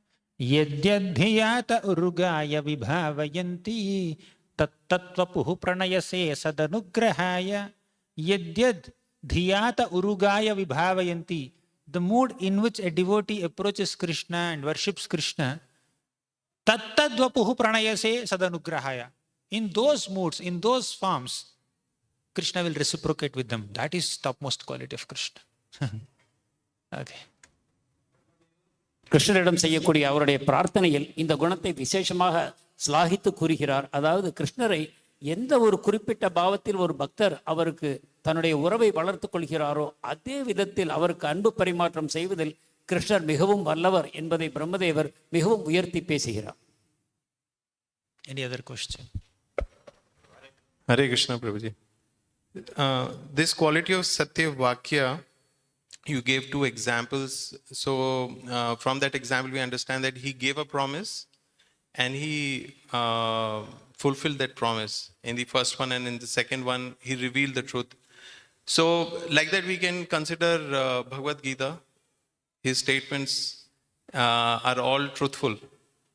yadyadhyata urugaya vibhavayanti tattatvapuhu pranayase sadanugrahaya yadyad dhyata urugaya vibhavayanti. The mood in which a devotee approaches Krishna and worships Krishna, tattadvapuhu pranayase sadanugrahaya. In those moods, in those forms, Krishna will reciprocate with them. That is topmost quality of Krishna. Okay. கிருஷ்ணரிடம் செய்யக்கூடிய அவருடைய பிரார்த்தனையில் இந்த குணத்தை விசேஷமாக ஸ்லாகித்து கூறுகிறார். அதாவது கிருஷ்ணரை எந்த ஒரு குறிப்பிட்ட பாவத்தில் ஒரு பக்தர் அவருக்கு தன்னுடைய உறவை வளர்த்து கொள்கிறாரோ அதே விதத்தில் அவருக்கு அன்பு பரிமாற்றம் செய்வதில் கிருஷ்ணர் மிகவும் வல்லவர் என்பதை பிரம்மதேவர் மிகவும் உயர்த்தி பேசுகிறார். Any other question? Hare Krishna Prabhuji. This quality of Satya Vakya you gave two examples. So from that example, we understand that he gave a promise and he fulfilled that promise in the first one, and in the second one, he revealed the truth. So like that, we can consider Bhagavad Gita. His statements are all truthful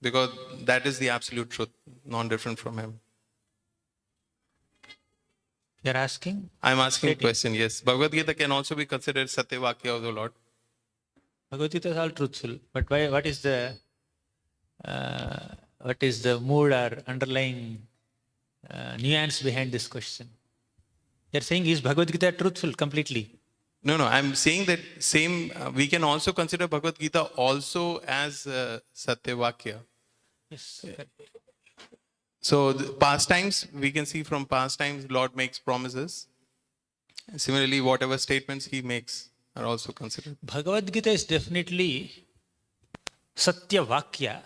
because that is the absolute truth, non-different from him. You're asking? I'm asking a Stating. question, yes. Bhagavad Gita can also be considered Satyavakya of the Lord. Bhagavad Gita is all truthful, but why? What is the mood or underlying nuance behind this question? You're saying, is Bhagavad Gita truthful completely? No, I'm saying that same, we can also consider Bhagavad Gita also as Satyavakya. Yes. So the past times, we can see from past times, Lord makes promises. Similarly, whatever statements he makes are also considered. Bhagavad Gita is definitely Satya Vakya,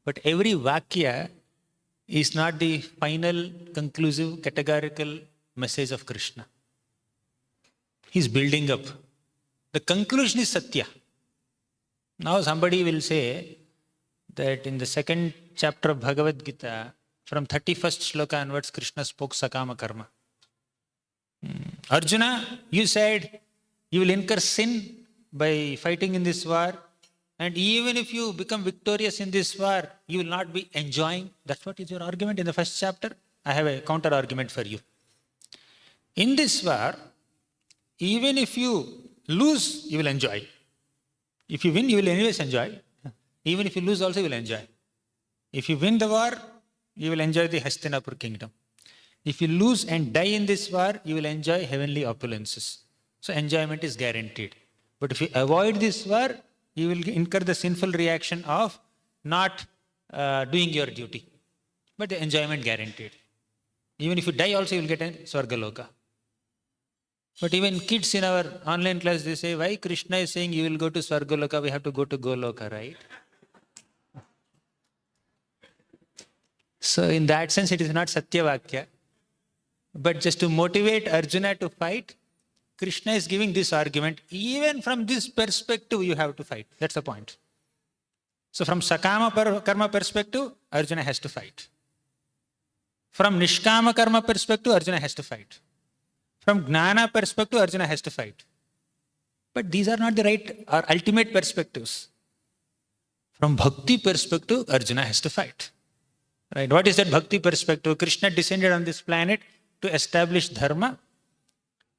but every Vakya is not the final, conclusive, categorical message of Krishna. He's building up. The conclusion is Satya. Now somebody will say that in the second chapter of Bhagavad Gita, from 31st shloka onwards, Krishna spoke Sakama Karma. Arjuna, you said you will incur sin by fighting in this war, and even if you become victorious in this war, you will not be enjoying. That's what is your argument in the first chapter. I have a counter argument for you. In this war, even if you lose, you will enjoy. If you win, you will anyways enjoy. Even if you lose also, you will enjoy. If you win the war, you will enjoy the Hastinapur kingdom. If you lose and die in this war, you will enjoy heavenly opulences. So enjoyment is guaranteed. But if you avoid this war, you will incur the sinful reaction of not doing your duty. But the enjoyment guaranteed. Even if you die also, you will get a Swargaloka. But even kids in our online class, they say, why Krishna is saying you will go to Swargaloka, we have to go to Goloka, right? So in that sense, it is not Satyavakya. But just to motivate Arjuna to fight, Krishna is giving this argument. Even from this perspective, you have to fight. That's the point. So from Sakama Karma perspective, Arjuna has to fight. From Nishkama Karma perspective, Arjuna has to fight. From Gnana perspective, Arjuna has to fight. But these are not the right or ultimate perspectives. From Bhakti perspective, Arjuna has to fight. Right? What is that Bhakti perspective? Krishna descended on this planet to establish dharma,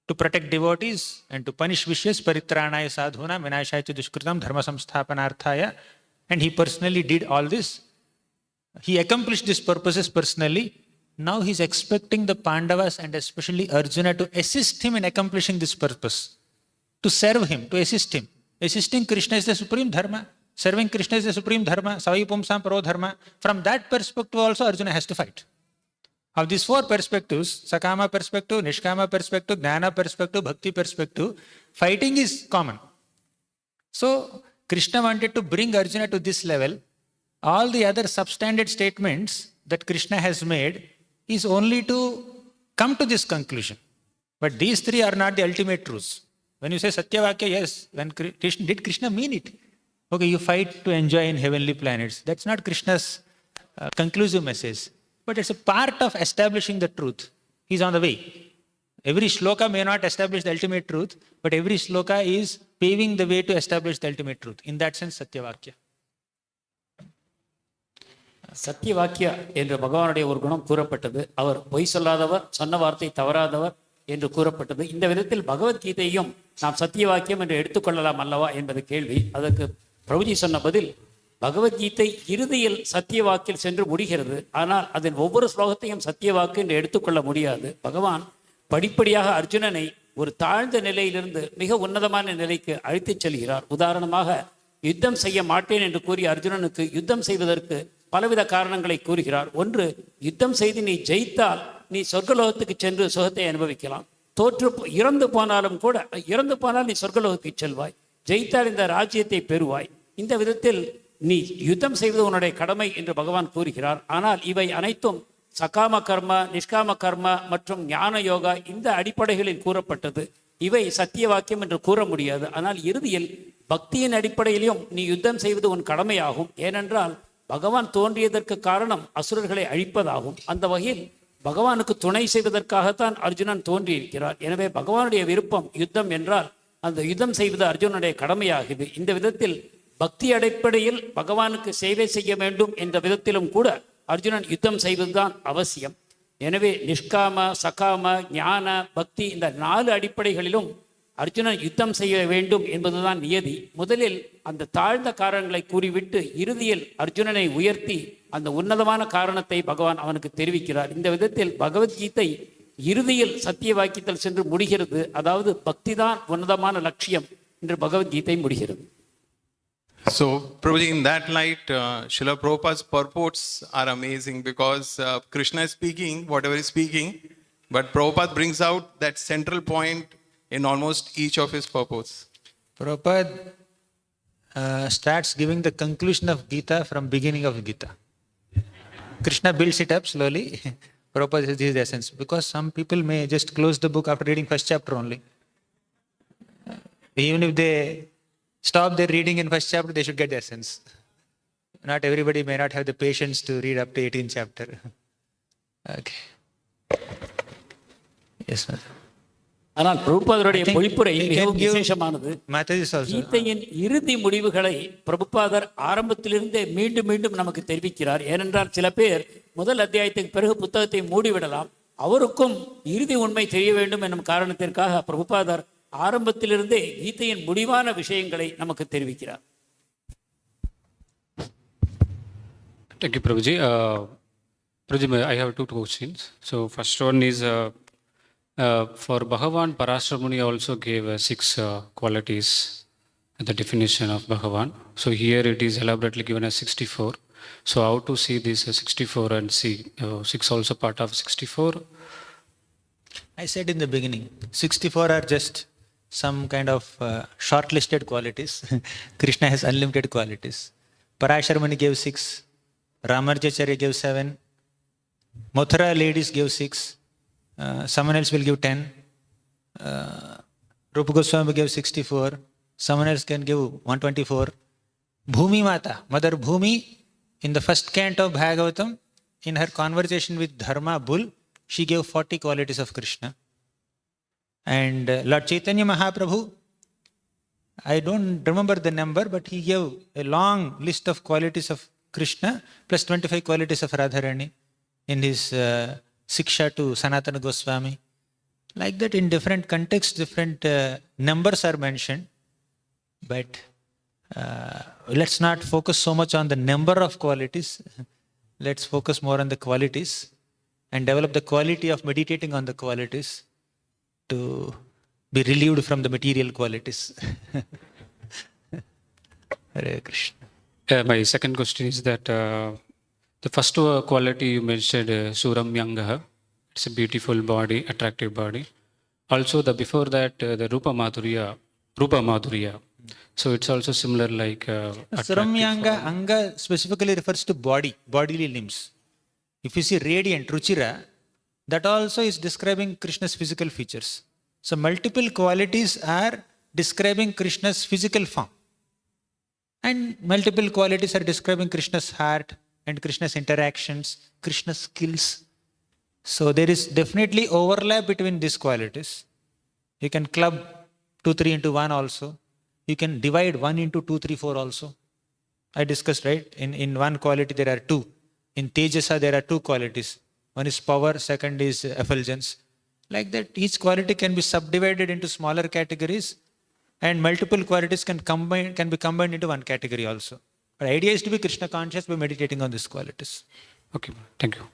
to protect devotees, and to punish vicious, paritranaya sadhuna, vinashaya cha dushkritam, dharma samsthapanarthaya. And he personally did all this. He accomplished these purposes personally. Now he is expecting the Pandavas and especially Arjuna to assist him in accomplishing this purpose. To serve him, to assist him. Assisting Krishna is the supreme dharma. Serving Krishna is the supreme dharma. Savai pumsam paro dharma. From that perspective also Arjuna has to fight. Of these four perspectives, Sakama perspective, Nishkama perspective, Gnana perspective, Bhakti perspective, fighting is common. So Krishna wanted to bring Arjuna to this level. All the other substandard statements that Krishna has made is only to come to this conclusion. But these three are not the ultimate truths. When you say Satyavakya, yes, when Krishna, did Krishna mean it? Okay, you fight to enjoy in heavenly planets. That's not Krishna's conclusive message. But it's a part of establishing the truth. He's on the way. Every shloka may not establish the ultimate truth, but every shloka is paving the way to establish the ultimate truth. In that sense, Satyavakya. சத்தியவாக்கியா என்ற பகவானுடைய ஒரு குணம் கூறப்பட்டது. அவர் பொய் சொல்லாதவர், சொன்ன வார்த்தை தவறாதவர் என்று கூறப்பட்டது. இந்த விதத்தில் பகவத்கீதையும் நாம் சத்தியவாக்கியம் என்று எடுத்துக்கொள்ளலாம் அல்லவா என்பது கேள்வி. அதற்கு பிரபுஜி சொன்ன பதில், பகவத்கீதை இறுதியில் சத்தியவாக்கில் சென்று முடிகிறது. ஆனால் அதன் ஒவ்வொரு ஸ்லோகத்தையும் சத்தியவாக்கு என்று எடுத்துக்கொள்ள முடியாது. பகவான் படிப்படியாக அர்ஜுனனை ஒரு தாழ்ந்த நிலையிலிருந்து மிக உன்னதமான நிலைக்கு அழைத்துச் செல்கிறார். உதாரணமாக, யுத்தம் செய்ய மாட்டேன் என்று கூறிய அர்ஜுனனுக்கு யுத்தம் செய்வதற்கு பலவித காரணங்களை கூறுகிறார். ஒன்று, யுத்தம் செய்து நீ ஜெயித்தால் நீ சொர்க்கலோகத்துக்கு சென்று சுகத்தை அனுபவிக்கலாம். இறந்து போனால் நீ சொர்க்கலோகத்துக்கு செல்வாய். ஜெயித்தால் இந்த ராஜ்யத்தை பெறுவாய். இந்த விதத்தில் நீ யுத்தம் செய்வது உன்னுடைய கடமை என்று பகவான் கூறுகிறார். ஆனால் இவை அனைத்தும் சகாம கர்ம, நிஷ்காம கர்ம மற்றும் ஞான யோகா இந்த அடிப்படைகளில் கூறப்பட்டது. இவை சத்திய வாக்கியம் என்று கூற முடியாது. ஆனால் இறுதியில் பக்தியின் அடிப்படையிலும் நீ யுத்தம் செய்வது உன் கடமையாகும். ஏனென்றால் பகவான் தோன்றியதற்கு காரணம் அசுரர்களை அழிப்பதாகும். அந்த வகையில் பகவானுக்கு துணை செய்வதற்காகத்தான் அர்ஜுனன் தோன்றியிருக்கிறார். எனவே பகவானுடைய விருப்பம் யுத்தம் என்றால் அந்த யுத்தம் செய்வது அர்ஜுனனுடைய கடமையாகுது. இந்த விதத்தில் பக்தி அடிப்படையில் பகவானுக்கு சேவை செய்ய வேண்டும் என்ற விதத்திலும் கூட அர்ஜுனன் யுத்தம் செய்வதுதான் அவசியம். எனவே நிஷ்காம, சகாம, ஞான, பக்தி இந்த 4 அடிப்படைகளிலும் அர்ஜுனன் யுத்தம் செய்ய வேண்டும் என்பதுதான் நியதி. முதலில் அந்த தாழ்ந்த காரணங்களை கூறிவிட்டு இறுதியில் அர்ஜுனனை உயர்த்தி அந்த உன்னதமான காரணத்தை பகவான் அவனுக்கு தெரிவிக்கிறார். இந்த விதத்தில் பகவத்கீதை இறுதியில் சத்திய வாக்கியத்தில் சென்று முடிகிறது. அதாவது பக்தி தான் உன்னதமான லட்சியம் என்று பகவத்கீதை முடிகிறது. So, Prabhuji, in that light, Srila Prabhupada's purports are amazing because Krishna is speaking, whatever he's speaking, but Prabhupada brings out that central point in almost each of his purports. Prabhupada starts giving the conclusion of Gita from beginning of Gita. Krishna builds it up slowly. Prabhupada says this is the essence. Because some people may just close the book after reading first chapter only. Even if they stop their reading in first chapter, they should get the essence. Not everybody may not have the patience to read up to 18th chapter. Okay. Yes, ma'am. ஆனால் பிரபுபாதருடைய பொழிப்புரை you can மிகவும் give விசேஷமானது. Mataji's also. கீதையின் இறுதி முடிவுகளை பிரபுபாதர் ஆரம்பத்திலிருந்தே மீண்டும் மீண்டும் நமக்கு தெரிவிக்கிறார். ஏனென்றால் சில பேர் முதல் அத்தியாயத்துக்கு பிறகு புத்தகத்தை மூடிவிடலாம். அவருக்கும் இறுதி உண்மை தெரிய வேண்டும் என்னும் காரணத்திற்காக பிரபுபாதர் ஆரம்பத்திலிருந்தே கீதையின் முடிவான விஷயங்களை நமக்கு தெரிவிக்கிறார். Thank you, Prabhuji. Prabhuji, I have 2 questions. So, first one is for Bhagavan, Parashara Muni also gave 6 qualities at the definition of Bhagavan. So, here it is elaborately given as 64. So, how to see this 64 and see 6 also part of 64? I said in the beginning, 64 are just some kind of shortlisted qualities. Krishna has unlimited qualities. Parashara Muni gave 6, Ramarjacharya gave 7, Mathura ladies gave 6, someone else will give 10, Rupa Goswami gave 64, someone else can give 124. Bhumi Mata, Mother Bhumi, in the first canto of Bhagavatam, in her conversation with Dharma Bull, she gave 40 qualities of Krishna. And Lord Chaitanya Mahaprabhu, I don't remember the number, but he gave a long list of qualities of Krishna plus 25 qualities of Radharani in his Siksha to Sanatana Goswami. Like that, in different contexts, different numbers are mentioned. But let's not focus so much on the number of qualities. Let's focus more on the qualities and develop the quality of meditating on the qualities to be relieved from the material qualities. Hare Krishna. My second question is that the first quality you mentioned, Suramyangaha, it's a beautiful body, attractive body. Also, before that, the Rupa Madhurya. So it's also similar like Suramyanga, Anga specifically refers to body, bodily limbs. If you see radiant, Ruchira, that also is describing Krishna's physical features. So multiple qualities are describing Krishna's physical form. And multiple qualities are describing Krishna's heart and Krishna's interactions, Krishna's skills. So there is definitely overlap between these qualities. You can club 2, 3 into 1 also. You can divide 1 into 2, 3, 4 also. I discussed, right? In one quality there are 2. In Tejasa there are 2 qualities. One is power, second is effulgence. Like that, each quality can be subdivided into smaller categories, and multiple qualities can be combined into one category also. But the idea is to be Krishna conscious by meditating on these qualities. okay, thank you.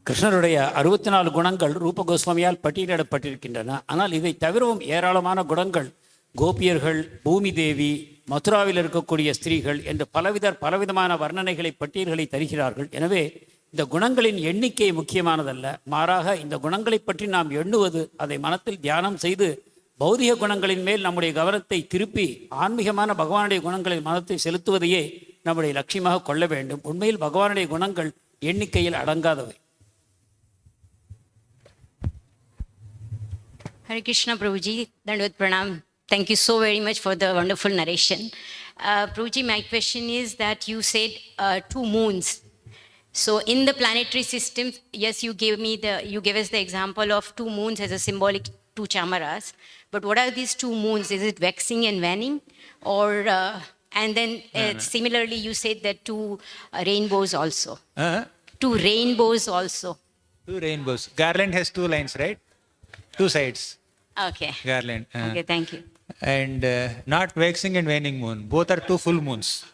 கிருஷ்ணருடைய 64 குணங்கள் ரூப கோஸ்வாமியால் பட்டியலிடப்பட்டிருக்கின்றன. ஆனால் இதை தவிரவும் ஏராளமான குணங்கள் கோபியர்கள், பூமி தேவி, மதுராவில் இருக்கக்கூடிய ஸ்திரீகள் என்று பலவிதமான வர்ணனைகளை பட்டியல்களை தருகிறார்கள். எனவே இந்த குணங்களின் எண்ணிக்கை முக்கியமானதல்ல, மாறாக இந்த குணங்களை பற்றி நாம் எண்ணுவது, அதை மனத்தில் தியானம் செய்து பௌதிக குணங்களின் மேல் நம்முடைய கவனத்தை திருப்பி ஆன்மீகமான பகவானுடைய குணங்களில் மனத்தை செலுத்துவதையே நம்முடைய லட்சியமாக கொள்ள வேண்டும். உண்மையில் பகவானுடைய குணங்கள் எண்ணிக்கையில் அடங்காதவை. Hare Krishna, Prabhuji. Dandavad Pranam. Thank you so very much for the wonderful narration. Prabhuji, my question is that you said 2 moons. So in the planetary system, yes, you gave us the example of 2 moons as a symbolic 2 chamaras. But what are these 2 moons? Is it waxing and waning? Or, and then similarly, you said that 2 rainbows also. 2 rainbows also. 2 rainbows. Garland has 2 lines, right? 2 sides. Okay. Garland. Okay, thank you. And not waxing and waning moon. Both are 2 full moons.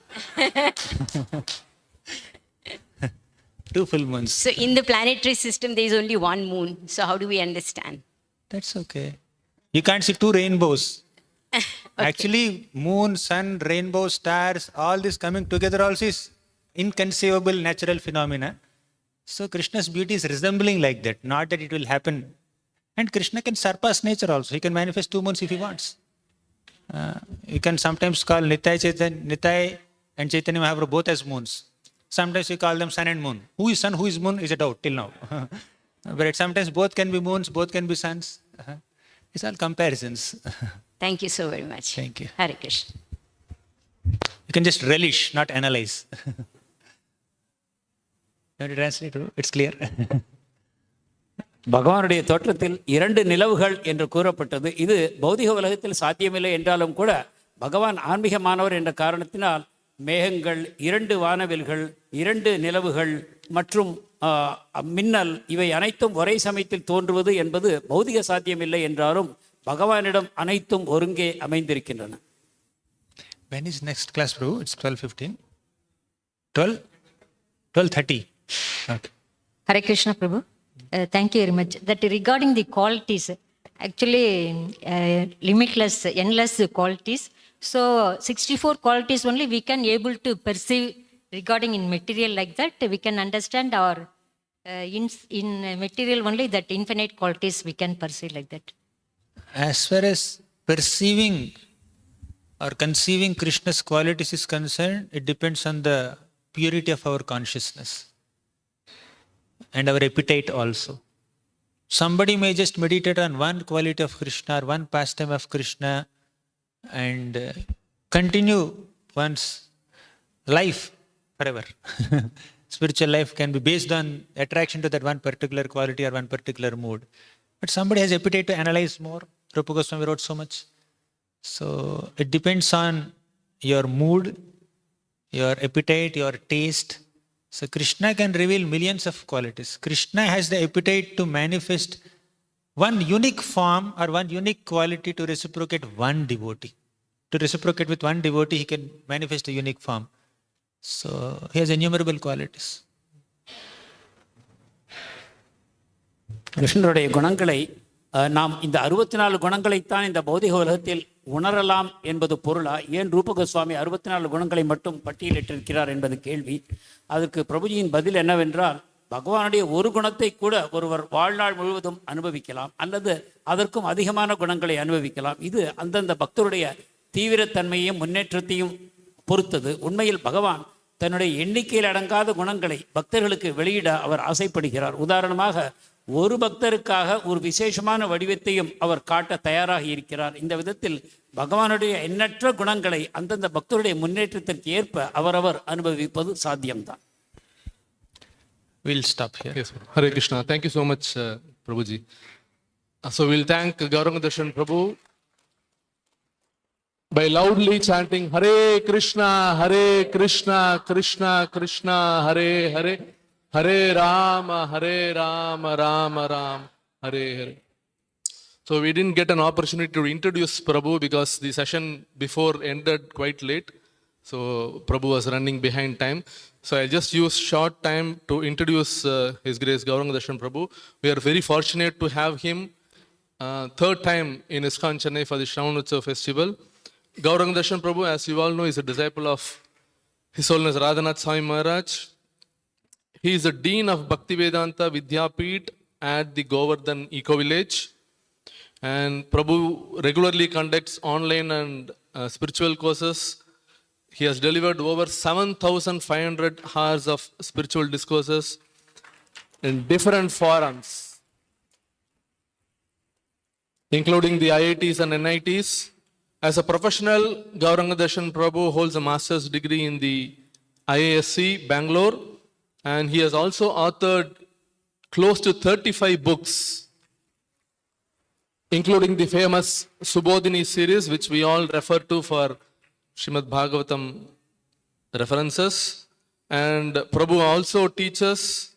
2 full moons. So in the planetary system, there is only 1 moon. So how do we understand? That's okay. You can't see 2 rainbows. Actually, moon, sun, rainbow, stars, all this coming together also is inconceivable natural phenomena. So Krishna's beauty is resembling like that. Not that it will happen. And Krishna can surpass nature also. He can manifest 2 moons if he wants. You can sometimes call Nitai and Chaitanya Mahaprabhu both as moons. Sometimes we call them sun and moon. Who is sun, who is moon is a doubt till now. But sometimes both can be moons, both can be suns. It's all comparisons. Thank you so very much. Thank you. Hare Krishna. You can just relish, not analyze. You want to translate? It's clear. பகவானுடைய தோற்றத்தில் 2 நிலவுகள் என்று கூறப்பட்டது. இது பௌதிக உலகத்தில் சாத்தியமில்லை என்றாலும் கூட பகவான் ஆன்மீகமானவர் என்ற காரணத்தினால் மேகங்கள், 2 வானவில்கள், 2 நிலவுகள் மற்றும் மின்னல் இவை அனைத்தும் ஒரே சமயத்தில் தோன்றுவது என்பது பௌதிக சாத்தியமில்லை என்றாலும் பகவானிடம் அனைத்தும் ஒருங்கே அமைந்திருக்கின்றன. When is next class, bro? It's 12:15. 12? 12:30. Okay. Hare Krishna, Prabhu. Thank you very much. That regarding the qualities, actually limitless, endless qualities. So 64 qualities only we can able to perceive regarding in material like that. We can understand our in material only that infinite qualities we can perceive like that. As far as perceiving or conceiving Krishna's qualities is concerned, it depends on the purity of our consciousness and our appetite also. Somebody may just meditate on one quality of Krishna or one pastime of Krishna and continue one's life forever. Spiritual life can be based on attraction to that one particular quality or one particular mood. But somebody has appetite to analyze more. Rupa Goswami wrote so much. So it depends on your mood, your appetite, your taste. So Krishna can reveal millions of qualities. Krishna has the appetite to manifest one unique form or one unique quality to reciprocate one devotee. To reciprocate with one devotee, he can manifest a unique form. So he has innumerable qualities. கிருஷ்ணருடைய குணங்களை நாம் இந்த 64 குணங்களைத்தான் இந்த பௌதிக உலகத்தில் உணரலாம் என்பது பொருளா? ஏன் ரூப கோஸ்வாமி 64 குணங்களை மட்டும் பட்டியலிட்டிருக்கிறார் என்பது கேள்வி. அதற்கு பிரபுஜியின் பதில் என்னவென்றால், பகவானுடைய ஒரு குணத்தை கூட ஒருவர் வாழ்நாள் முழுவதும் அனுபவிக்கலாம், அல்லது அதற்கும் அதிகமான குணங்களை அனுபவிக்கலாம். இது அந்தந்த பக்தருடைய தீவிரத்தன்மையையும் முன்னேற்றத்தையும் பொறுத்தது. உண்மையில் பகவான் தன்னுடைய எண்ணிக்கையில் அடங்காத குணங்களை பக்தர்களுக்கு வெளியிட அவர் ஆசைப்படுகிறார். உதாரணமாக, ஒரு பக்தருக்காக ஒரு விசேஷமான வடிவத்தையும் அவர் காட்ட தயாராக இருக்கிறார். இந்த விதத்தில் பகவானுடைய எண்ணற்ற குணங்களை அந்தந்த பக்தருடைய முன்னேற்றத்திற்கு ஏற்ப அவரவர் அனுபவிப்பது சாத்தியம்தான். We'll stop here. Yes, Hare Krishna. Thank you so much, Prabhuji. So we'll thank Gauranga Darshan Prabhu by loudly chanting Hare Krishna, Krishna Krishna, Hare Hare, Hare Rama, Rama Ram, Hare Hare. So we didn't get an opportunity to introduce Prabhu because the session before ended quite late. So Prabhu was running behind time. So I just used short time to introduce His Grace Gauranga Darshan Prabhu. We are very fortunate to have him third time in ISKCON Chennai for the Shravana Utsava festival. Gauranga Darshan Prabhu, as you all know, is a disciple of His Holiness Radhanath Swami Maharaj. He is the Dean of Bhaktivedanta Vidyapeeth at the Govardhan Eco Village. And Prabhu regularly conducts online and spiritual courses. He has delivered over 7,500 hours of spiritual discourses in different forums. including the IITs and NITs. As a professional, Gauranga Darshan Prabhu holds a master's degree in the IISc, Bangalore, and he has also authored close to 35 books, including the famous Subodhini series, which we all refer to for Srimad Bhagavatam references. And Prabhu also teaches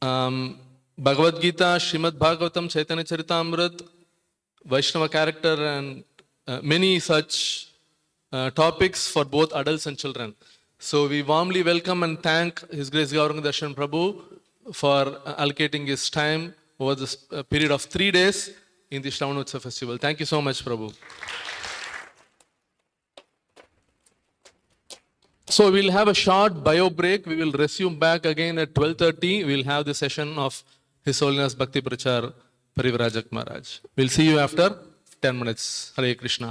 Bhagavad Gita, Srimad Bhagavatam, Chaitanya Charitamrita, Vaishnava character, and many such topics for both adults and children. So we warmly welcome and thank His Grace Gauranga Darshan Prabhu for allocating his time over this period of 3 days in the Shravana Utsava festival. Thank you so much, Prabhu. So we'll have a short bio break. We will resume back again at 12:30. We'll have the session of His Holiness Bhakti Prachar Parivrajak Maharaj. We'll see you after 10 minutes. Hare Krishna.